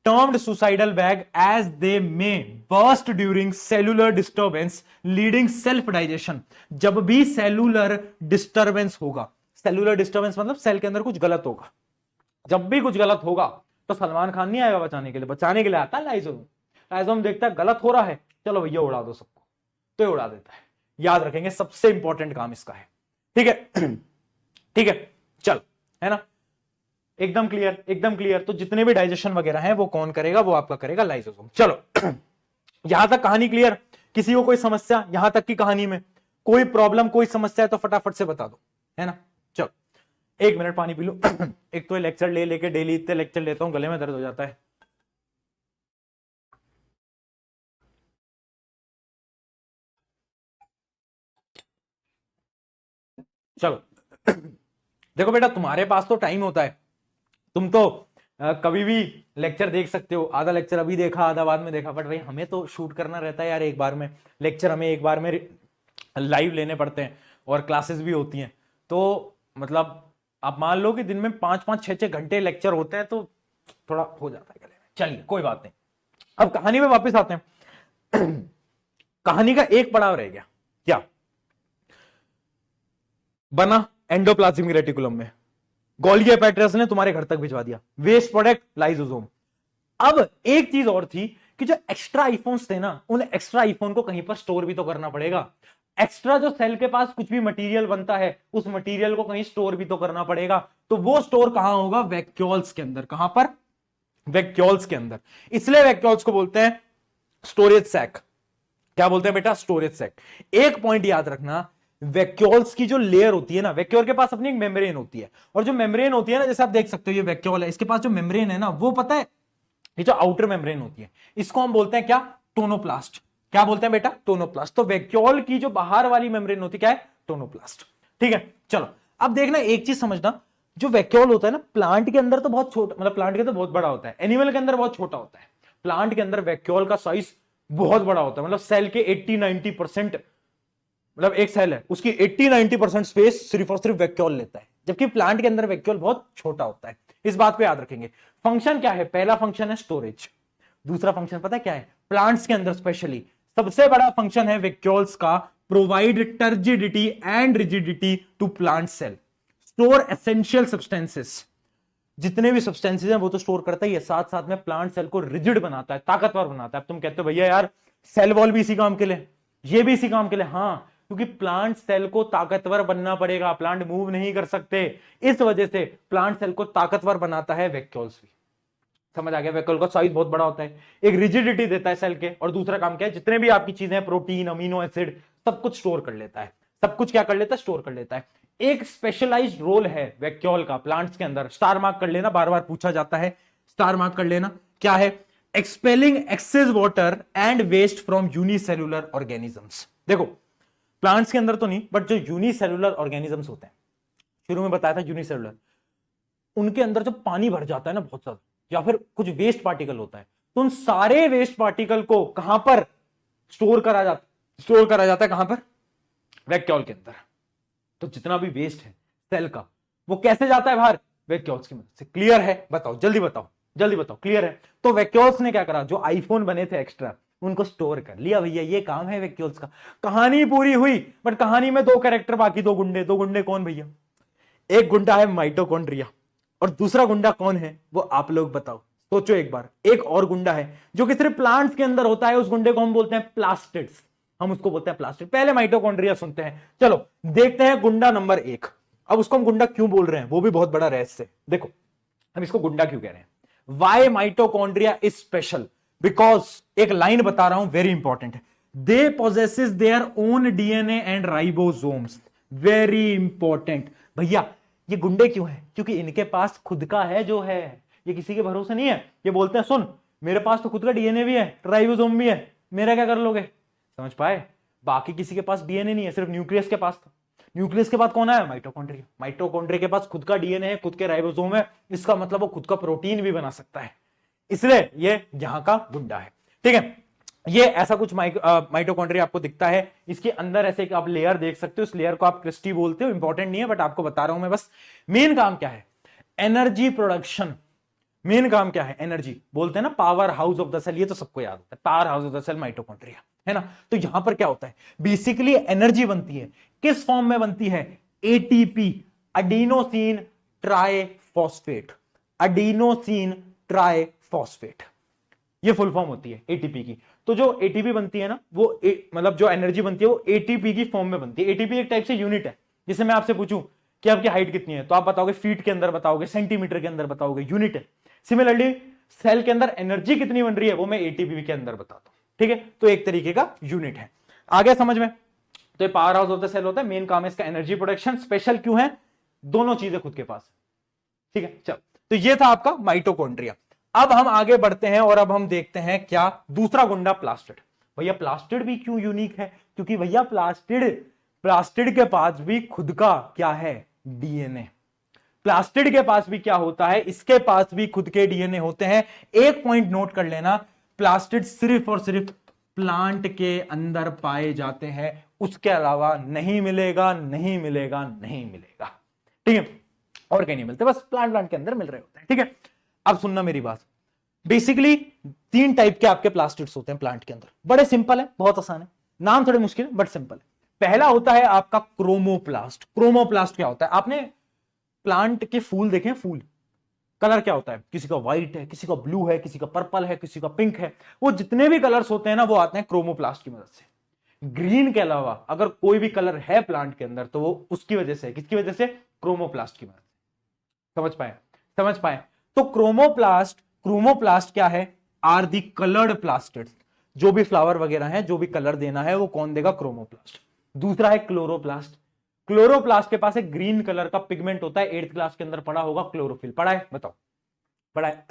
termed suicidal bag as they may burst during cellular disturbance leading self digestion। जब भी सेलुलर डिस्टर्बेंस होगा, सेलुलर डिस्टर्बेंस मतलब सेल के अंदर कुछ गलत होगा, जब भी कुछ गलत होगा तो सलमान खान नहीं आएगा बचाने के लिए, बचाने के लिए आता है लाइजोम। लाइजोम देखता है गलत हो रहा है, चलो भैया उड़ा दो सबको, तो ये उड़ा देता है। याद रखेंगे, सबसे इंपॉर्टेंट काम इसका है। ठीक है ठीक है, चल, है ना, एकदम क्लियर, एकदम क्लियर। तो जितने भी डाइजेशन वगैरह हैं वो कौन करेगा, वो आपका करेगा लाइसोसोम। चलो यहां तक कहानी क्लियर। किसी को कोई समस्या यहां तक की कहानी में, कोई प्रॉब्लम, कोई समस्या है तो फटाफट से बता दो, है ना। चलो 1 मिनट पानी पी लो। एक तो लेक्चर लेके डेली इतने लेक्चर लेता हूं, गले में दर्द हो जाता है। चलो देखो बेटा, तुम्हारे पास तो टाइम होता है, तुम तो कभी भी लेक्चर देख सकते हो। आधा लेक्चर अभी देखा, आधा बाद में देखा, बट भाई हमें तो शूट करना रहता है यार। एक बार में लेक्चर हमें एक बार में लाइव लेने पड़ते हैं और क्लासेस भी होती हैं। तो मतलब आप मान लो कि दिन में 5-5, 6-6 घंटे लेक्चर होते हैं, तो थोड़ा हो जाता है गले में। चलिए कोई बात नहीं, अब कहानी में वापस आते हैं। कहानी का एक पड़ाव रह गया, क्या बना? एंडोप्लाज्मिक रेटिकुलम में गोल्गी एपेट्रस ने तुम्हारे घर तक भिजवा दिया, वेस्ट प्रोडक्ट लाइसोसोम। अब एक चीज और थी कि जो एक्स्ट्रा आईफोन्स थे ना, उन एक्स्ट्रा आईफोन को कहीं पर स्टोर भी तो करना पड़ेगा। एक्स्ट्रा जो सेल के पास कुछ भी मटेरियल बनता है, उस मटेरियल को कहीं स्टोर भी तो करना पड़ेगा। तो वो स्टोर कहां होगा? वैक्यूल्स के अंदर। कहां पर? वैक्यूल्स के अंदर। इसलिए वैक्यूल्स को बोलते हैं स्टोरेज सैक। क्या बोलते हैं बेटा? Storage sac. एक पॉइंट याद रखना, वैक्यूल्स की जो लेयर होती है ना, वैक्यूल के पास अपनी एक मेम्ब्रेन होती है, और जो मेम्ब्रेन होती है ना, जैसे आप देख सकते हो ये वैक्यूल है, इसके पास जो मेम्ब्रेन है ना, वो पता है, ये जो आउटर मेम्ब्रेन होती है, इसको हम बोलते हैं क्या? टोनोप्लास्ट। क्या बोलते हैं बेटा? टोनोप्लास्ट। तो वैक्यूल की जो बाहर वाली मेम्ब्रेन होती है क्या है? टोनोप्लास्ट। ठीक है, चलो अब देखना, एक चीज समझना, जो वैक्यूल होता है ना, प्लांट के अंदर तो बहुत छोटा, मतलब प्लांट के अंदर बहुत बड़ा होता है, एनिमल के अंदर बहुत छोटा होता है। प्लांट के अंदर वैक्यूल का साइज बहुत बड़ा होता है, मतलब सेल के 80-90%, मतलब एक सेल है उसकी 80-90% स्पेस सिर्फ और सिर्फ वैक्यूल लेता है, जबकि प्लांट के अंदर वैक्यूल बहुत छोटा होता है। इस बात को याद रखेंगे। फंक्शन क्या है? पहला फंक्शन है स्टोरेज, दूसरा फंक्शन पता है क्या है? प्लांट्स के अंदर स्पेशली सबसे बड़ा फंक्शन है वैक्यूल्स का, provide turgidity and rigidity to plant cell, store essential substances. जितने भी सब्सटेंसेस हैं वो तो स्टोर करता ही है, साथ साथ में प्लांट सेल को रिजिड बनाता है, ताकतवर बनाता है। अब तुम कहते हो भैया यार सेल वॉल भी इसी काम के लिए, ये भी इसी काम के लिए। हाँ, क्योंकि प्लांट सेल को ताकतवर बनना पड़ेगा, प्लांट मूव नहीं कर सकते, इस वजह से प्लांट सेल को ताकतवर बनाता है वैक्यूल्स भी। समझ आ गया? वैक्यूल का साइज बहुत बड़ा होता है, एक रिजिडिटी देता है सेल के, और दूसरा काम क्या है? जितने भी आपकी चीजें, प्रोटीन, अमीनो एसिड, सब कुछ स्टोर कर लेता है। सब कुछ क्या कर लेता है? स्टोर कर लेता है। एक स्पेशलाइज्ड रोल है वैक्यूल का प्लांट्स के अंदर, स्टार मार्क कर लेना, बार बार पूछा जाता है, स्टार मार्क कर लेना। क्या है? Expelling excess water and waste from unicellular organisms. देखो प्लांट्स के अंदर तो नहीं, बट जो यूनिसेल्युलर ऑर्गेनिजम्स होते हैं, शुरू में बताया था यूनिसेल्युलर, उनके अंदर जब पानी भर जाता है ना बहुत ज्यादा, या फिर कुछ वेस्ट पार्टिकल होता है, तो उन सारे वेस्ट पार्टिकल को कहां पर स्टोर करा जाता है? कहां पर? वैक्यूल के अंदर। तो जितना भी वेस्ट है सेल का, वो कैसे जाता है बाहर? वैक्यूल्स की मदद से। क्लियर है? बताओ, जल्दी बताओ, जल्दी बताओ। क्लियर है? तो वैक्यूल्स ने क्या करा? जो आईफोन बने थे एक्स्ट्रा, उनको स्टोर कर लिया भैया, ये काम है वैक्यूल्स का। कहानी पूरी हुई, बट कहानी में 2 कैरेक्टर बाकी, 2 गुंडे। 2 गुंडे कौन भैया? एक गुंडा है माइटोकॉन्ड्रिया, और दूसरा गुंडा कौन है वो आप लोग बताओ, सोचो एक बार। एक और गुंडा है जो कि सिर्फ प्लांट्स के अंदर होता है, उस गुंडे को हम बोलते हैं प्लास्टिड्स। हम उसको बोलते हैं प्लास्टिड। पहले माइटोकॉन्ड्रिया सुनते हैं, चलो देखते हैं गुंडा नंबर 1। अब उसको हम गुंडा क्यों बोल रहे हैं वो भी बहुत बड़ा रहस्य है। देखो हम इसको गुंडा क्यों कह रहे हैं, why mitochondria is special, because एक लाइन बता रहा हूं, वेरी इंपॉर्टेंट है, they possesses their own DNA and ribosomes. Very important भैया। ये गुंडे क्यों है? क्योंकि इनके पास खुद का है जो है, ये किसी के भरोसे नहीं है। ये बोलते हैं सुन मेरे पास तो खुद का डीएनए भी है, राइबोसोम भी है, मेरा क्या कर लोगे? समझ पाए? बाकी किसी के पास डीएनए नहीं है, सिर्फ न्यूक्लियस के पास था। न्यूक्लियस के बाद कौन है? माइटोकॉन्ड्रिया। माइटोकॉन्ड्रिया के पास खुद का डीएनए है, खुद के राइबोसोम है, इसका मतलब वो खुद का प्रोटीन भी बना सकता है, इसलिए ये यहां का गुंडा है। ठीक है, ये ऐसा कुछ माइटोकॉन्ड्रिया आपको दिखता है। इसके अंदर ऐसे आप लेयर देख सकते हो, इस लेयर को आप क्रिस्टी बोलते हो, इंपॉर्टेंट नहीं है बट आपको बता रहा हूं मैं बस। मेन काम क्या है? Energy production. मेन काम क्या है? एनर्जी। बोलते हैं ना power house of the cell, ये तो सबको याद होता है, power house of the cell mitochondria, है ना। तो यहां पर क्या होता है? बेसिकली एनर्जी बनती है, किस फॉर्म में बनती है? एटीपी, अडीनोसिन ट्राइफॉस्फेट, अडीनोसिन ट्राइफॉस्फेट, ये फुल फॉर्म होती है एटीपी की। तो जो एटीपी बनती है ना, वो मतलब जो एनर्जी बनती है वो एटीपी की फॉर्म में बनती है। एटीपी एक टाइप से यूनिट है। जैसे मैं आपसे पूछूं कि आपकी हाइट कितनी है, तो आप बताओगे फीट के अंदर बताओगे, सेंटीमीटर के अंदर बताओगे, यूनिट है। सिमिलरली सेल के अंदर एनर्जी कितनी बन रही है वो मैं एटीपी के अंदर बताता हूं, ठीक है। तो एक तरीके का यूनिट है। आगे समझ में? तो ये power house of the cell होता है, मेन काम है इसका एनर्जी प्रोडक्शन। स्पेशल क्यों है? दोनों चीजें खुद के पास, ठीक है। चलो, तो ये था आपका माइटोकॉन्ड्रिया। अब हम आगे बढ़ते हैं और अब हम देखते हैं क्या दूसरा गुंडा, प्लास्टिड। भैया प्लास्टिड भी क्यों यूनिक है? क्योंकि भैया प्लास्टिड के पास भी खुद का क्या है? डीएनए। प्लास्टिड के पास भी क्या होता है? इसके पास भी खुद के डीएनए होते हैं। एक पॉइंट नोट कर लेना, प्लास्टिड सिर्फ और सिर्फ प्लांट के अंदर पाए जाते हैं, उसके अलावा नहीं मिलेगा, नहीं मिलेगा, नहीं मिलेगा, ठीक है। और कहीं नहीं मिलते, बस प्लांट के अंदर मिल रहे होते हैं, ठीक है। अब सुनना मेरी बात। बेसिकली 3 टाइप के आपके प्लास्टिड्स होते हैं प्लांट के अंदर। बड़े सिंपल है, बहुत आसान है, नाम थोड़े मुश्किल है बट सिंपल है। पहला होता है आपका क्रोमोप्लास्ट। क्रोमोप्लास्ट क्या होता है? आपने प्लांट के फूल देखे? फूल कलर क्या होता है? किसी का व्हाइट है, किसी का ब्लू है, किसी का पर्पल है, किसी का पिंक है। वो जितने भी कलर्स होते हैं ना, वो आते हैं क्रोमोप्लास्ट की मदद से। ग्रीन के अलावा अगर कोई भी कलर है प्लांट के अंदर, तो वो उसकी वजह से, किसकी वजह से? क्रोमोप्लास्ट की मदद से। समझ पाए? समझ पाए? तो क्रोमोप्लास्ट क्या है? Are the coloured plastids. जो भी फ्लावर वगैरह है, जो भी कलर देना है, वो कौन देगा? क्रोमोप्लास्ट। दूसरा है क्लोरोप्लास्ट। क्लोरोप्लास्ट के पास एक ग्रीन कलर का पिगमेंट होता है, 8th क्लास के अंदर पढ़ा होगा, क्लोरोफिल। पढ़ा है? बताओ, पढ़ा है?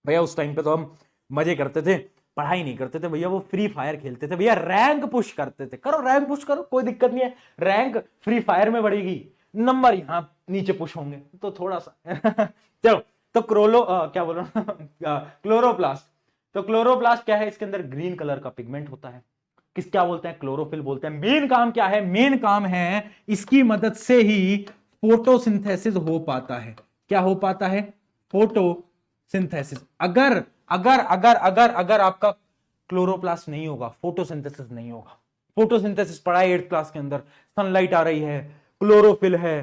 भैया उस टाइम पे तो हम मजे करते थे, पढ़ाई नहीं करते थे भैया, वो फ्री फायर खेलते थे भैया, रैंक पुश करते थे। करो रैंक पुश करो, कोई दिक्कत नहीं है, रैंक फ्री फायर में बढ़ेगी, नंबर यहां नीचे पुश होंगे, तो थोड़ा सा चलो। तो क्या बोल रहा हूं क्लोरोप्लास्ट। तो क्लोरोप्लास्ट क्या है? इसके अंदर ग्रीन कलर का पिगमेंट होता है, किस क्या बोलते हैं? क्लोरोफिल बोलते हैं। मेन काम क्या है? मेन काम है इसकी मदद से ही फोटोसिंथेसिस हो पाता है। क्या हो पाता है? फोटोसिंथेसिस। अगर अगर अगर अगर अगर आपका क्लोरोप्लास्ट नहीं होगा, फोटोसिंथेसिस नहीं होगा। फोटोसिंथेसिस पढ़ा है 8th क्लास के अंदर, सनलाइट आ रही है, क्लोरोफिल है,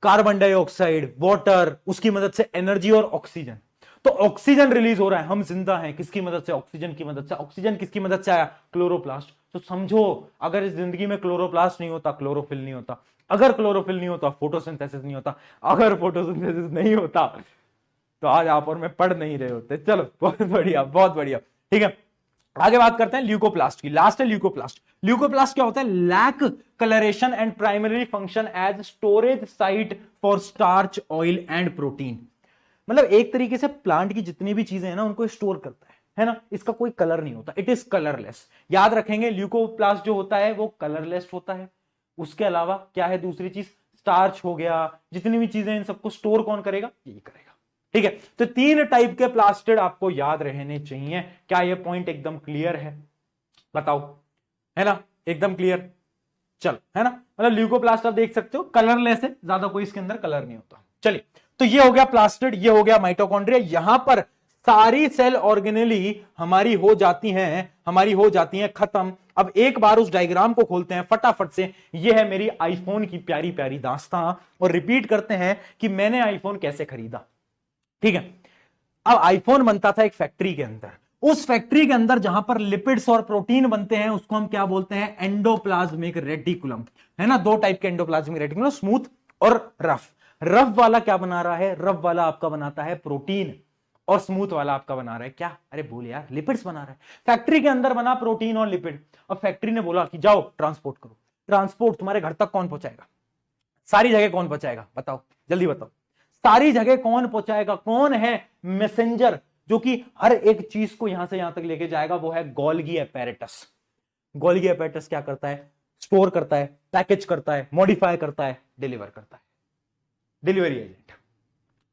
कार्बन डाइऑक्साइड, वाटर, उसकी मदद से एनर्जी और ऑक्सीजन। तो ऑक्सीजन रिलीज हो रहा है, हम जिंदा हैं, किसकी मदद से? ऑक्सीजन की मदद से। ऑक्सीजन किसकी मदद से आया? क्लोरोप्लास्ट। तो समझो, अगर इस जिंदगी में क्लोरोप्लास्ट नहीं होता, क्लोरोफिल नहीं होता। अगर क्लोरोफिल नहीं होता, फोटोसिंथेसिस नहीं होता। अगर फोटोसिंथेसिस नहीं होता, तो आज आप और मैं पढ़ नहीं रहे होते। चलो, बहुत बढ़िया, बहुत बढ़िया, ठीक है। आगे बात करते हैं ल्यूकोप्लास्ट की। लास्ट है ल्यूकोप्लास्ट। ल्यूकोप्लास्ट क्या होता है? Lack colouration and primary function as storage site for starch, oil and protein. मतलब एक तरीके से प्लांट की जितनी भी चीजें हैं ना, उनको स्टोर करता है ना। इसका कोई कलर नहीं होता, इट इज कलरलेस। याद रखेंगे, ल्यूकोप्लास्ट जो होता है वो कलरलेस होता है। उसके अलावा क्या है? दूसरी चीज स्टार्च हो गया, जितनी भी चीजें, इन सबको स्टोर कौन करेगा? यही करेगा, ठीक है। तो 3 टाइप के प्लास्टिड आपको याद रहने चाहिए। क्या ये पॉइंट एकदम क्लियर है? बताओ, है ना? एकदम क्लियर, चल, है ना। मतलब ल्यूकोप्लास्ट आप देख सकते हो, कलरलेस है, ज्यादा कोई इसके अंदर कलर नहीं होता। चलिए, तो ये हो गया प्लास्टिड, ये हो गया माइटोकॉन्ड्रिया। यहां पर सारी सेल ऑर्गेनेली हमारी हो जाती हैं खत्म। अब एक बार उस डायग्राम को खोलते हैं फटाफट से। ये है मेरी आईफोन की प्यारी प्यारी दास्तां, और रिपीट करते हैं कि मैंने आईफोन कैसे खरीदा, ठीक है। अब आईफोन बनता था एक फैक्ट्री के अंदर। उस फैक्ट्री के अंदर जहां पर लिपिड्स और प्रोटीन बनते हैं, उसको हम क्या बोलते हैं? एंडोप्लाज्मिक रेटिकुलम, है ना। 2 टाइप के एंडोप्लाज्मिक रेटिकुलम, स्मूथ और रफ। रफ वाला क्या बना रहा है? रफ वाला आपका बनाता है प्रोटीन, और स्मूथ वाला आपका बना रहा है क्या? अरे बोल यार, लिपिड्स बना रहा है। फैक्ट्री के अंदर बना प्रोटीन और लिपिड। अब फैक्ट्री ने बोला कि जाओ ट्रांसपोर्ट करो। ट्रांसपोर्ट तुम्हारे घर तक कौन पहुंचाएगा? सारी जगह कौन पहुंचाएगा? बताओ, जल्दी बताओ, सारी जगह कौन पहुंचाएगा? कौन है मैसेंजर जो कि हर एक चीज को यहां से यहां तक लेके जाएगा? वो है गोल्गी एपेरेटस। गोल्गी एपेरेटस क्या करता है? स्टोर करता है, पैकेज करता है, मॉडिफाई करता है, डिलीवर करता है, डिलीवरी एजेंट,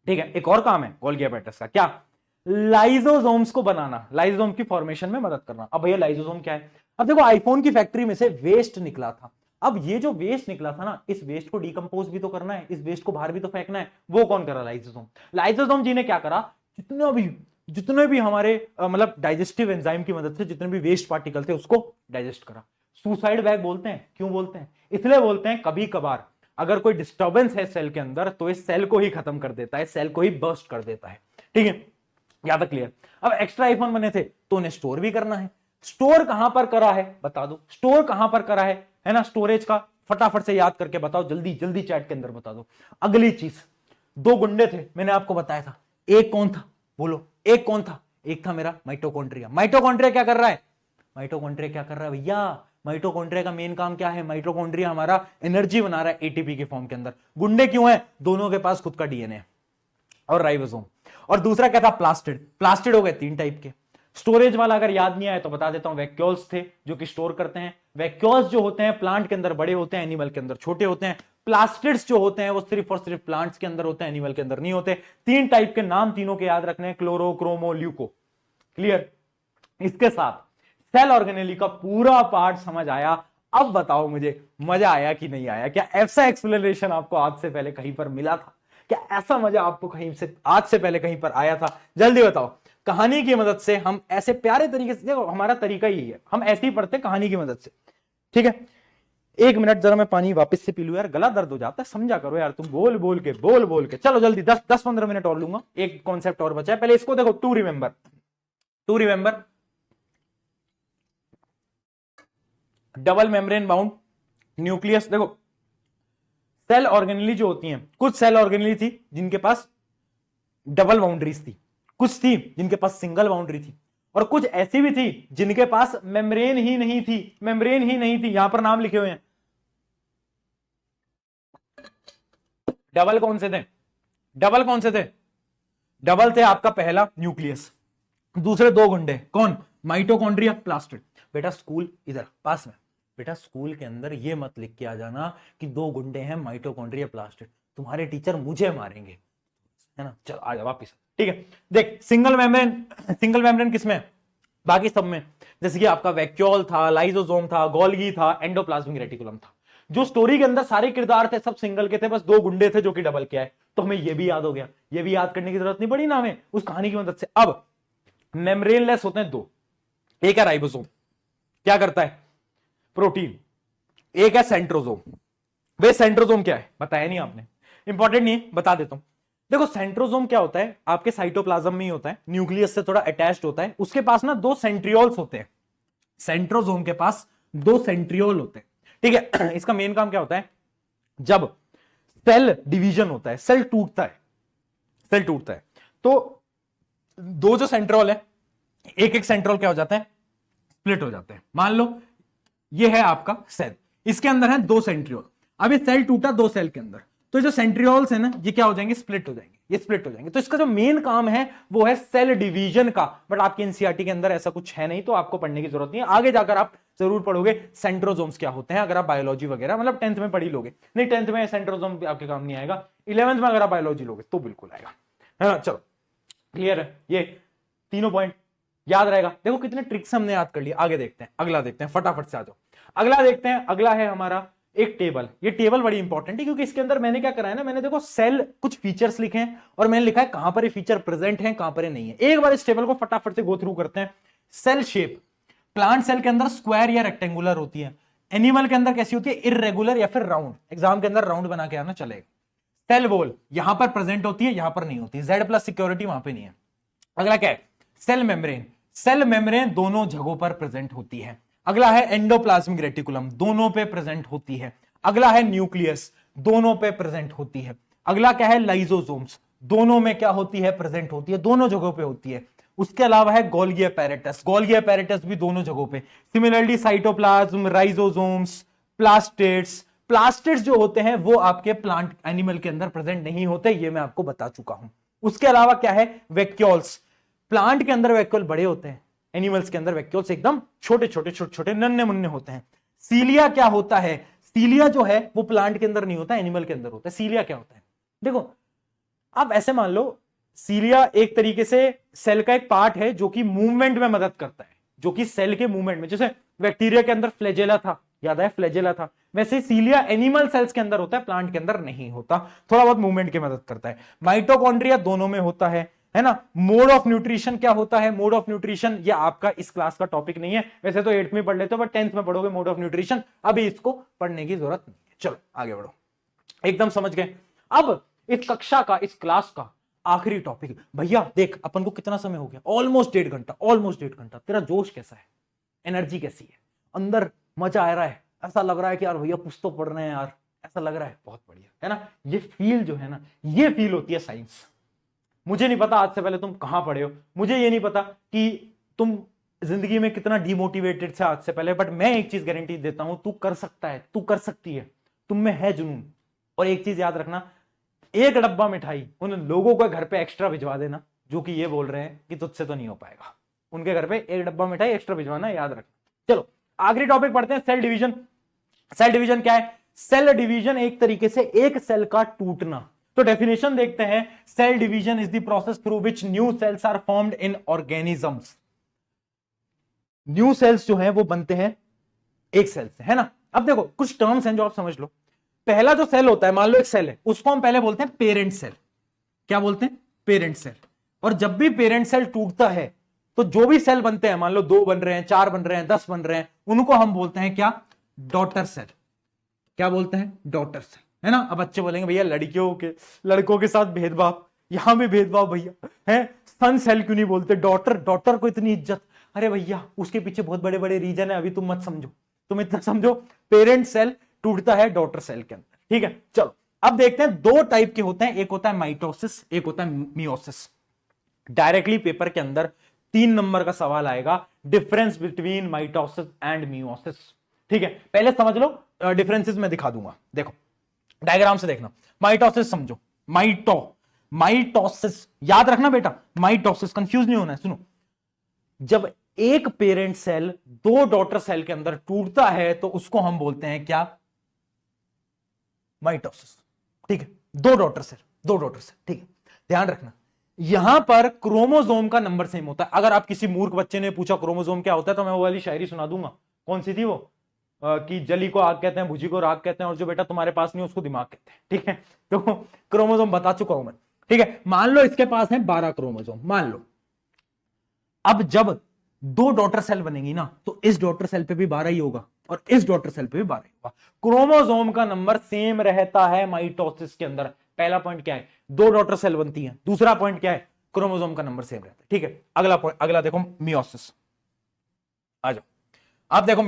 ठीक है। एक और काम है गोल्गी एपेरेटस का, क्या? लाइजोसोम्स को बनाना, लाइजोसोम की फॉर्मेशन में मदद करना। अब भैया लाइजोसोम क्या है? अब देखो, आईफोन की फैक्ट्री में से वेस्ट निकला था। अब ये जो वेस्ट निकला था ना, इस वेस्ट को डिकम्पोज भी तो करना है, इस वेस्ट को बाहर भी तो फेंकना है। वो कौन करा? लाइसोसोम। लाइसोसोम जी ने क्या करा? जितने भी हमारे मतलब डाइजेस्टिव एंजाइम की मदद से जितने भी वेस्ट पार्टिकल थे उसको डाइजेस्ट करा। सुसाइड बैग बोलते हैं, क्यों बोलते हैं? इसलिए बोलते हैं कभी कभार अगर कोई डिस्टर्बेंस है सेल के अंदर तो इस सेल को ही खत्म कर देता है, सेल को ही बर्स्ट कर देता है। ठीक है, यहां तक क्लियर? अब एक्स्ट्रा आईफोन बने थे तो उन्हें स्टोर भी करना है। स्टोर कहां पर करा है बता दो, स्टोर कहां पर करा है ना? स्टोरेज का फटाफट से याद करके बताओ, जल्दी जल्दी चैट के अंदर बता दो। अगली चीज, दो गुंडे थे, मैंने आपको बताया था, एक कौन था बोलो, एक कौन था? एक था मेरा माइटोकॉन्ड्रिया। माइटोकॉन्ड्रिया क्या कर रहा है? माइटोकॉन्ड्रिया क्या कर रहा है भैया? माइटोकॉन्ड्रिया का मेन काम क्या है? माइटोकॉन्ड्रिया हमारा एनर्जी बना रहा है एटीपी के फॉर्म के अंदर। गुंडे क्यों है? दोनों के पास खुद का डीएनए और राइबोसोम। और दूसरा क्या था? प्लास्टिड। प्लास्टिड हो गए तीन टाइप के। स्टोरेज वाला अगर याद नहीं आया तो बता देता हूं, वैक्यूल्स थे जो कि स्टोर करते हैं। वैक्यूल्स जो होते हैं प्लांट के अंदर बड़े होते हैं, एनिमल के अंदर छोटे होते हैं। प्लास्टिड्स जो होते हैं वो सिर्फ और सिर्फ प्लांट्स के अंदर होते हैं, एनिमल के अंदर नहीं होते। तीन टाइप के नाम तीनों के याद रखने हैं, क्लोरो, क्रोमो, ल्यूको। क्लियर? इसके साथ सेल ऑर्गेनेली का पूरा पार्ट समझ आया। अब बताओ मुझे मजा आया कि नहीं आया? क्या ऐसा एक्सप्लेनेशन आपको आज से पहले कहीं पर मिला था? क्या ऐसा मजा आपको कहीं से आज से पहले कहीं पर आया था? जल्दी बताओ। कहानी की मदद से हम ऐसे प्यारे तरीके से, देखो हमारा तरीका यही है, हम ऐसे ही पढ़ते कहानी की मदद से। ठीक है, एक मिनट जरा मैं पानी वापस से पी लूं यार, गला दर्द हो जाता है, समझा करो यार तुम, बोल बोल के। चलो जल्दी 10-15 मिनट और लूंगा, एक कॉन्सेप्ट और बचा है। पहले इसको देखो, to remember double membrane bound nucleus. देखो सेल ऑर्गेनेली जो होती हैं, कुछ सेल ऑर्गेनेली थी जिनके पास डबल बाउंड्रीज थी, कुछ थी जिनके पास सिंगल बाउंड्री थी, और कुछ ऐसी भी थी जिनके पास मेम्ब्रेन ही नहीं थी। यहां पर नाम लिखे हुए हैं। डबल कौन से थे? डबल थे आपका पहला न्यूक्लियस, दूसरे दो गुंडे, कौन? Mitochondria, plastid. बेटा स्कूल इधर पास में, बेटा स्कूल के अंदर ये मत लिख के आ जाना कि दो गुंडे हैं माइटोकॉन्ड्रिया प्लास्टिड, तुम्हारे टीचर मुझे मारेंगे, है ना? चल आ जा वापिस। ठीक है, देख सिंगल मेम्ब्रेन किसमें? बाकी सब में, जैसे कि आपका वैक्यूल था, लाइसोसोम था, गोल्गी था, एंडोप्लाज्मिक रेटिकुलम था। जो स्टोरी के अंदर सारे किरदार थे सब सिंगल के थे, बस दो गुंडे थे जो कि डबल के आए। तो हमें ये भी याद हो गया, ये भी याद करने की जरूरत नहीं पड़ी ना हमें उस कहानी की मदद से। अब मेम्ब्रेनलेस होते हैं दो, एक है राइबोसोम, क्या करता है? प्रोटीन। एक है सेंट्रोजोम। वे सेंट्रोजोम क्या है बताया नहीं आपने, इंपॉर्टेंट नहीं है, बता देता हूं। देखो सेंट्रोजोम क्या होता है? आपके साइटोप्लाज्म में ही होता है, न्यूक्लियस से थोड़ा अटैच्ड होता है। उसके पास ना दो सेंट्रियोल्स होते हैं, सेंट्रोजोम के पास दो सेंट्रियोल होते हैं। ठीक है, इसका मेन काम क्या होता है? जब सेल डिवीजन होता है, सेल टूटता है तो दो जो सेंट्रोल है, एक एक सेंट्रोल क्या हो जाते हैं? स्प्लिट हो जाते हैं। मान लो ये है आपका सेल, इसके अंदर है दो सेंट्रियोल। अब ये सेल टूटा दो सेल के अंदर, तो जो सेंट्रियोल्स है ना ये क्या हो जाएंगे? स्प्लिट हो जाएंगे, ये स्प्लिट हो जाएंगे। तो इसका जो मेन काम है वो है सेल डिवीजन का, बट आपके एनसीईआरटी के अंदर ऐसा कुछ है नहीं, तो आपको पढ़ने की जरूरत नहीं है। आगे जाकर आप जरूर पढ़ोगे सेंट्रोजोम्स क्या होते हैं, अगर आप बायोलॉजी वगैरह मतलब 10th में पढ़ी लोगे। नहीं 10th में सेंट्रोजोम आपके काम नहीं आएगा, 11th में अगर आप बायोलॉजी लोगे तो बिल्कुल आएगा, है ना? चलो क्लियर है, ये तीनों पॉइंट याद रहेगा। देखो कितने ट्रिक्स हमने याद कर लिए। आगे देखते हैं, अगला देखते हैं, फटाफट से आ जाओ। अगला देखते हैं, अगला है हमारा एक टेबल। ये टेबल बड़ी इंपॉर्टेंट है क्योंकि इसके अंदर मैंने क्या करा है ना, मैंने देखो सेल कुछ फीचर्स लिखे हैं और मैंने लिखा है कहां पर ये फीचर प्रेजेंट है, कहां पर ये नहीं है। एक बार इस टेबल को फटाफट से गो थ्रू करते हैं। सेल शेप, प्लांट सेल के अंदर स्क्वायर या रेक्टेंगुलर होती है, एनिमल के अंदर कैसी होती है? इररेगुलर या फिर राउंड। एग्जाम के अंदर राउंड बना के आना चलेगा। सेल वॉल यहां पर प्रेजेंट होती है, यहां पर नहीं होती। Z+ सिक्योरिटी वहां पे नहीं है। अगला क्या है? Cell membrane. सेल मेम्ब्रेन दोनों जगहों पर प्रेजेंट होती है। अगला है एंडोप्लाज्मिक रेटिकुलम, दोनों पे प्रेजेंट होती है। अगला है न्यूक्लियस, दोनों पे प्रेजेंट होती है। अगला क्या है? लाइसोसोम्स, दोनों में क्या होती है? प्रेजेंट होती है, दोनों जगहों पे होती है। उसके अलावा है गोल्गी अपैरेटस, गोल्गी अपैरेटस भी दोनों जगहों पे। सिमिलरली साइटोप्लाज्म, राइजोसोम्स, प्लास्टिड्स, प्लास्टिड्स जो होते हैं वो आपके प्लांट एनिमल के अंदर प्रेजेंट नहीं होते, ये मैं आपको बता चुका हूं। उसके अलावा क्या है? वैक्यूल्स, प्लांट के अंदर वैक्यूल बड़े होते हैं, एनिमल्स के अंदर वैक्यूल्स एकदम छोटे छोटे नन्हे मुन्ने होते हैं। सीलिया क्या होता है? सीलिया जो है वो प्लांट के अंदर नहीं होता, एनिमल के अंदर होता है। सीलिया क्या होता है? देखो आप ऐसे मान लो, सीलिया एक तरीके से सेल का एक पार्ट है जो कि मूवमेंट में मदद करता है, जो कि सेल के मूवमेंट में, जैसे बैक्टीरिया के अंदर फ्लैजेला था, याद है फ्लैजेला था, वैसे सीलिया एनिमल सेल्स के अंदर होता है, प्लांट के अंदर नहीं होता, थोड़ा बहुत मूवमेंट की मदद करता है। माइटोकॉन्ड्रिया दोनों में होता है, है ना। मोड ऑफ न्यूट्रिशन क्या होता है, मोड ऑफ न्यूट्रिशन ये आपका इस क्लास का टॉपिक नहीं है, वैसे तो 8th में पढ़ लेते हो बट 10th में पढ़ोगे मोड ऑफ न्यूट्रिशन, अभी इसको पढ़ने की जरूरत नहीं है। चलो आगे बढ़ो, एकदम समझ गए। अब इस कक्षा का, इस क्लास का आखिरी टॉपिक, भैया देख अपन को कितना समय हो गया, ऑलमोस्ट 1.5 घंटा, ऑलमोस्ट 1.5 घंटा। तेरा जोश कैसा है, एनर्जी कैसी है, अंदर मजा आ रहा है, ऐसा लग रहा है कि यार भैया कुछ तो पढ़ रहे हैं यार, ऐसा लग रहा है, बहुत बढ़िया है ना। ये फील जो है ना, ये फील होती है साइंस। मुझे नहीं पता आज से पहले तुम कहां पढ़े हो, मुझे ये नहीं पता कि तुम जिंदगी में कितना डिमोटिवेटेड थे आज से पहले, बट मैं एक चीज गारंटी देता हूं, तू कर सकता है, तू कर सकती है, तुम में है जुनून। और एक चीज याद रखना, एक डब्बा मिठाई उन लोगों को घर पे एक्स्ट्रा भिजवा देना जो कि ये बोल रहे हैं कि तुझसे तो नहीं हो पाएगा, उनके घर पे एक डब्बा मिठाई एक्स्ट्रा भिजवाना, याद रखना। चलो आखिरी टॉपिक पढ़ते हैं, सेल डिवीजन। सेल डिवीजन क्या है, सेल डिवीजन एक तरीके से एक सेल का टूटना। तो डेफिनेशन देखते हैं, cell division is the process through which new cells are formed in organisms. New cells जो है वो बनते हैं एक सेल से, है ना। अब देखो कुछ टर्म्स हैं जो आप समझ लो। पहला जो सेल होता है, मान लो एक सेल है, उसको हम पहले बोलते हैं पेरेंट सेल। क्या बोलते हैं, पेरेंट सेल। और जब भी पेरेंट सेल टूटता है तो जो भी सेल बनते हैं, मान लो 2 बन रहे हैं, 4 बन रहे हैं, 10 बन रहे हैं, उनको हम बोलते हैं क्या, डॉटर सेल। क्या बोलते हैं, डॉटर सेल, है ना। अब बच्चे बोलेंगे भैया लड़कों के साथ भेदभाव, यहां भी भेदभाव भैया है, सन सेल क्यों नहीं बोलते, डॉटर को इतनी इज्जत। अरे भैया उसके पीछे बहुत बड़े बड़े रीजन है, अभी तुम मत समझो, तुम इतना समझो, पेरेंट सेल टूटता है डॉटर सेल के अंदर, ठीक है। चलो अब देखते हैं, 2 टाइप के होते हैं, एक होता है माइटोसिस, एक होता है मियोसिस। डायरेक्टली पेपर के अंदर 3 नंबर का सवाल आएगा, difference between mitosis and meiosis, ठीक है। पहले समझ लो डिफरेंसेस मैं दिखा दूंगा, देखो डायग्राम से देखना। माइटोसिस समझो, माइटोसिस याद रखना बेटा, माइटोसिस कंफ्यूज नहीं होना है। सुनो, जब एक पेरेंट सेल 2 डॉटर सेल के अंदर टूटता है तो उसको हम बोलते हैं क्या, माइटोसिस, ठीक है। 2 डॉटर सेल, ठीक है। ध्यान रखना, यहां पर क्रोमोसोम का नंबर सेम होता है। अगर आप किसी मूर्ख बच्चे ने पूछा क्रोमोसोम क्या होता है, तो मैं वो वाली शायरी सुना दूंगा, कौन सी थी वो, कि जली को आग कहते हैं, भुजी को राग कहते हैं, और जो बेटा तुम्हारे पास नहीं उसको दिमाग कहते हैं, ठीक है। तो क्रोमोसोम बता चुका हूं मैं, ठीक है। मान लो इसके पास है 12 क्रोमोसोम, मान लो। अब जब 2 डॉटर सेल बनेगी ना, तो इस डॉटर सेल पे भी 12 ही होगा और इस डॉटर सेल पे भी 12 ही होगा। क्रोमोसोम का नंबर सेम रहता है माइटोसिस के अंदर। पहला पॉइंट क्या है, 2 डॉटर सेल बनती हैं। दूसरा पॉइंट क्या है, क्रोमोसोम का नंबर सेम रहता है, ठीक है। अगला पॉइंट, अगला देखो मियोसिस, आ जाओ। आप देखो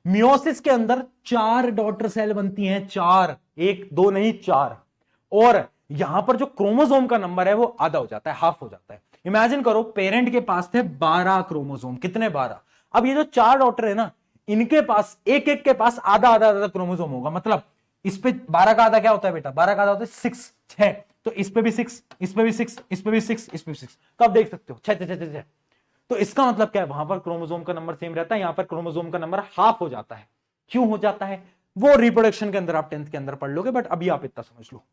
मियोसिस के अंदर 4 डॉटर सेल बनती हैं, 4, 1 2 नहीं 4। और यहां पर जो क्रोमोसोम का नंबर है वो आधा हो जाता है, हाफ हो जाता है। इमेजिन करो पेरेंट के पास थे 12 क्रोमोसोम, कितने 12। अब ये जो 4 डॉटर है ना, इनके पास एक एक के पास आधा आधा आधा क्रोमोसोम होगा। मतलब इस पे 12 का आधा क्या होता है बेटा, 12 का आधा होता है 6, तो इस पे भी 6, इस पे भी 6, इस पे भी 6, इस पे भी 6। तो आप देख सकते हो 6। तो इसका मतलब क्या है, वहां पर क्रोमोसोम का नंबर सेम रहता है, यहां पर क्रोमोसोम का नंबर हाफ हो जाता है। क्यों हो जाता है, वो रिप्रोडक्शन के अंदर आप 10th के अंदर पढ़ लोगे, बट अभी आप इतना समझ लो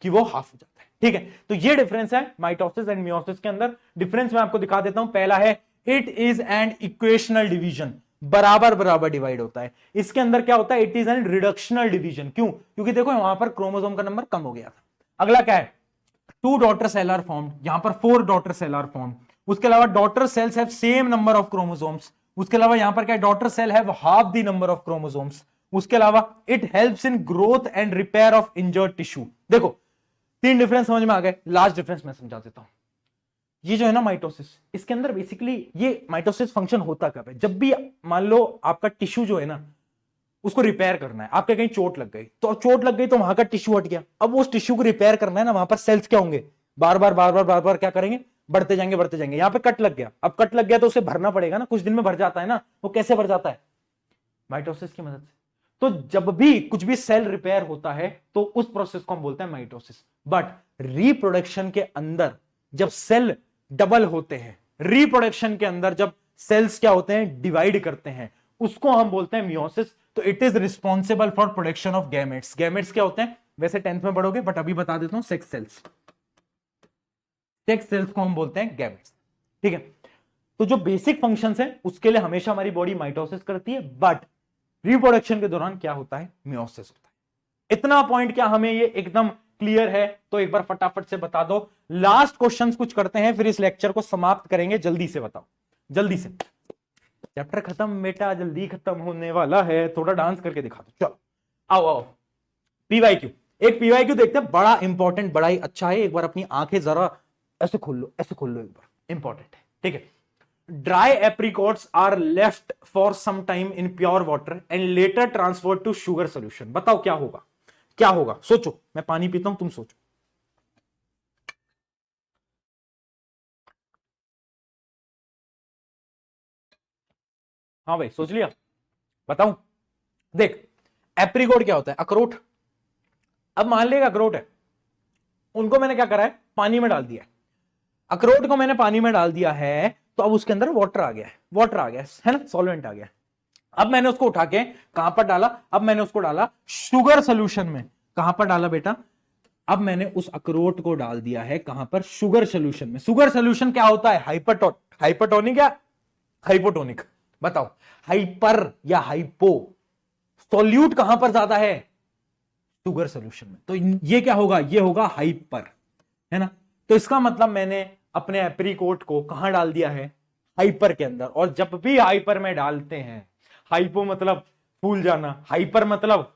कि वो हाफ हो जाता है, ठीक है। तो ये डिफरेंस है माइटोसिस एंड मियोसिस के अंदर। डिफरेंस मैं आपको दिखा देता हूं। पहला है, it is an equational division, बराबर बराबर डिवाइड होता है। इसके अंदर क्या होता है, it is an reductional division. क्यों, क्योंकि देखो वहां पर क्रोमोसोम का नंबर कम हो गया था। अगला क्या है, 2 डॉटर सेल आर फॉर्म्ड, यहां पर 4 डॉटर सेल आर फॉर्म्ड। उसके अलावा daughter cells have same number of chromosomes. उसके अलावा यहां पर क्या है, daughter cell have half the number of chromosomes. उसके अलावा it helps in growth and repair of injured tissue. देखो 3 डिफरेंस समझ में आ गए। लास्ट डिफरेंस मैं समझा देता हूं। ये जो है ना माइटोसिस, इसके अंदर बेसिकली ये माइटोसिस फंक्शन होता कब है, जब भी मान लो आपका टिश्यू जो है ना उसको रिपेयर करना है, आपके कहीं चोट लग गई, तो चोट लग गई तो वहां का टिश्यू हट गया, अब उस टिश्यू को रिपेयर करना है ना, वहां पर सेल्स क्या होंगे, बार बार क्या करेंगे, बढ़ते जाएंगे। यहां पे कट लग गया, अब कट लग गया तो उसे भरना पड़ेगा ना, कुछ दिन में भर जाता है ना। वो कैसे भर जाता है, माइटोसिस की मदद से। तो जब भी कुछ भी सेल रिपेयर होता है तो उस प्रोसेस को हम बोलते हैं माइटोसिस। बट रिप्रोडक्शन के अंदर जब सेल डबल होते हैं, रिप्रोडक्शन के अंदर जब सेल्स क्या होते हैं, डिवाइड करते हैं, उसको हम बोलते हैं मियोसिस। तो it is responsible for production of gametes. Gametes क्या होते हैं, वैसे 10th में पढ़ोगे, बट अभी बता देता हूं, सेक्स सेल्स। सेक्स सेल्स को हम बोलते हैं गैमेट्स, ठीक है। तो जो बेसिक फंक्शंस है उसके लिए हमेशा हमारी बॉडी माइटोसिस करती है, बट रिप्रोडक्शन के दौरान क्या होता है, मियोसिस होता है। इतना पॉइंट क्या हमें ये एकदम क्लियर है तो एक बार फटाफट से बता दो। लास्ट क्वेश्चंस कुछ करते हैं, फिर इस लेक्चर को समाप्त करेंगे। जल्दी से बताओ, जल्दी से। चैप्टर खत्म बेटा, जल्दी खत्म होने वाला है। थोड़ा डांस करके दिखा दो, चलो आओ आओ। पीवाईक्यू, एक पीवाईक्यू देखते हैं, बड़ा इंपॉर्टेंट, बड़ा ही अच्छा है। एक बार अपनी आंखें जरा ऐसे खोल लो, ऐसे खोल लो एक बार, इंपॉर्टेंट है, ठीक है। Dry apricots are left for some time in pure water and later transferred to sugar solution. बताओ क्या होगा, क्या होगा, सोचो। मैं पानी पीता हूं, तुम सोचो। हाँ भाई सोच लिया, बताऊं। देख, एप्रिकॉट क्या होता है, अखरोट। अब मान लेगा अखरोट है, उनको मैंने क्या करा है, पानी में डाल दिया है। अखरोट को मैंने पानी में डाल दिया है, तो अब उसके अंदर वाटर आ गया है, वाटर आ गया है ना, सॉल्वेंट आ गया। अब मैंने उसको उठा के कहां पर डाला, अब मैंने उसको डाला शुगर सोल्यूशन में। कहां पर डाला बेटा, अब मैंने उस अखरोट को डाल दिया है कहां पर, शुगर सोल्यूशन में। शुगर सोल्यूशन क्या होता है, हाइपरटोनिक या हाइपोटोनिक, बताओ। हाइपर या हाइपो, सॉल्यूट कहां पर ज्यादा है, शुगर सोल्यूशन में। तो ये क्या होगा, ये होगा हाइपर, है ना। तो इसका मतलब मैंने अपने एप्रिकॉट को कहां डाल दिया है, हाइपर के अंदर। और जब भी हाइपर में डालते हैं, हाइपो मतलब फूल जाना, हाइपर मतलब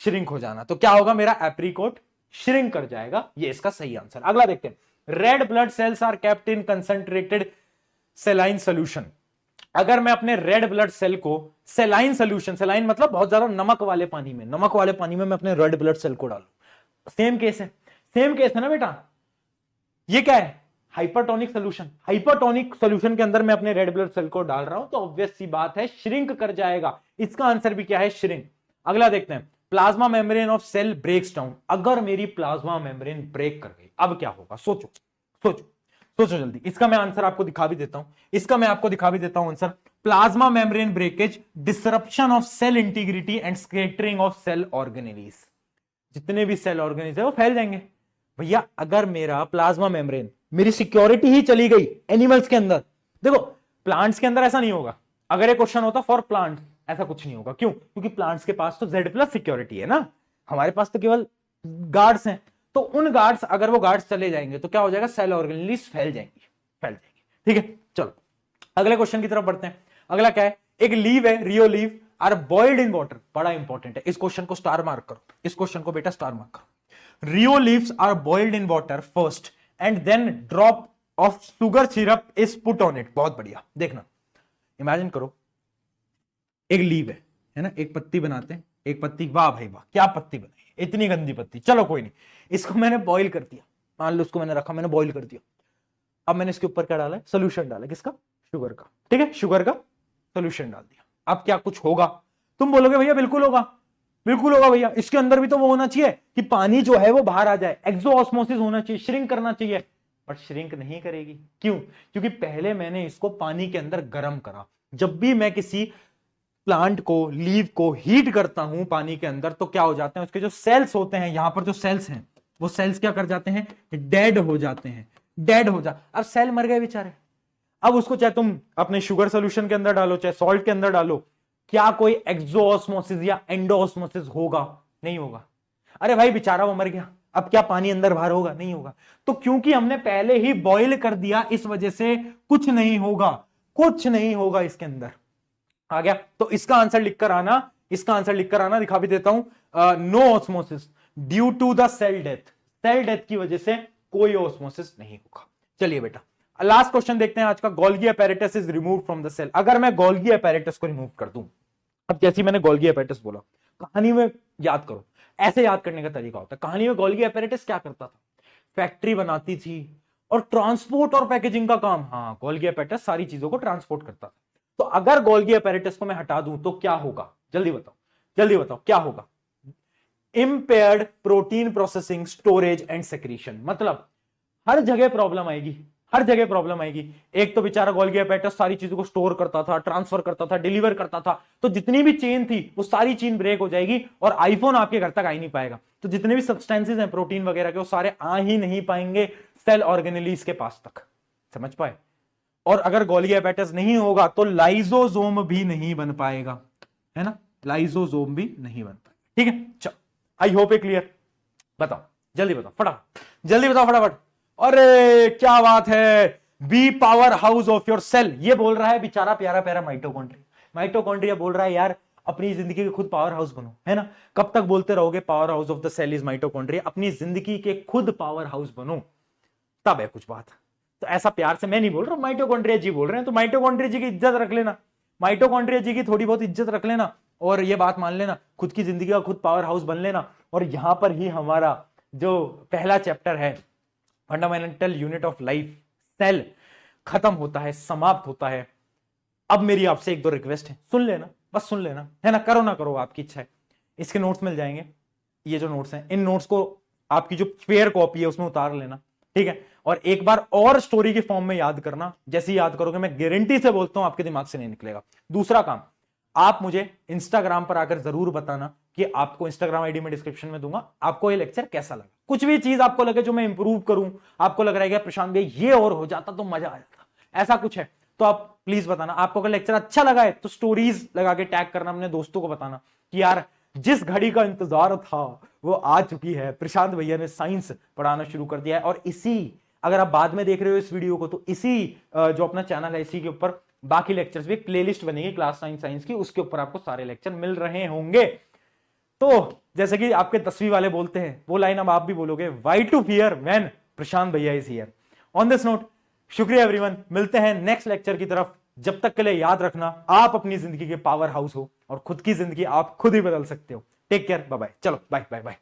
श्रिंक हो जाना, तो क्या होगा, मेरा एप्रिकॉट श्रिंक कर जाएगा। ये इसका सही आंसर। अगला देखते हैं, red blood cells are kept in concentrated saline solution. अगर मैं अपने रेड ब्लड सेल को सेलाइन सोल्यूशन, सेलाइन मतलब बहुत ज्यादा नमक वाले पानी में, नमक वाले पानी में मैं अपने रेड ब्लड सेल को डालू, सेम केस है, सेम केस है ना बेटा। ये क्या है, हाइपरटोनिक सोल्यूशन। हाइपरटोनिक सोल्यूशन के अंदर मैं अपने रेड ब्लड सेल को डाल रहा हूं, तो ऑब्वियस सी बात है श्रिंक कर जाएगा। इसका आंसर भी क्या है, श्रिंक। अगला देखते हैं, plasma membrane of cell breaks down. अगर मेरी प्लाज्मा मेम्ब्रेन ब्रेक कर गई, अब क्या होगा, सोचो सोचो सोचो जल्दी। इसका मैं आंसर आपको दिखा भी देता हूं, इसका मैं आपको दिखा भी देता हूं answer. Plasma membrane breakage, disruption of cell integrity and scattering of cell organelles. जितने भी सेल ऑर्गेनेलीज है वो फैल जाएंगे। भैया अगर मेरा प्लाज्मा मेम्ब्रेन, मेरी सिक्योरिटी ही चली गई एनिमल्स के अंदर। देखो प्लांट्स के अंदर ऐसा नहीं होगा, अगर ये क्वेश्चन होता फॉर प्लांट्स ऐसा कुछ नहीं होगा। क्यों, क्योंकि प्लांट्स के पास तो Z+ सिक्योरिटी है ना, हमारे पास तो केवल गार्ड्स हैं। तो उन गार्ड्स, अगर वो गार्ड्स चले जाएंगे तो क्या हो जाएगा, सेल ऑर्गेनेलीज फैल जाएंगी, फैल जाएंगी। ठीक है, चलो अगले क्वेश्चन की तरफ बढ़ते हैं। अगला क्या है, एक लीव है, Rhoeo leave are boiled in water. बड़ा इंपॉर्टेंट है, इस क्वेश्चन को स्टार मार्क करो, इस क्वेश्चन को बेटा स्टार मार्क करो। Rhoeo leaves are boiled in water first and then drop of sugar syrup is put on it. बहुत बढ़िया, देखना इमेजिन करो, एक लीव है ना, एक पत्ती बनाते हैं, एक पत्ती, वाह भाई वाह क्या पत्ती बनाई, इतनी गंदी पत्ती। चलो कोई नहीं, इसको मैंने बॉईल कर दिया, मान लो उसको मैंने रखा, मैंने बॉईल कर दिया। अब मैंने इसके ऊपर क्या डाला है, सोल्यूशन डाला, किसका, शुगर का। ठीक है, शुगर का सोल्यूशन डाल दिया। अब क्या कुछ होगा, तुम बोलोगे भैया बिल्कुल होगा, बिल्कुल होगा भैया, इसके अंदर भी तो वो होना चाहिए कि पानी जो है वो बाहर आ जाए, एक्सोऑस्मोसिस होना चाहिए, श्रिंक करना चाहिए। बट श्रिंक नहीं करेगी, क्यों, क्योंकि पहले मैंने इसको पानी के अंदर गर्म करा। जब भी मैं किसी प्लांट को, लीव को हीट करता हूं पानी के अंदर, तो क्या हो जाते हैं, उसके जो सेल्स होते हैं, यहां पर जो सेल्स हैं, वो सेल्स क्या कर जाते हैं, डेड हो जाते हैं, डेड हो जा। अब सेल मर गए बेचारे, अब उसको चाहे तुम अपने शुगर सोल्यूशन के अंदर डालो, चाहे सॉल्ट के अंदर डालो, क्या कोई एक्सोऑस्मोसिस या एंडोऑस्मोसिस होगा, नहीं होगा। अरे भाई बेचारा वो मर गया, अब क्या पानी अंदर बाहर होगा, नहीं होगा। तो क्योंकि हमने पहले ही बॉईल कर दिया, इस वजह से कुछ नहीं होगा, कुछ नहीं होगा इसके अंदर। आ गया, तो इसका आंसर लिखकर आना, इसका आंसर लिखकर आना, दिखा भी देता हूं, no osmosis due to the cell death. Cell death की वजह से कोई ऑस्मोसिस नहीं होगा। चलिए बेटा लास्ट क्वेश्चन देखते हैं आज का, Golgi apparatus is remove from the cell. अगर मैं गोल्गी अपैरेटस को रिमूव कर दूं, अब जैसे मैंने गोल्गी अपैरेटस बोला, कहानी में याद करो, ऐसे याद करने का तरीका होता है। कहानी में गोल्गी अपैरेटस क्या करता था, फैक्ट्री बनाती थी और ट्रांसपोर्ट और पैकेजिंग का काम, हाँ गोल्गी अपैरेटस सारी चीजों को ट्रांसपोर्ट करता था। तो अगर गोल्गी अपैरेटस को मैं हटा दूं तो क्या होगा, जल्दी बताओ, जल्दी बताओ क्या होगा, impaired protein processing, storage and secretion. मतलब हर जगह प्रॉब्लम आएगी, हर जगह प्रॉब्लम आएगी। एक तो बेचारा गोल्गी अपैरेटस सारी चीजों को स्टोर करता था, ट्रांसफर करता था, डिलीवर करता था, तो जितनी भी चेन थी वो सारी चेन ब्रेक हो जाएगी और आईफोन आपके घर तक आ ही नहीं पाएगा। तो जितने भी सब्सटेंसेस हैं प्रोटीन वगैरह के, वो सारे आ ही नहीं पाएंगे सेल ऑर्गेनेलीज के पास तक। समझ पाए। और अगर गोल्गी अपैरेटस नहीं होगा तो लाइसोसोम भी नहीं बन पाएगा, है ना, लाइसोसोम भी नहीं बन पाएगा। ठीक है, चलो आई होप ए क्लियर। बताओ जल्दी बताओ फटाफट, जल्दी बताओ फटाफट। अरे क्या बात है, be power house of your cell, ये बोल रहा है बेचारा प्यारा प्यारा माइटोकॉन्ड्रिया। माइटोकॉन्ड्रिया बोल रहा है यार अपनी जिंदगी के खुद पावर हाउस बनो, है ना। कब तक बोलते रहोगे power house of the cell is mitochondria, अपनी जिंदगी के खुद पावर हाउस बनो, तब है कुछ बात। तो ऐसा प्यार से मैं नहीं बोल रहा हूं, माइटोकॉन्ड्रिया जी बोल रहे हैं, तो माइटोकॉन्ड्रिया जी की इज्जत रख लेना, माइटोकॉन्ड्रिया जी की थोड़ी बहुत इज्जत रख लेना और ये बात मान लेना, खुद की जिंदगी का खुद पावर हाउस बन लेना। और यहां पर ही हमारा जो पहला चैप्टर है fundamental unit of life cell खत्म होता है, समाप्त होता है। अब मेरी आपसे एक दो रिक्वेस्ट है, सुन लेना, बस सुन लेना, है ना, करो ना करो आपकी इच्छा है। इसके नोट्स मिल जाएंगे, ये जो नोट्स हैं इन नोट्स को आपकी जो फेयर कॉपी है उसमें उतार लेना, ठीक है। और एक बार और स्टोरी के फॉर्म में याद करना, जैसे ही याद करोगे मैं गारंटी से बोलता हूं आपके दिमाग से नहीं निकलेगा। दूसरा काम, आप मुझे इंस्टाग्राम पर आकर जरूर बताना कि आपको इंस्टाग्राम आईडी में डिस्क्रिप्शन में दूंगा, आपको ये लेक्चर कैसा लगा। कुछ भी चीज आपको लगे जो मैं इंप्रूव करूं, आपको लग रहा है कि प्रशांत भाई ये और हो जाता तो मजा आ जाता, ऐसा कुछ है तो आप प्लीज बताना। आपको अगर लेक्चर अच्छा लगा है तो स्टोरीज लगा के टैग करना, अपने दोस्तों को बताना कि यार जिस घड़ी का इंतजार था वो आ चुकी है, प्रशांत भैया ने साइंस पढ़ाना शुरू कर दिया है। और इसी, अगर आप बाद में देख रहे हो इस वीडियो को, तो इसी जो अपना चैनल है इसी के ऊपर बाकी लेक्चर्स भी, प्लेलिस्ट बनेगी क्लास साइंस की, उसके ऊपर आपको सारे लेक्चर मिल रहे होंगे। तो जैसे कि आपके 10वीं वाले बोलते हैं, वो लाइन अब आप भी बोलोगे, वाई टू फियर व्हेन प्रशांत भैया is here. On this note, शुक्रिया एवरीवन, मिलते हैं नेक्स्ट लेक्चर की तरफ। जब तक के लिए याद रखना, आप अपनी जिंदगी के पावर हाउस हो और खुद की जिंदगी आप खुद ही बदल सकते हो। टेक केयर, बाय बाय, चलो बाय बाय बाय।